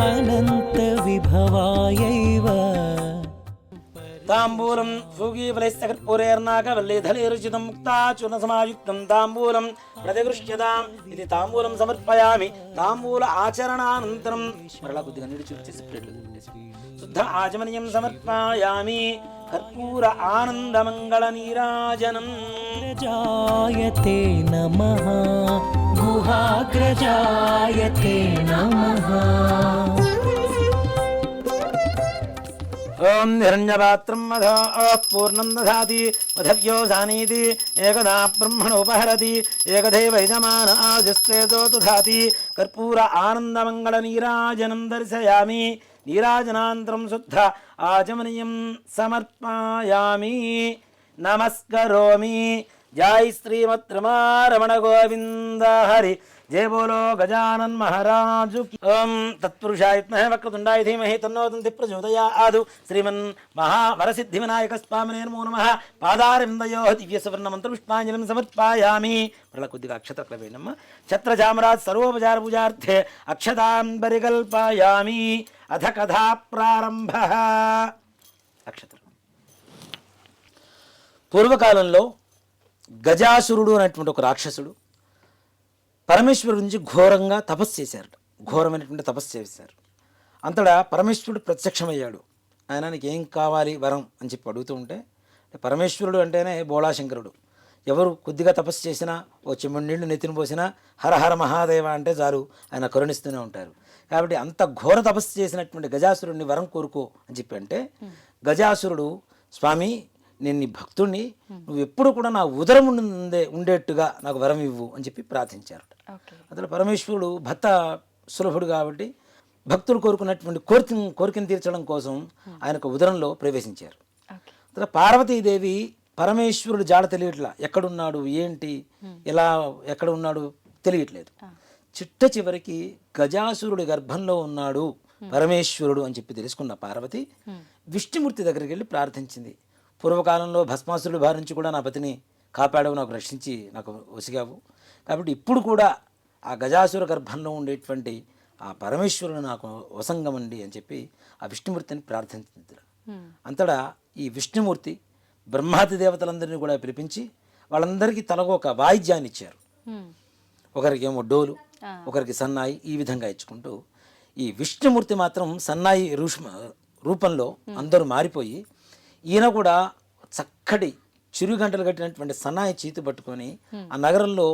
అనంత విభవాయైవ తాంబూలం సూగీఫలైస్తకర్పూరేర్నాకవల్లీధలేరుచితం ముక్తాచూర్ణసమాయుక్తం తాంబూలం ప్రతిగృహ్యతాం. ఇది తాంబూలం సమర్పయామి. తాంబూల ఆచరణానంతరం మరలా కొద్దిగా నీళ్ళు చూపించేసి ప్లేట్లు శుద్ధ ఆచమనీయం సమర్పయామి. కర్పూర ఆనందమంగళ నీరాజనం. జాయతే నమః గుహాగ్రజాయతే నమః. ఓం హిరణ్యపాత్రం మధో పూర్ణం దధాతి మధవ్యో జానీతి ఏకదా బ్రహ్మణోపహరతి ఏకదైవ యజమాన ఆజస్తేజో దధాతి. కర్పూర ఆనందమంగళ నీరాజనం దర్శయామి. నీరాజనాంతరం శుద్ధ ఆచమనీయం సమర్పయామి. నమస్కరోమి. జై శ్రీమద్ రమణ గోవింద హరి. జయ బోలో గజానన్ మహారాజు. ఓం తత్పురుషాయ విద్మహే వక్రతుండాయ ధీమహి తన్నో దంతి ప్రచోదయాత్. శ్రీమన్ మహావరసిద్ధి వినాయక స్వామినే నమో నమః. పాదారవిందయో దివ్య సువర్ణ మంత్ర పుష్పాంజలిం సమర్పయామి. మరలా కొద్దిగా అక్షతలు వేయనమ్మ. ఛత్రచామరాజ్ సర్వోపచార పూజార్థే అక్షతాం పరికల్పయామి. అథ కథా ప్రారంభ. అక్షతలు. పూర్వకాలంలో గజాసురుడు అనేటువంటి ఒక రాక్షసుడు పరమేశ్వరుడి నుంచి ఘోరంగా తపస్సు చేశారట. ఘోరమైనటువంటి తపస్సు చేశారు. అంతటా పరమేశ్వరుడు ప్రత్యక్షమయ్యాడు. ఆయన నీకు ఏం కావాలి వరం అని చెప్పి అడుగుతూ ఉంటే, పరమేశ్వరుడు అంటేనే బోళాశంకరుడు. ఎవరు కొద్దిగా తపస్సు చేసినా ఓ చెమ్మడి నీళ్లు నెత్తిన పోసినా హరహర మహాదేవ అంటే చాలు ఆయన కరుణిస్తూనే ఉంటారు. కాబట్టి అంత ఘోర తపస్సు చేసినటువంటి గజాసురుడిని వరం కోరుకో అని చెప్పి అంటే, గజాసురుడు స్వామి నేను నీ భక్తుడిని, నువ్వు ఎప్పుడు కూడా నా ఉదరం ఉండేట్టుగా నాకు వరం ఇవ్వు అని చెప్పి ప్రార్థించారట. అసలు పరమేశ్వరుడు భక్త సులభుడు కాబట్టి భక్తులు కోరుకున్నటువంటి కోరికను తీర్చడం కోసం ఆయనకు ఉదరంలో ప్రవేశించారు. అసలు పార్వతీదేవి పరమేశ్వరుడు జాడ తెలియట్లా, ఎక్కడున్నాడు ఏంటి ఎలా ఎక్కడ ఉన్నాడు తెలియట్లేదు. చిట్ట చివరికి గజాసురుడి గర్భంలో ఉన్నాడు పరమేశ్వరుడు అని చెప్పి తెలుసుకున్న పార్వతి విష్ణుమూర్తి దగ్గరికి వెళ్ళి ప్రార్థించింది. పూర్వకాలంలో భస్మాసురుడి బారి నుంచి కూడా నా పతిని కాపాడవు, నాకు రక్షించి నాకు వసిగావు, కాబట్టి ఇప్పుడు కూడా ఆ గజాసుర గర్భంలో ఉండేటువంటి ఆ పరమేశ్వరుడు నాకు వసంగమండి అని చెప్పి ఆ విష్ణుమూర్తిని ప్రార్థించింది. అంతటా ఈ విష్ణుమూర్తి బ్రహ్మాది దేవతలందరినీ కూడా పిలిపించి వాళ్ళందరికీ తలగో ఒక వాయిద్యాన్ని ఇచ్చారు. ఒకరికి ఏమో డోలు, ఒకరికి సన్నాయి, ఈ విధంగా ఇచ్చుకుంటూ ఈ విష్ణుమూర్తి మాత్రం సన్నాయి రూపంలో అందరూ మారిపోయి ఈయన కూడా చక్కటి చిరుగంటలు కట్టినటువంటి సన్నాయి చేతి పట్టుకొని ఆ నగరంలో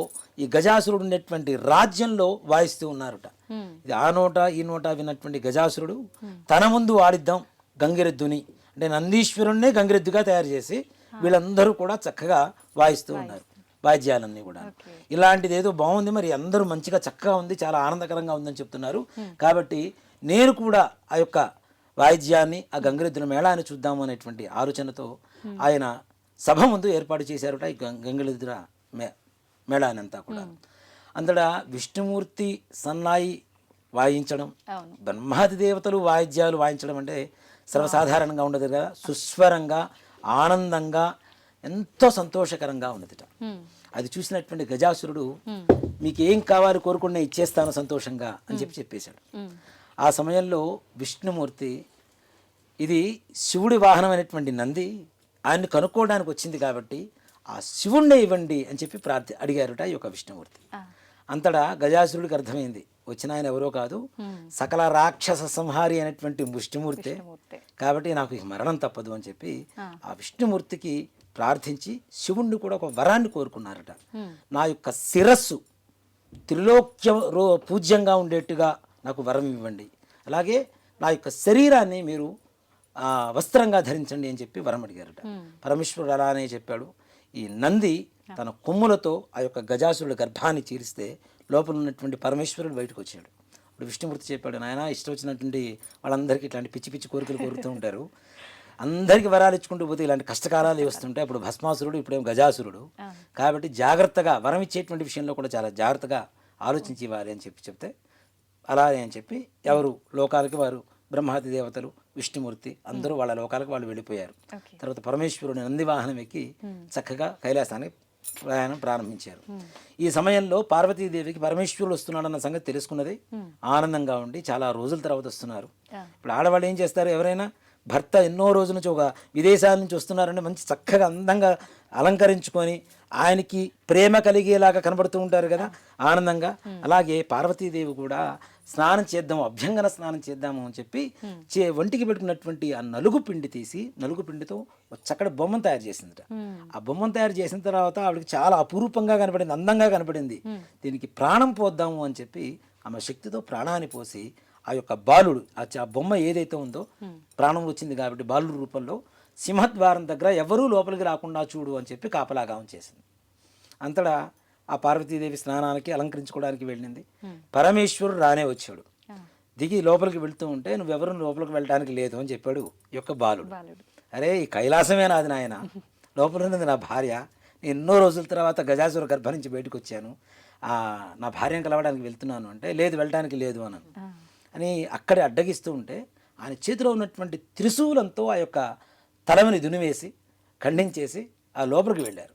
ఈ గజాసురుడు ఉండేటువంటి రాజ్యంలో వాయిస్తూ ఉన్నారట. ఇది ఆ నోట ఈ నోట విన్నటువంటి గజాసురుడు తన ముందు ఆడిద్దాం గంగిరెద్దుని అంటే నందీశ్వరుణ్ణే గంగిరెద్దుగా తయారు చేసి వీళ్ళందరూ కూడా చక్కగా వాయిస్తూ ఉన్నారు వాయిద్యాలన్నీ కూడా. ఇలాంటిది ఏదో బాగుంది, మరి అందరూ మంచిగా చక్కగా ఉంది, చాలా ఆనందకరంగా ఉందని చెప్తున్నారు. కాబట్టి నేను కూడా ఆ యొక్క వాయిద్యాన్ని ఆ గంగిరెద్దుల మేళాన్ని చూద్దాము అనేటువంటి ఆలోచనతో ఆయన సభ ముందు ఏర్పాటు చేశారట ఈ గంగిరెద్దుల మేళాన్ని అంతా కూడా. అంతటా విష్ణుమూర్తి సన్నాయి వాయించడం, అవును. బ్రహ్మాది దేవతలు వాయిద్యాలు వాయించడం అంటే సర్వసాధారణంగా ఉండదు కదా. సుస్వరంగా ఆనందంగా ఎంతో సంతోషకరంగా ఉన్నదిట. అది చూసినటువంటి గజాసురుడు మీకు ఏం కావాలి కోరుకుని ఇచ్చేస్తాను సంతోషంగా అని చెప్పేశాడు. ఆ సమయంలో విష్ణుమూర్తి ఇది శివుడి వాహనం అయినటువంటి నంది ఆయన్ని కనుక్కోవడానికి వచ్చింది కాబట్టి ఆ శివుణ్ణి ఇవ్వండి అని చెప్పి అడిగారుట ఈ యొక్క విష్ణుమూర్తి. అంతటా గజాసురుడికి అర్థమైంది వచ్చిన ఆయన ఎవరో కాదు, సకల రాక్షస సంహారి అయినటువంటి విష్ణుమూర్తి కాబట్టి నాకు ఈ మరణం తప్పదు అని చెప్పి ఆ విష్ణుమూర్తికి ప్రార్థించి శివుణ్ణి కూడా ఒక వరాన్ని కోరుకున్నారట. నా యొక్క శిరస్సు త్రిలోక్య పూజ్యంగా ఉండేట్టుగా నాకు వరం ఇవ్వండి, అలాగే నా యొక్క శరీరాన్ని మీరు వస్త్రంగా ధరించండి అని చెప్పి వరం అడిగారట. పరమేశ్వరుడు అలానే చెప్పాడు. ఈ నంది తన కొమ్ములతో ఆ యొక్క గజాసురుడి గర్భాన్ని చీరిస్తే లోపల ఉన్నటువంటి పరమేశ్వరుడు బయటకు వచ్చాడు. ఇప్పుడు విష్ణుమూర్తి చెప్పాడు, నాయన ఇష్టం వచ్చినటువంటి వాళ్ళందరికీ ఇట్లాంటి పిచ్చి పిచ్చి కోరికలు కోరుతూ ఉంటారు, అందరికీ వరాలు ఇచ్చుకుంటూ పోతే ఇలాంటి కష్టకాలాలు వస్తుంటాయి. అప్పుడు భస్మాసురుడు, ఇప్పుడేమో గజాసురుడు, కాబట్టి జాగ్రత్తగా వరం ఇచ్చేటువంటి విషయంలో కూడా చాలా జాగ్రత్తగా ఆలోచించి ఇవ్వాలి అని చెప్తే అలానే అని చెప్పి ఎవరు లోకాలకి వారు బ్రహ్మాది దేవతలు విష్ణుమూర్తి అందరూ వాళ్ళ లోకాలకు వాళ్ళు వెళ్ళిపోయారు. తర్వాత పరమేశ్వరుని నందివాహనం ఎక్కి చక్కగా కైలాసానికి ప్రయాణం ప్రారంభించారు. ఈ సమయంలో పార్వతీదేవికి పరమేశ్వరుడు వస్తున్నాడన్న సంగతి తెలుసుకున్నది. ఆనందంగా ఉండి చాలా రోజుల తర్వాత వస్తున్నారు. ఇప్పుడు ఆడవాళ్ళు ఏం చేస్తారు, ఎవరైనా భర్త ఎన్నో రోజుల నుంచి ఒక విదేశాల నుంచి వస్తున్నారంటే మంచి చక్కగా అందంగా అలంకరించుకొని ఆయనకి ప్రేమ కలిగేలాగా కనబడుతూ ఉంటారు కదా ఆనందంగా. అలాగే పార్వతీదేవి కూడా స్నానం చేద్దాము, అభ్యంగన స్నానం చేద్దాము అని చెప్పి ఒంటికి పెట్టుకున్నటువంటి ఆ నలుగు పిండి తీసి నలుగు పిండితో ఒక చక్కటి బొమ్మను తయారు చేసిందిట. ఆ బొమ్మను తయారు చేసిన తర్వాత ఆవిడకి చాలా అపురూపంగా కనపడింది, అందంగా కనపడింది. దీనికి ప్రాణం పోద్దాము అని చెప్పి ఆమె శక్తితో ప్రాణాన్ని పోసి ఆ యొక్క బాలుడు ఆ బొమ్మ ఏదైతే ఉందో ప్రాణం వచ్చింది కాబట్టి బాలుడు రూపంలో సింహద్వారం దగ్గర ఎవరూ లోపలికి రాకుండా చూడు అని చెప్పి కాపలాగా ఉంచేసింది. అంతటా ఆ పార్వతీదేవి స్నానానికి అలంకరించుకోవడానికి వెళ్ళింది. పరమేశ్వరుడు రానే వచ్చాడు. దిగి లోపలికి వెళ్తూ ఉంటే నువ్వెవరు లోపలికి వెళ్ళడానికి లేదు అని చెప్పాడు ఈ యొక్క బాలుడు. అరే ఈ కైలాసమే నాది నాయన, లోపల ఉన్నది నా భార్య, నేను ఎన్నో రోజుల తర్వాత గజాసుర గర్భం నుంచి బయటకు వచ్చాను, నా భార్యను కలవడానికి వెళ్తున్నాను అంటే లేదు వెళ్ళడానికి లేదు అన్నాను అని అక్కడే అడ్డగిస్తూ ఉంటే ఆయన చేతిలో ఉన్నటువంటి త్రిశూలంతో ఆ యొక్క తలమని దునివేసి ఖండించేసి ఆ లోపలికి వెళ్ళారు.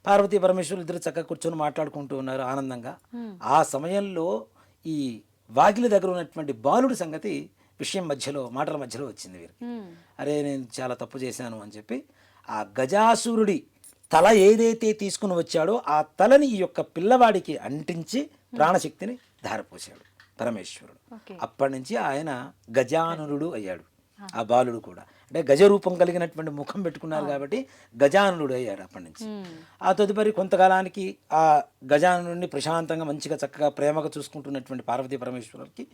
పార్వతీ పరమేశ్వరులు ఇద్దరు చక్కగా కూర్చొని మాట్లాడుకుంటూ ఉన్నారు ఆనందంగా. ఆ సమయంలో ఈ వాకిలి దగ్గర ఉన్నటువంటి బాలుడి సంగతి విషయం మాటల మధ్యలో వచ్చింది వీరికి. అరే నేను చాలా తప్పు చేశాను అని చెప్పి ఆ గజాసురుడి తల ఏదైతే తీసుకుని వచ్చాడో ఆ తలని ఈ యొక్క పిల్లవాడికి అంటించి ప్రాణశక్తిని ధారపోశాడు పరమేశ్వరుడు. అప్పటి నుంచి ఆయన గజాననుడు అయ్యాడు. ఆ బాలుడు కూడా అంటే గజరూపం కలిగినటువంటి ముఖం పెట్టుకున్నారు కాబట్టి గజాననుడు అయ్యాడు అప్పటి నుంచి. ఆ తదుపరి కొంతకాలానికి ఆ గజాననుడిని ప్రశాంతంగా మంచిగా చక్కగా ప్రేమగా చూసుకుంటున్నటువంటి పార్వతీ పరమేశ్వరుడికి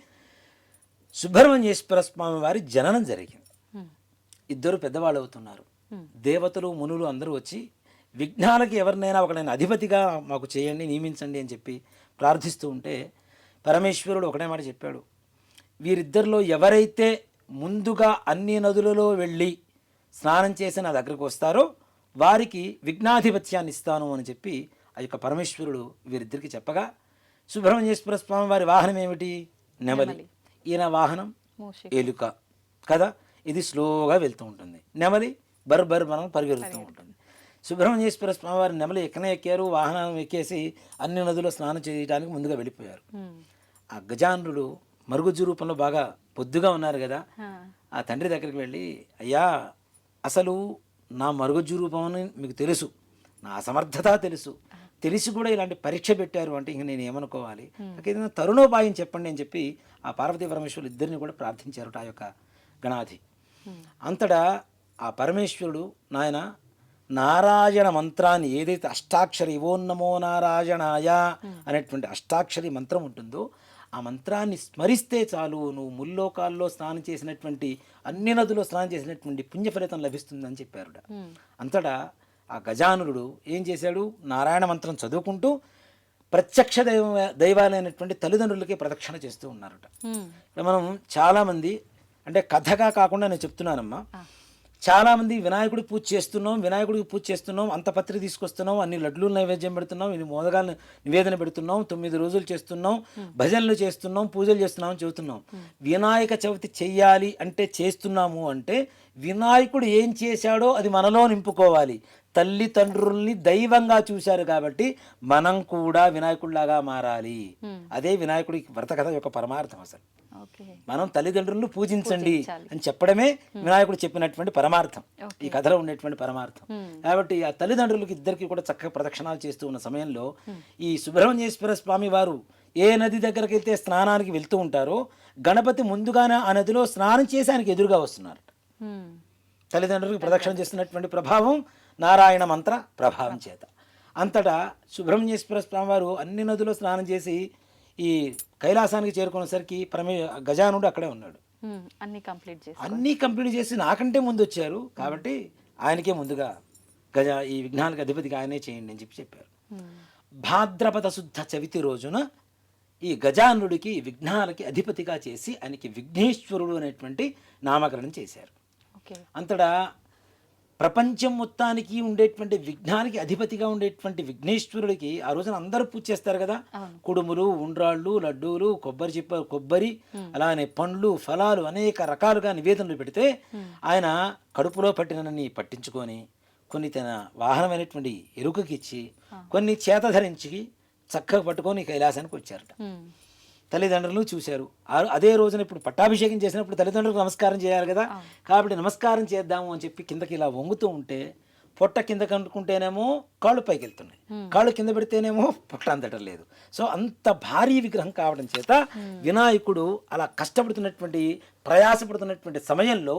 సుబ్రహ్మణ్యేశ్వర స్వామి వారి జననం జరిగింది. ఇద్దరు పెద్దవాళ్ళు అవుతున్నారు. దేవతలు మునులు అందరూ వచ్చి విఘ్నాలకి ఎవరినైనా ఒకనైనా అధిపతిగా మాకు చేయండి, నియమించండి అని చెప్పి ప్రార్థిస్తూ ఉంటే పరమేశ్వరుడు ఒకటే మాట చెప్పాడు, వీరిద్దరిలో ఎవరైతే ముందుగా అన్ని నదులలో వెళ్ళి స్నానం చేసి నా దగ్గరకు వస్తారో వారికి విఘ్నాధిపత్యాన్ని ఇస్తాను అని చెప్పి ఆ యొక్క పరమేశ్వరుడు వీరిద్దరికి చెప్పగా సుబ్రహ్మణ్యేశ్వర స్వామి వారి వాహనం ఏమిటి, నెమలి. ఈయన వాహనం ఎలుక కదా, ఇది స్లోగా వెళ్తూ ఉంటుంది. నెమలి బర్ మనం పరిగెడుతూ ఉంటుంది. సుబ్రహ్మణ్యేశ్వర స్వామి వారి నెమలి ఎక్కారు, వాహనం ఎక్కేసి అన్ని నదుల్లో స్నానం చేయడానికి ముందుగా వెళ్ళిపోయారు. ఆ గజానుడు మరుగుజ్జు రూపంలో బాగా పొద్దుగా ఉన్నారు కదా, ఆ తండ్రి దగ్గరికి వెళ్ళి అయ్యా అసలు నా మరుగుజ్జు రూపం అని మీకు తెలుసు, నా అసమర్థత తెలిసి కూడా ఇలాంటి పరీక్ష పెట్టారు అంటే ఇంక నేను ఏమనుకోవాలి, ఏదైనా తరుణోపాయం చెప్పండి అని చెప్పి ఆ పార్వతీ పరమేశ్వరులు ఇద్దరిని కూడా ప్రార్థించారు ఆ యొక్క గణాధి. అంతటా ఆ పరమేశ్వరుడు నాయన నారాయణ మంత్రాన్ని ఏదైతే అష్టాక్షరి ఓం నమో నారాయణాయ అనేటువంటి అష్టాక్షరి మంత్రం ఉంటుందో ఆ మంత్రాన్ని స్మరిస్తే చాలు నువ్వు ముల్లోకాల్లో స్నానం చేసినటువంటి అన్ని నదుల్లో స్నానం చేసినటువంటి పుణ్యఫలితం లభిస్తుందని చెప్పారు. అంతటా ఆ గజానుడు ఏం చేశాడు, నారాయణ మంత్రం చదువుకుంటూ ప్రత్యక్ష దైవాలైనటువంటి తల్లిదండ్రులకి ప్రదక్షిణ చేస్తూ ఉన్నారట. మనం చాలామంది అంటే కథగా కాకుండా నేను చెప్తున్నానమ్మా, చాలామంది వినాయకుడికి పూజ చేస్తున్నాం, అంత పత్రి తీసుకొస్తున్నాం, అన్ని లడ్లు నైవేద్యం పెడుతున్నాం, ఇన్ని మోదగాలను నివేదన పెడుతున్నాం, 9 రోజులు చేస్తున్నాం, భజనలు చేస్తున్నాం, పూజలు చేస్తున్నాం అని చెబుతున్నాం. వినాయక చవితి చెయ్యాలి అంటే చేస్తున్నాము అంటే వినాయకుడు ఏం చేశాడో అది మనలో నింపుకోవాలి. తల్లిదండ్రుల్ని దైవంగా చూశారు కాబట్టి మనం కూడా వినాయకుడిలాగా మారాలి. అదే వినాయకుడి వ్రత కథ యొక్క పరమార్థం. అసలు మనం తల్లిదండ్రులను పూజించండి అని చెప్పడమే వినాయకుడు చెప్పినటువంటి పరమార్థం, ఈ కథలో ఉండేటువంటి పరమార్థం. కాబట్టి ఆ తల్లిదండ్రులకి ఇద్దరికి కూడా చక్కగా ప్రదక్షిణాలు చేస్తూ ఉన్న సమయంలో ఈ సుబ్రహ్మణ్యేశ్వర స్వామి వారు ఏ నది దగ్గరికి వెళ్తే స్నానానికి వెళ్తూ ఉంటారో గణపతి ముందుగానే ఆ నదిలో స్నానం చేసి ఆయనకి ఎదురుగా వస్తున్నారు. తల్లిదండ్రులకు ప్రదక్షిణ చేస్తున్నటువంటి ప్రభావం నారాయణ మంత్ర ప్రభావం చేత అంతటా సుబ్రహ్మణ్యేశ్వర స్వామి వారు అన్ని నదుల్లో స్నానం చేసి ఈ కైలాసానికి చేరుకునేసరికి గజానుడు అక్కడే ఉన్నాడు. అన్నీ కంప్లీట్ చేసి నాకంటే ముందు వచ్చారు కాబట్టి ఆయనకే ముందుగా ఈ విఘ్నాలకు అధిపతిగా ఆయనే చేయండి అని చెప్పారు. భాద్రపద శుద్ధ చవితి రోజున ఈ గజానుడికి విఘ్నాలకి అధిపతిగా చేసి ఆయనకి విఘ్నేశ్వరుడు అనేటువంటి నామకరణం చేశారు. అంతటా ప్రపంచం మొత్తానికి ఉండేటువంటి విఘ్నానికి అధిపతిగా ఉండేటువంటి విఘ్నేశ్వరుడికి ఆ రోజున అందరూ పూజ చేస్తారు కదా. కుడుములు, ఉండ్రాళ్ళు, లడ్డూలు, కొబ్బరి అలానే పండ్లు, ఫలాలు అనేక రకాలుగా నివేదనలు పెడితే ఆయన కడుపులో పట్టినన్ని పట్టించుకొని కొన్ని తన వాహనమైనటువంటి ఎరుకకి ఇచ్చి కొన్ని చేత ధరించి చక్కగా పట్టుకొని కైలాసానికి వచ్చారట. తల్లిదండ్రులు చూశారు. అదే రోజున ఇప్పుడు పట్టాభిషేకం చేసినప్పుడు తల్లిదండ్రులకు నమస్కారం చేయాలి కదా. కాబట్టి నమస్కారం చేద్దాము అని చెప్పి కిందకి ఇలా వంగుతూ ఉంటే పొట్ట కింద కనుక్కుంటేనేమో కాళ్ళు పైకి వెళ్తున్నాయి, కాళ్ళు కింద పెడితేనేమో పొట్ట అందటం లేదు. సో అంత భారీ విగ్రహం కావడం చేత వినాయకుడు అలా కష్టపడుతున్నటువంటి ప్రయాసపడుతున్నటువంటి సమయంలో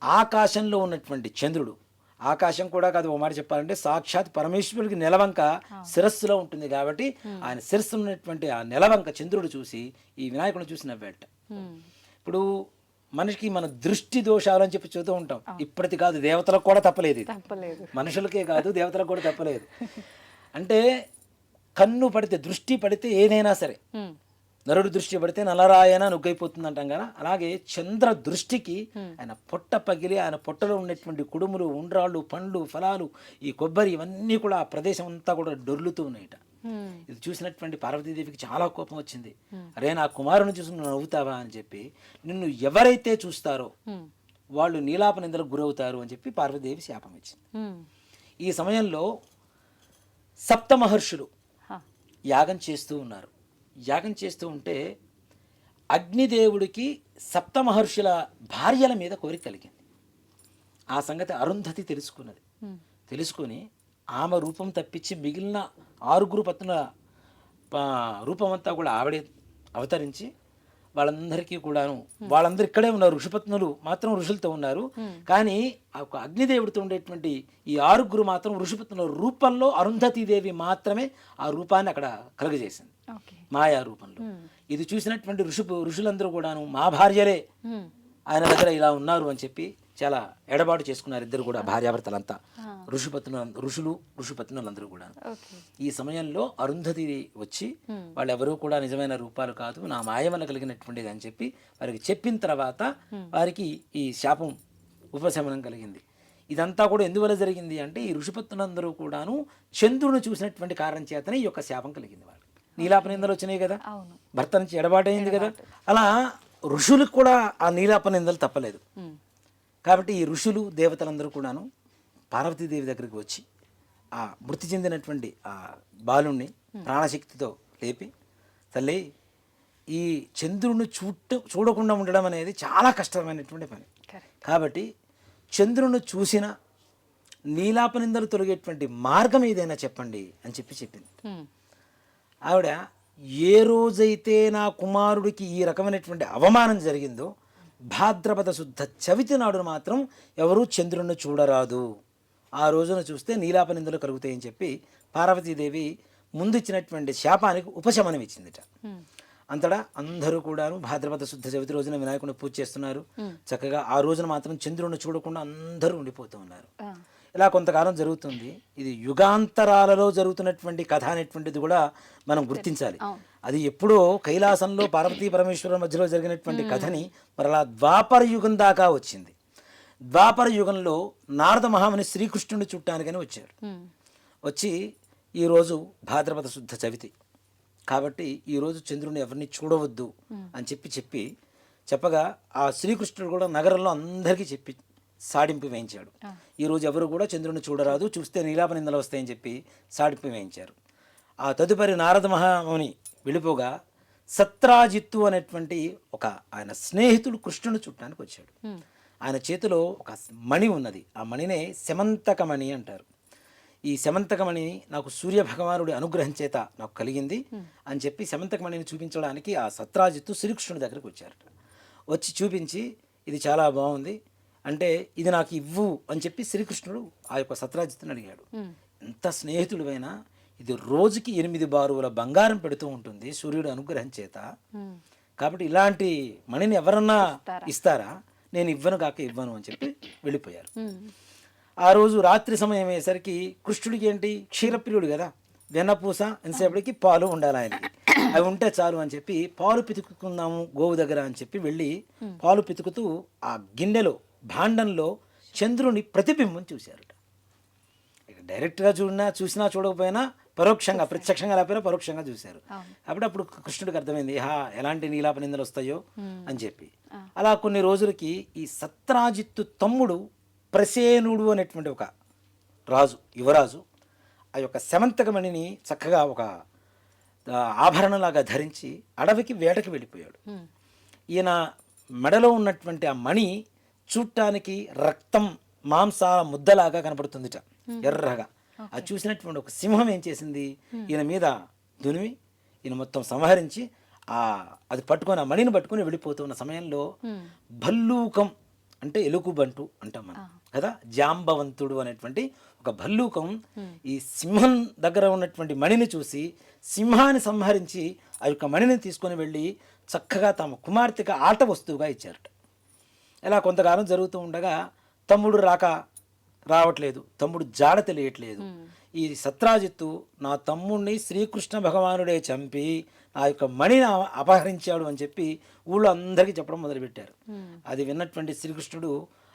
ఆకాశంలో ఉన్నటువంటి చంద్రుడు, ఆకాశం కూడా కాదు ఓ మాట చెప్పాలంటే సాక్షాత్ పరమేశ్వరుడికి నెలవంక శిరస్సులో ఉంటుంది కాబట్టి ఆయన శిరస్సు ఉన్నటువంటి ఆ నెలవంక చంద్రుడు చూసి ఈ వినాయకుడిని చూసి నవ్వేట. ఇప్పుడు మనిషికి మన దృష్టి దోషాలు అని చెప్పి చూస్తూ ఉంటాం. ఇప్పటిది కాదు, దేవతలకు కూడా తప్పలేదు, మనుషులకే కాదు దేవతలకు కూడా తప్పలేదు. అంటే కన్ను పడితే, దృష్టి పడితే ఏదైనా సరే, నరుడు దృష్టి పడితే నలరాయన నుగ్గైపోతుంది అంటాం కదా. అలాగే చంద్ర దృష్టికి ఆయన పొట్ట పగిలి ఆయన పొట్టలో ఉన్నటువంటి కుడుములు, ఉండ్రాళ్ళు, పండ్లు, ఫలాలు, ఈ కొబ్బరి ఇవన్నీ కూడా ఆ ప్రదేశం అంతా కూడా డొర్లుతూ ఉన్నాయట. ఇది చూసినటువంటి పార్వతీదేవికి చాలా కోపం వచ్చింది. అరే నా కుమారుని చూసి నువ్వు నవ్వుతావా అని చెప్పి, నిన్ను ఎవరైతే చూస్తారో వాళ్ళు నీలాప నిందలకు గురవుతారు అని చెప్పి పార్వతీదేవి శాపం ఇచ్చింది. ఈ సమయంలో సప్త మహర్షులు యాగం చేస్తూ ఉన్నారు. యాగం చేస్తూ ఉంటే అగ్నిదేవుడికి సప్త మహర్షుల భార్యల మీద కోరిక కలిగింది. ఆ సంగతి అరుంధతి తెలుసుకున్నది. తెలుసుకొని ఆమె రూపం తప్పించి మిగిలిన 6 పత్నుల రూపం అంతా కూడా ఆవిడే అవతరించి వాళ్ళందరికీ కూడాను, వాళ్ళందరూ ఇక్కడే ఉన్నారు, ఋషిపత్నులు మాత్రం ఋషులతో ఉన్నారు. కానీ ఒక అగ్నిదేవుడితో ఉండేటువంటి ఈ 6 మాత్రం ఋషిపత్నుల రూపంలో అరుంధతీదేవి మాత్రమే ఆ రూపాన్ని అక్కడ కలుగజేసింది, మాయా రూపంలో. ఇది చూసినటువంటి ఋషులందరూ కూడాను మా భార్యలే ఆయన దగ్గర ఇలా ఉన్నారు అని చెప్పి చాలా ఎడబాటు చేసుకున్నారు ఇద్దరు కూడా, భార్యాభర్తలంతా, ఋషిపత్నులందరూ కూడా. ఈ సమయంలో అరుంధతి వచ్చి వాళ్ళెవరూ కూడా నిజమైన రూపాలు కాదు, నా మాయ వల్ల కలిగినటువంటిది అని చెప్పి వారికి చెప్పిన తర్వాత వారికి ఈ శాపం ఉపశమనం కలిగింది. ఇదంతా కూడా ఎందువల్ల జరిగింది అంటే ఈ ఋషిపత్నులందరూ కూడాను చంద్రుని చూసినటువంటి కారణం చేతనే ఈ యొక్క శాపం కలిగింది. వాళ్ళకి నీలాప నిందలు వచ్చినాయి కదా, భర్త నుంచి ఎడబాటైంది కదా, అలా ఋషులకు కూడా ఆ నీలాప నిందలు తప్పలేదు. కాబట్టి ఈ ఋషులు దేవతలందరూ కూడాను పార్వతీదేవి దగ్గరికి వచ్చి ఆ మృతి చెందినటువంటి ఆ బాలుణ్ణి ప్రాణశక్తితో లేపి, తల్లి ఈ చంద్రుడిని చూడకుండా ఉండడం అనేది చాలా కష్టమైనటువంటి పని, కాబట్టి చంద్రుని చూసిన నీలాప నిందలు తొలగేటువంటి మార్గం ఏదైనా చెప్పండి అని చెప్పింది. ఆవిడ ఏ రోజైతే నా కుమారుడికి ఈ రకమైనటువంటి అవమానం జరిగిందో భాద్రపద శుద్ధ చవితి నాడు మాత్రం ఎవరూ చంద్రుడిని చూడరాదు, ఆ రోజున చూస్తే నీలాప నిందలు కలుగుతాయని చెప్పి పార్వతీదేవి ముందు ఇచ్చినటువంటి శాపానికి ఉపశమనం ఇచ్చిందిట. అంతటా అందరూ కూడాను భాద్రపద శుద్ధ చవితి రోజున వినాయకుడిని పూజ చేస్తున్నారు. చక్కగా ఆ రోజున మాత్రం చంద్రుడిని చూడకుండా అందరూ ఉండిపోతూ ఉన్నారు. ఇలా కొంతకాలం జరుగుతుంది. ఇది యుగాంతరాలలో జరుగుతున్నటువంటి కథ అనేటువంటిది కూడా మనం గుర్తించాలి. అది ఎప్పుడో కైలాసంలో పార్వతీ పరమేశ్వరుల మధ్యలో జరిగినటువంటి కథని మరలా ద్వాపర యుగం దాకా వచ్చింది. ద్వాపర యుగంలో నారద మహాముని శ్రీకృష్ణుని చుట్టానికని వచ్చారు. వచ్చి ఈరోజు భాద్రపద శుద్ధ చవితి కాబట్టి ఈరోజు చంద్రుని ఎవరిని చూడవద్దు అని చెప్పగా ఆ శ్రీకృష్ణుడు కూడా నగరంలో అందరికీ చెప్పి సాడింపు వేయించాడు. ఈరోజు ఎవరు కూడా చంద్రుని చూడరాదు, చూస్తే నీలాప నిందలు వస్తాయని చెప్పి సాడింపు వేయించారు. ఆ తదుపరి నారద మహాముని వెళ్ళిపోగా సత్రాజిత్తు అనేటువంటి ఒక ఆయన స్నేహితుడు కృష్ణుని చుట్టానికి వచ్చాడు. ఆయన చేతిలో ఒక మణి ఉన్నది. ఆ మణినే శమంతకమణి అంటారు. ఈ శమంతకమణి నాకు సూర్య భగవానుడి అనుగ్రహం చేత నాకు కలిగింది అని చెప్పి శమంతకమణిని చూపించడానికి ఆ సత్రాజిత్తు శ్రీకృష్ణుడి దగ్గరికి వచ్చారట. వచ్చి చూపించి ఇది చాలా బాగుంది అంటే ఇది నాకు ఇవ్వు అని చెప్పి శ్రీకృష్ణుడు ఆ యొక్క సత్రాజిత్తుని అడిగాడు. ఎంత స్నేహితుడివైనా ఇది రోజుకి 8 బారువుల బంగారం పెడుతూ ఉంటుంది సూర్యుడు అనుగ్రహం చేత, కాబట్టి ఇలాంటి మణిని ఎవరన్నా ఇస్తారా, నేను ఇవ్వను కాక ఇవ్వను అని చెప్పి వెళ్ళిపోయారు. ఆ రోజు రాత్రి సమయం అయ్యేసరికి కృష్ణుడికి ఏంటి క్షీరప్రియుడు కదా, వెన్నపూస ఎంతసేపటికి పాలు ఉండాలి ఆయనకి, అవి ఉంటే చాలు అని చెప్పి పాలు పితుకుకుందాము గోవు దగ్గర అని చెప్పి వెళ్ళి పాలు పితుకుతూ ఆ గిన్నెలో భాండంలో చంద్రుని ప్రతిబింబం చూశారట. డైరెక్ట్గా చూసినా చూడకపోయినా పరోక్షంగా, ప్రత్యక్షంగా లేకపోయినా పరోక్షంగా చూశారు. అప్పుడు కృష్ణుడికి అర్థమైంది ఎలాంటి నీలాప నిందలు వస్తాయో అని చెప్పి. అలా కొన్ని రోజులకి ఈ సత్రాజిత్తు తమ్ముడు ప్రసేనుడు అనేటువంటి ఒక రాజు, యువరాజు ఆ యొక్క శమంతకమణిని చక్కగా ఒక ఆభరణలాగా ధరించి అడవికి వేటకి వెళ్ళిపోయాడు. ఈయన మెడలో ఉన్నటువంటి ఆ మణి చూడటానికి రక్తం మాంసాల ముద్దలాగా కనపడుతుందిట, ఎర్రగా. అది చూసినటువంటి ఒక సింహం ఏం చేసింది, ఈయన మీద దునిమి ఈయన మొత్తం సంహరించి అది పట్టుకొని ఆ మణిని పట్టుకొని వెళ్ళిపోతున్న సమయంలో భల్లూకం అంటే ఎలుగుబంటు అంటాం మనం కదా, జాంబవంతుడు అనేటువంటి ఒక భల్లూకం ఈ సింహం దగ్గర ఉన్నటువంటి మణిని చూసి సింహాన్ని సంహరించి ఆ యొక్క మణిని తీసుకొని వెళ్ళి చక్కగా తమ కుమార్తెకి ఆట వస్తువుగా ఇచ్చారట. ఇలా కొంతకాలం జరుగుతూ ఉండగా తమ్ముడు రావట్లేదు, తమ్ముడు జాడ తెలియట్లేదు. ఈ సత్రాజిత్తు నా తమ్ముడిని శ్రీకృష్ణ భగవానుడే చంపి ఆ యొక్క మణిని అపహరించాడు అని చెప్పి ఊళ్ళో అందరికీ చెప్పడం మొదలుపెట్టారు. అది విన్నటువంటి శ్రీకృష్ణుడు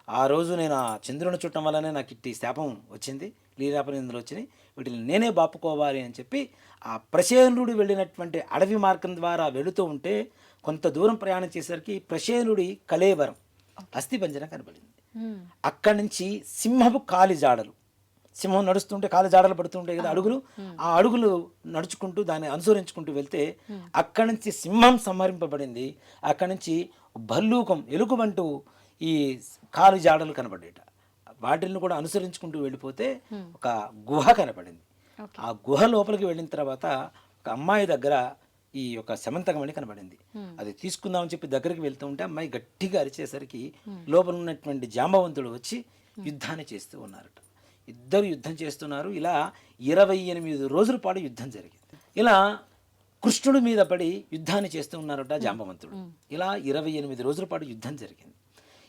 ఆ రోజు నేను ఆ చంద్రుని చుట్టం వల్లనే నాకు ఇట్టి శాపం వచ్చింది, లీలాపనిందులు వచ్చినాయి, వీటిని నేనే బాపుకోవాలి అని చెప్పి ఆ ప్రసేనుడు వెళ్ళినటువంటి అడవి మార్గం ద్వారా వెళుతూ ఉంటే కొంత దూరం ప్రయాణం చేసేసరికి ప్రసేనుడి కళేవరం అస్థిపంజరం కనబడింది. అక్కడి నుంచి సింహపు కాలి జాడలు, సింహం నడుస్తుంటే కాలి జాడలు పడుతుంటాయి కదా అడుగులు, ఆ అడుగులు నడుచుకుంటూ దాన్ని అనుసరించుకుంటూ వెళ్తే అక్కడి నుంచి సింహం సంహరింపబడింది. అక్కడి నుంచి భల్లూకం ఎలుగుబంటూ ఈ కాలి జాడలు కనబడేట, వాటిని కూడా అనుసరించుకుంటూ వెళ్ళిపోతే ఒక గుహ కనపడింది. ఆ గుహ లోపలికి వెళ్ళిన తర్వాత ఒక అమ్మాయి దగ్గర ఈ యొక్క శమంతకమణి కనబడింది. అది తీసుకుందామని చెప్పి దగ్గరికి వెళ్తూ ఉంటే అమ్మాయి గట్టిగా అరిచేసరికి లోపల ఉన్నటువంటి జాంబవంతుడు వచ్చి యుద్ధాన్ని చేస్తూ ఉన్నారట. ఇద్దరు యుద్ధం చేస్తున్నారు. ఇలా 28 రోజుల పాటు యుద్ధం జరిగింది. ఇలా కృష్ణుడి మీద పడి యుద్ధాన్ని చేస్తూ ఉన్నారట జాంబవంతుడు. ఇలా 28 రోజుల పాటు యుద్ధం జరిగింది.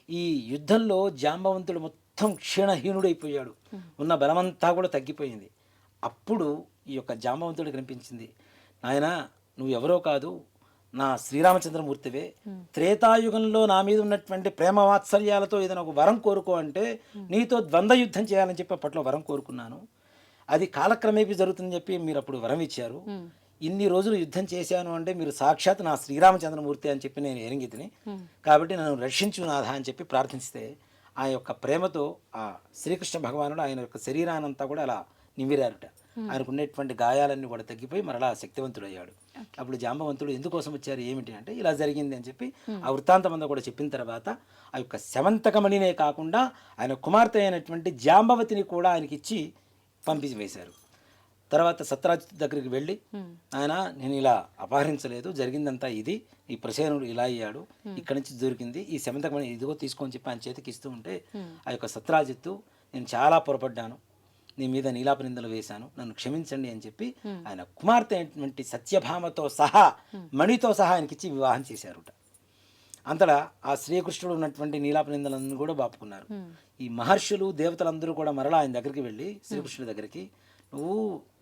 ఈ యుద్ధంలో జాంబవంతుడు మొత్తం క్షీణహీనుడైపోయాడు, ఉన్న బలమంతా కూడా తగ్గిపోయింది. అప్పుడు ఈ యొక్క జాంబవంతుడికి కనిపించింది, నాయనా నువ్వు ఎవరో కాదు, నా శ్రీరామచంద్రమూర్తివే. త్రేతాయుగంలో నా మీద ఉన్నటువంటి ప్రేమ వాత్సల్యాలతో ఏదైనా ఒక వరం కోరుకో అంటే నీతో ద్వంద్వ యుద్ధం చేయాలని చెప్పి అప్పట్లో వరం కోరుకున్నాను. అది కాలక్రమేపీ జరుగుతుందని చెప్పి మీరు అప్పుడు వరం ఇచ్చారు. ఇన్ని రోజులు యుద్ధం చేశాను అంటే మీరు సాక్షాత్ నా శ్రీరామచంద్రమూర్తి అని చెప్పి నేను ఎరింగితిని, కాబట్టి నన్ను రక్షించు నాథ అని చెప్పి ప్రార్థిస్తే ఆ యొక్క ప్రేమతో ఆ శ్రీకృష్ణ భగవానుడు ఆయన యొక్క శరీరానంతా కూడా అలా నిమిరారుట. ఆయనకు ఉండేటువంటి గాయాలన్నీ కూడా తగ్గిపోయి మరలా శక్తివంతుడయ్యాడు. అప్పుడు జాంబవంతుడు ఎందుకోసం వచ్చారు ఏమిటి అంటే ఇలా జరిగింది అని చెప్పి ఆ వృత్తాంతం అంతా కూడా చెప్పిన తర్వాత ఆ యొక్క శమంతకమణినే కాకుండా ఆయన కుమార్తె అయినటువంటి జాంబవతిని కూడా ఆయనకి ఇచ్చి పంపించి వేశారు. తర్వాత సత్రాజిత్ దగ్గరికి వెళ్ళి ఆయన నేను ఇలా అపహరించలేదు, జరిగిందంతా ఇది, ఈ ప్రసేనుడు ఇలా అయ్యాడు, ఇక్కడి నుంచి దొరికింది ఈ శమంతకమణి ఇదిగో తీసుకొని చెప్పి ఆయన చేతికి ఇస్తూ ఉంటే ఆ యొక్క సత్రాజిత్తు నేను చాలా పొరపడ్డాను, నీ మీద నీలాప నిందలు వేశాను, నన్ను క్షమించండి అని చెప్పి ఆయన కుమార్తె అయినటువంటి సత్యభామతో సహా మణితో సహా ఆయనకిచ్చి వివాహం చేశారుట. అంతటా ఆ శ్రీకృష్ణుడు ఉన్నటువంటి నీలాప నిందలన్నీ కూడా బాపుకున్నారు. ఈ మహర్షులు దేవతలందరూ కూడా మరలా ఆయన దగ్గరికి వెళ్ళి శ్రీకృష్ణుడి దగ్గరికి, నువ్వు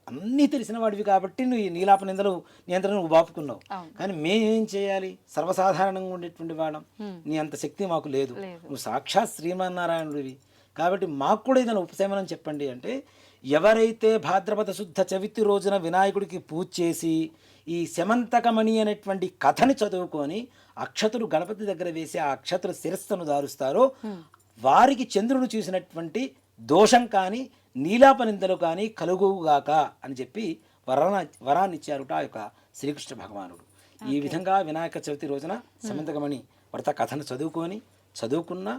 అన్నీ తెలిసిన వాడివి కాబట్టి నువ్వు ఈ నీలాప నిందలు నియంత్రణ నువ్వు బాపుకున్నావు. కానీ మేమేం చేయాలి, సర్వసాధారణంగా ఉండేటువంటి వాళ్ళం, నీ అంత శక్తి మాకు లేదు, నువ్వు సాక్షాత్ శ్రీమన్నారాయణుడివి కాబట్టి మాకు కూడా ఏదైనా ఉపశమనం చెప్పండి అంటే, ఎవరైతే భాద్రపద శుద్ధ చవితి రోజున వినాయకుడికి పూజ చేసి ఈ శమంతకమణి అనేటువంటి కథని చదువుకొని అక్షతులు గణపతి దగ్గర వేసి ఆ అక్షతుల శిరస్సును దారుస్తారో వారికి చంద్రుడు చూసినటువంటి దోషం కానీ నీలాపనిందలు కానీ కలుగుగాక అని చెప్పి వరాన్ని ఇచ్చారుట ఆ యొక్క శ్రీకృష్ణ భగవానుడు. ఈ విధంగా వినాయక చవితి రోజున శమంతకమణి వ్రత కథను చదువుకున్న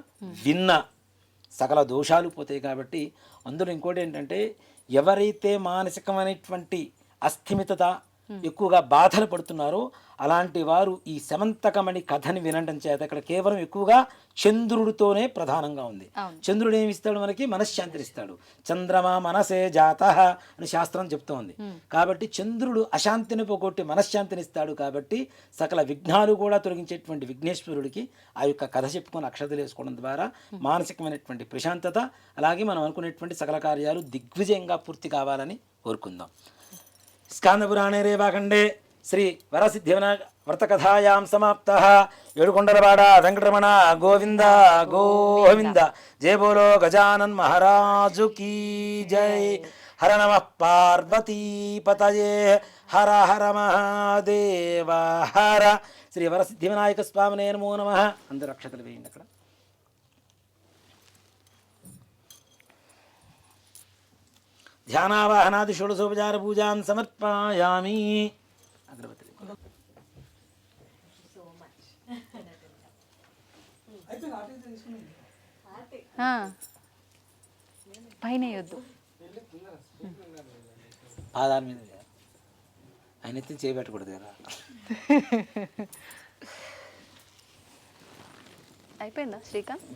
విన్న సకల దోషాలు పోతాయి. కాబట్టి అందులో ఇంకోటి ఏంటంటే, ఎవరైతే మానసికమైనటువంటి అస్థిమితత ఎక్కువగా బాధలు పడుతున్నారో అలాంటి వారు ఈ శమంతకమణి కథని వినడం చేత ఇక్కడ కేవలం ఎక్కువగా చంద్రుడితోనే ప్రధానంగా ఉంది. చంద్రుడు ఏమి ఇస్తాడు, మనకి మనశ్శాంతిని ఇస్తాడు. చంద్రమా మనసే జాత అని శాస్త్రం చెప్తోంది. కాబట్టి చంద్రుడు అశాంతిని పోగొట్టి మనశ్శాంతిని ఇస్తాడు. కాబట్టి సకల విఘ్నాలు కూడా తొలగించేటువంటి విఘ్నేశ్వరుడికి ఆ యొక్క కథ చెప్పుకొని అక్షతలు వేసుకోవడం ద్వారా మానసికమైనటువంటి ప్రశాంతత, అలాగే మనం అనుకునేటువంటి సకల కార్యాలు దిగ్విజయంగా పూర్తి కావాలని కోరుకుందాం. స్కాందపురాణే రేవాఖండే శ్రీ వరసిద్ధి వినాయక వ్రతకథాయాం సమాప్తః. ఏడుకొండలవాడ వెంకటరమణ గోవింద గోవింద. జయ బోలో గజానన్ మహారాజు కీ జై. హర నమః పార్వతీపతయే హర హర మహాదేవ హర. శ్రీ వరసిద్ధి వినాయక స్వామినే నమో నమః. అందరూ అక్షతలు వేయండి. అక్కడ ధ్యానావాహనాది షోడశోపచార పూజాం సమర్పయామి. అగరబత్తి పైన వద్దు, పాదాల మీద ఆయన ఎత్తి చేయబెట్టకూడదు కదా. అయిపోయిందా శ్రీకాంత్?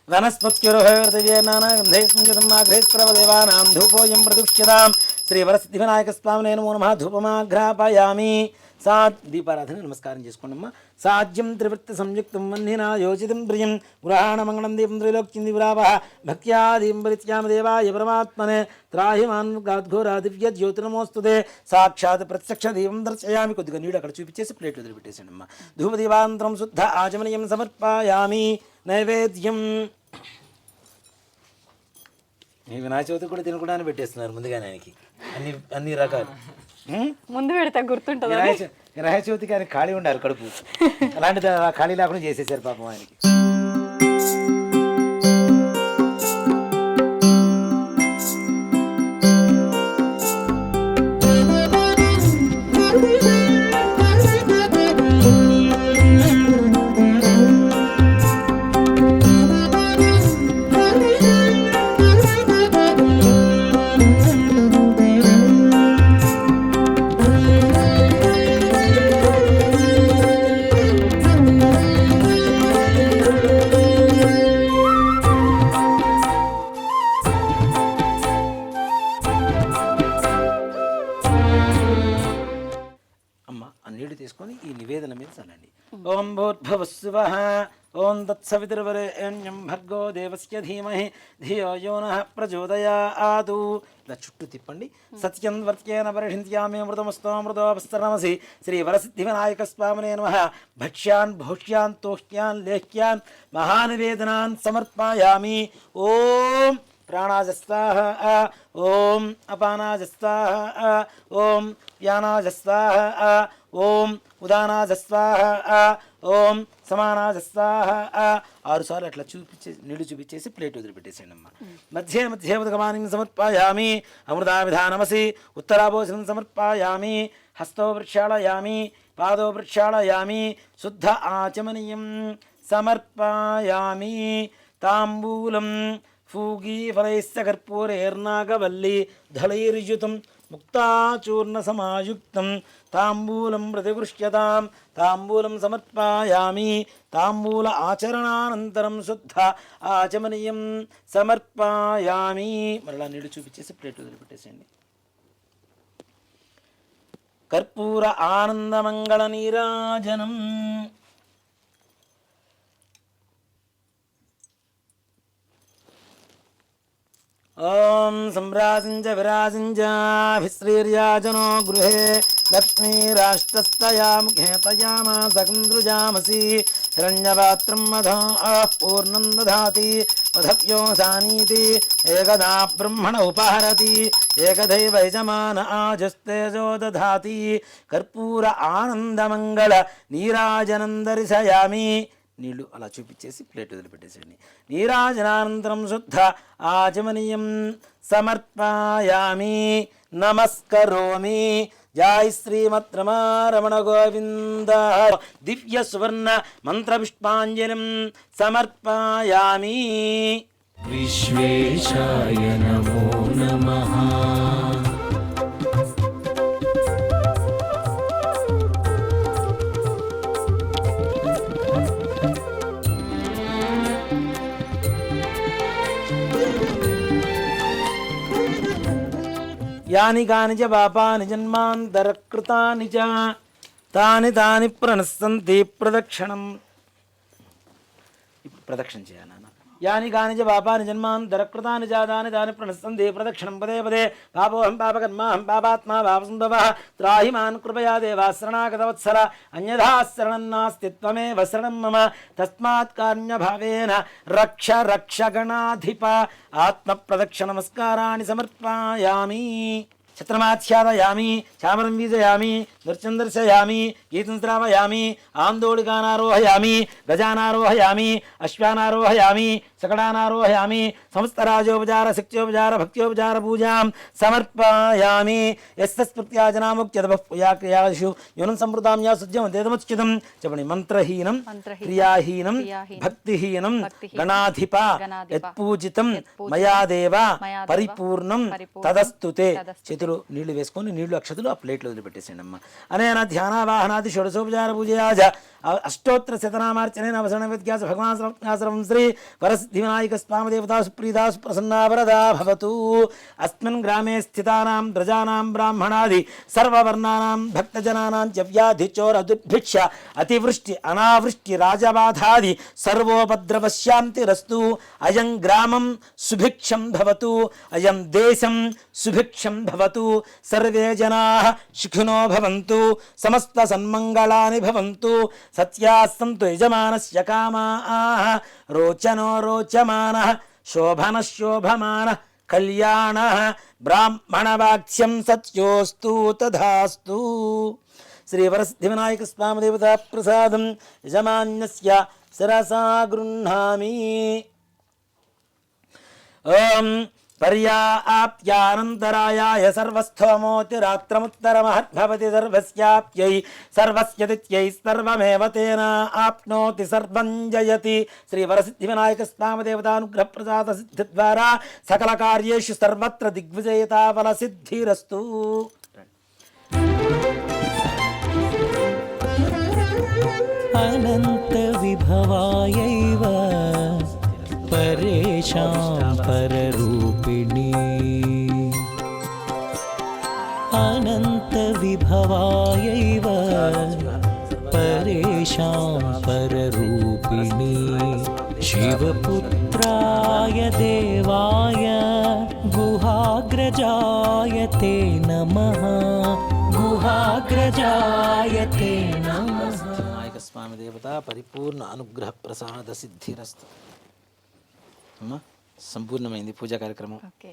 వనస్పత్యుర్హృదయనానాగంధైస్పృవదేవానాం ధూపోయం ప్రతిష్ఠితాం. శ్రీ వరసిద్ధి వినాయక స్వామినే నమో నమః. ధూపమాఘ్రాపయామి. దీపారాధన నమస్కారం చేసుకోండమ్మా. సాధ్యం త్రివృత్తి సంయుక్తం వన్నినా యోచితం ప్రియం గృహాణ మంగళం దీపం త్రైలోక్యం దివ్రావః భక్త్యాదీం పరిత్యామ దేవాయ పరమాత్మనే త్రాహి మాన్ గాద్ఘోరా దివ్య జ్యోతిర్నమోస్తుతే. సాక్షాత్ ప్రత్యక్ష దీపం దర్శయామి. కొద్దిగా నీడు అక్కడ చూపించేసి ప్లేట్లు వదిలిపెట్టేసాడు అమ్మా. ధూపదీపాంతరం శుద్ధ ఆచమనీయం సమర్పయామి. నైవేద్యం ఈ వినాయక చవితి కూడా తినకుండానే పెట్టేస్తున్నారు ముందుగానే ఆయనకి అన్ని రకాలు. ముందు పెడతా గుర్తుంటుంది. వినాయక చవితికి ఆయన ఖాళీ ఉండాలి కడుపు, అలాంటిది ఖాళీ లేకుండా చేసేసారు పాపం ఆయనకి. తీసుకొని ఈ నివేదన మీద చల్లండి. ఓం భూర్భువస్సువః ఓం తత్సవితుర్వరేణ్యం భర్గో దేవస్య ధీమహి ధియో యో నః ప్రచోదయాత్. ఇలా చుట్టూ తిప్పండి. సత్యం వర్త్యేన పరిహింత్యామి అమృతమస్తోమృతోపస్తరమసి. శ్రీ వరసిద్ధి వినాయక స్వామినే నమః. భక్ష్యాన్ భోష్యాన్ తోష్యాన్ లేహ్యాన్ మహానివేదనాన్ సమర్పయామి. ఓం ప్రాణాజస్వాహ, ఓం అపానాజస్వాహ, ఓం వ్యానాజస్వాహ, ఓం ఉదానాజస్వాహ, ఓం సమానాజస్వాహ. 6 సార్లు అట్లా నీళ్లు చూపించేసి ప్లేట్ వదిలిపెట్టేసేయండి అమ్మ. మధ్యే మధ్యే ఉదకమానం సమర్పయామి. అమృతావిధానమసి. ఉత్తరాభోజనం సమర్పయామి. హస్తో వృక్షాళయామి. పాదో వృక్షాళయామి. శుద్ధ ఆచమనీయం సమర్పయామి. తాంబూలం ఫూగీఫలైశ్చ కర్పూరైర్నాగవల్లి దళైర్యుతం ముక్తాచూర్ణ సమాయుక్తం తాంబూలం ప్రతిగృహ్యతాం. తాంబూలం సమర్పయామి. తాంబూల ఆచరణానంతరం శుద్ధ ఆచమనీయం సమర్పయామి. మరలా నీళ్ళు చూపించేసి ప్లేట్ వదిలిపెట్టేసేయండి. కర్పూర ఆనందమంగళ నీరాజనం. ఓం ఓం సంరాజించ విరాజించాభిశ్రీర్యాజనో గృహే లక్ష్మీరాష్ట్రస్తయా ముఖే తయామాసకందృజామసి హిరణ్యపాత్రం మధో పూర్ణం దధాతి మధవ్యోసానీతి ఏకదా బ్రహ్మణ ఉపహరతి ఏకదైవ యజమాన ఆజస్తేజో దధాతి కర్పూర ఆనందమంగళ నీరాజనం దర్శయామి. నీళ్లు అలా చూపించేసి ప్లేట్ వదిలిపెట్టేసేయండి. నీరాజనానంతరం శుద్ధ ఆచమనీయం సమర్పయామి నమస్కరోమి. జై శ్రీమద్ రమణ గోవింద. దివ్య సువర్ణ మంత్ర పుష్పాంజలిం సమర్పయామి. విశ్వేశాయ నమో నమః. యాని కాని చ పాపాని జన్మాంతరకృతాని చ తాని తాని ప్రణశ్యంతి ప్రదక్షిణం. ప్రదక్షిణ చేయాలి నాన్న. యాని కాని చ పాపాని జన్మాంతరకృతాని చ తాని తాని ప్రణశ్యంతి ప్రదక్షిణం పదే పదే. పాపోహం పాపకర్మాహం పాపాత్మా పాపసంభవః త్రాహి మాన్ కృపయా దేవా శరణాగతవత్సల అన్యథా శరణం నాస్తి త్వమేవ శరణం మమ తస్మాత్ కారుణ్యభావేన రక్ష రక్ష గణాధిప. ఆత్మ ప్రదక్షిణ నమస్కారాన్ని సమర్పయామి. ఛత్రమాచ్ఛాదయామి చామరం వీజయామి నృత్యం దర్శయామి గీతం శ్రావయామి ఆందోళికానారోహయామి గజానారోహయామి అశ్వానారోహయామి శకటానారోహయామి సమస్తరాజోపచార శక్త్యోపచార భక్త్యోపచార పూజాం సమర్పయామి. యస్స్మృత్యాజనాముక్త్యదపయాక్రియాషు యూనం సంవృతాం యా శుద్ధ్యం దేదముచ్యుతం. చెప్పండి. మంత్రహీనం క్రియాహీనం భక్తిహీనం గణాధిప యత్పూజితం మయా దేవ పరిపూర్ణం తదస్తుతే. చేతులు నీళ్లు వేసుకొని నీళ్లు అక్షతులు ఆ ప్లేట్లు వదిలిపెట్టేసేయండి అమ్మ. అనేన ధ్యానావాహనాది షోడశోపచార పూజయాజ అష్టోత్తర శతనామార్చనేన అవసరణ వ్యత్యాస భగవాన్ శ్రీ వరసిద్ధివినాయక స్వామదేవతా సుప్రీతా సుప్రసన్నా వరదా భవతు. అస్మిన్ గ్రామే స్థితానాం ప్రజానాం బ్రాహ్మణాది సర్వవర్ణానాం భక్తజనానాం చ వ్యాధి చోర దుర్భిక్ష అతివృష్టి అనావృష్టి రాజబాధాది సర్వోపద్రవశాంతిరస్తు. అయం గ్రామం సుభిక్షం భవతు. అయం దేశం సుభిక్షం భవతు. సర్వే జనాః సుఖినో భవంతు. సమస్త సన్మంగళాని భవంతు. సత్యాః సంతు యజమానస్య కామాః. రోచనో రోచమానః శోభనః శోభమానః కళ్యాణః బ్రాహ్మణవాక్ష్యం సత్యోస్తు తథాస్తు. శ్రీ వరసిద్ధివినాయక స్వామిదేవతా ప్రసాదం యజమాన్యస్య శిరసా గృహ్ణామి. ఓం పర్యాప్త్యానంతరాయాయ సర్వస్థోమోతిరాత్రముత్తరమహద్భవతి సర్వస్యాప్యై సర్వస్య తిథ్యై సర్వమేవ తేన ఆప్నోతి సర్వం జయతి. శ్రీ వరసిద్ధి వినాయక స్వామదేవతానుగ్రహ ప్రసాద సిద్ధి ద్వారా సకల కార్యేషు సర్వత్ర దిగ్విజయతా ఫల సిద్ధిరస్తు. అనంత విభవాయైవ పరేషాం పరరూపిణి. అనంత విభవాయైవ పరేషాం పరరూపిణి. శివపుత్రాయ దేవాయ గుహాగ్రజాయ తే నమః. గుహాగ్రజాయ తే నమః. వినాయక స్వామి దేవత పరిపూర్ణ అనుగ్రహ ప్రసాద సిద్ధిరస్తు. అమ్మా సంపూర్ణమైంది పూజా కార్యక్రమం. ఓకే,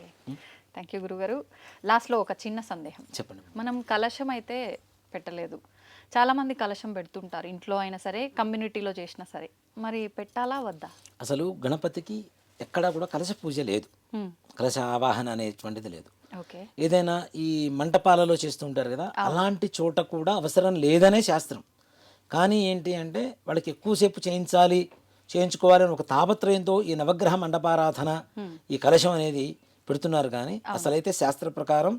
థ్యాంక్ యూ గురుగారు. లాస్ట్లో ఒక చిన్న సందేహం. చెప్పండి. మనం కలశం అయితే పెట్టలేదు, చాలామంది కలశం పెడుతుంటారు, ఇంట్లో అయినా సరే కమ్యూనిటీలో చేసినా సరే, మరి పెట్టాలా వద్దా? అసలు గణపతికి ఎక్కడా కూడా కలశ పూజ లేదు, కలశ ఆవాహన అనేటువంటిది లేదు. ఓకే, ఏదైనా ఈ మంటపాలలో చేస్తుంటారు కదా, అలాంటి చోట కూడా అవసరం లేదనే శాస్త్రం. కానీ ఏంటి అంటే వాళ్ళకి ఎక్కువసేపు చేయించుకోవాలని ఒక తాపత్రయంతో ఈ నవగ్రహ మండపారాధన ఈ కలశం అనేది పెడుతున్నారు. కానీ అసలైతే శాస్త్ర ప్రకారం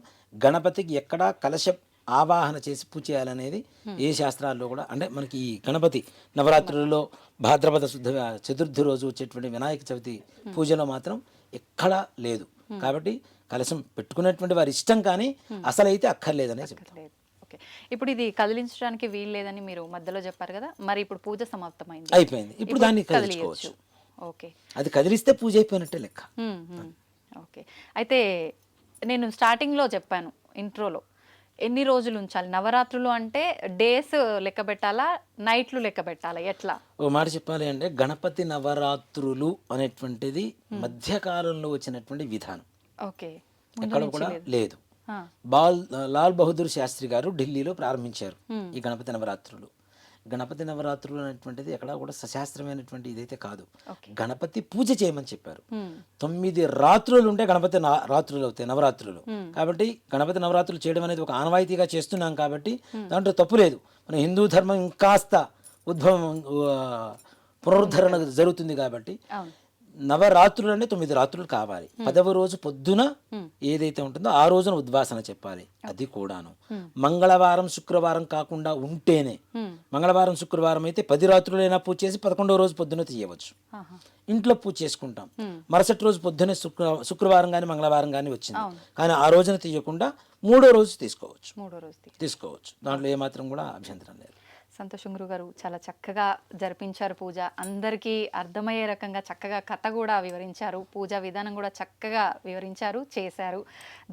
గణపతికి ఎక్కడా కలశ ఆవాహన చేసి పూజ చేయాలనేది ఏ శాస్త్రాల్లో కూడా, అంటే మనకి ఈ గణపతి నవరాత్రులలో భాద్రపద శుద్ధ చతుర్థి రోజు వచ్చేటువంటి వినాయక చవితి పూజలో మాత్రం ఎక్కడా లేదు. కాబట్టి కలశం పెట్టుకునేటువంటి వారి ఇష్టం, కానీ అసలైతే అక్కర్లేదనే చెప్తాం. ఓకే, ఇప్పుడు ఇది కదిలించడానికి వీలు లేదని మీరు మధ్యలో చెప్పారు కదా, మరి ఇప్పుడు పూజ సమాప్తమైంది, అయిపోయింది, ఇప్పుడు దాన్ని కదిలించుకోవచ్చు. ఓకే, అది కదిలిస్తే పూజ అయిపోయినట్టే లెక్క. ఓకే. అయితే నేను స్టార్టింగ్లో చెప్పాను ఇంట్రోలో, ఎన్ని రోజులు ఉంచాలి నవరాత్రులు అంటే? డేస్ లెక్క పెట్టాలా, నైట్లు లెక్క పెట్టాలా, ఎట్లా? ఓ మాట చెప్పాలి అంటే గణపతి నవరాత్రులు అనేటువంటిది మధ్యకాలంలో వచ్చినటువంటి విధానం, ఓకే. ఎక్కడ కూడా లేదు. ఆ, లాల్ బహదూర్ శాస్త్రి గారు ఢిల్లీలో ప్రారంభించారు ఈ గణపతి నవరాత్రులు. గణపతి నవరాత్రులు అనేటువంటిది ఎక్కడా కూడా సశాస్త్రమైనటువంటి ఇదైతే కాదు. గణపతి పూజ చేయమని చెప్పారు. 9 రాత్రులు ఉంటే గణపతి రాత్రులు అవుతాయి, నవరాత్రులు. కాబట్టి గణపతి నవరాత్రులు చేయడం అనేది ఒక ఆనవాయితీగా చేస్తున్నాం కాబట్టి దాంట్లో తప్పు లేదు. మన హిందూ ధర్మం ఇంకాస్త ఉద్భవం పునరుద్ధరణ జరుగుతుంది కాబట్టి నవరాత్రులు అంటే 9 రాత్రులు కావాలి. 10వ రోజు పొద్దున ఏదైతే ఉంటుందో ఆ రోజున ఉద్వాసన చెప్పాలి. అది కూడాను మంగళవారం శుక్రవారం కాకుండా ఉంటేనే, మంగళవారం శుక్రవారం అయితే 10 రాత్రులైనా పూజ చేసి 11వ రోజు పొద్దున తీయవచ్చు. ఇంట్లో పూజ చేసుకుంటాం. మరుసటి రోజు పొద్దున్నే శుక్రవారం కానీ మంగళవారం కానీ వచ్చింది, కానీ ఆ రోజున తీయకుండా 3వ రోజు తీసుకోవచ్చు. దాంట్లో ఏమాత్రం కూడా అభ్యంతరం లేదు. సంతోషం గురుగారు, చాలా చక్కగా జరిపించారు పూజ. అందరికీ అర్థమయ్యే రకంగా చక్కగా కథ కూడా వివరించారు, పూజా విధానం కూడా చక్కగా వివరించారు, చేశారు.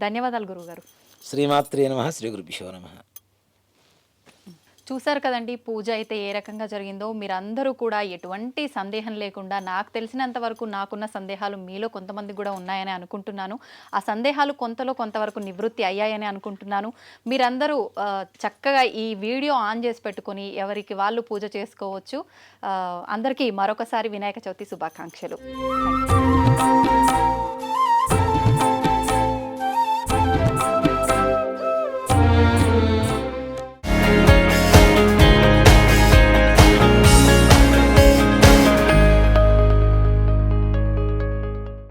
ధన్యవాదాలు గురుగారు. శ్రీమాత్రే నమః. శ్రీ గురుభ్యో నమః. చూశారు కదండి పూజ అయితే ఏ రకంగా జరిగిందో. మీరందరూ కూడా ఎటువంటి సందేహం లేకుండా, నాకు తెలిసినంత వరకు నాకున్న సందేహాలు మీలో కొంతమంది కూడా ఉన్నాయని అనుకుంటున్నాను. ఆ సందేహాలు కొంతవరకు నివృత్తి అయ్యాయని అనుకుంటున్నాను. మీరందరూ చక్కగా ఈ వీడియో ఆన్ చేసి పెట్టుకొని ఎవరికి వాళ్ళు పూజ చేసుకోవచ్చు. అందరికీ మరొకసారి వినాయక చవితి శుభాకాంక్షలు.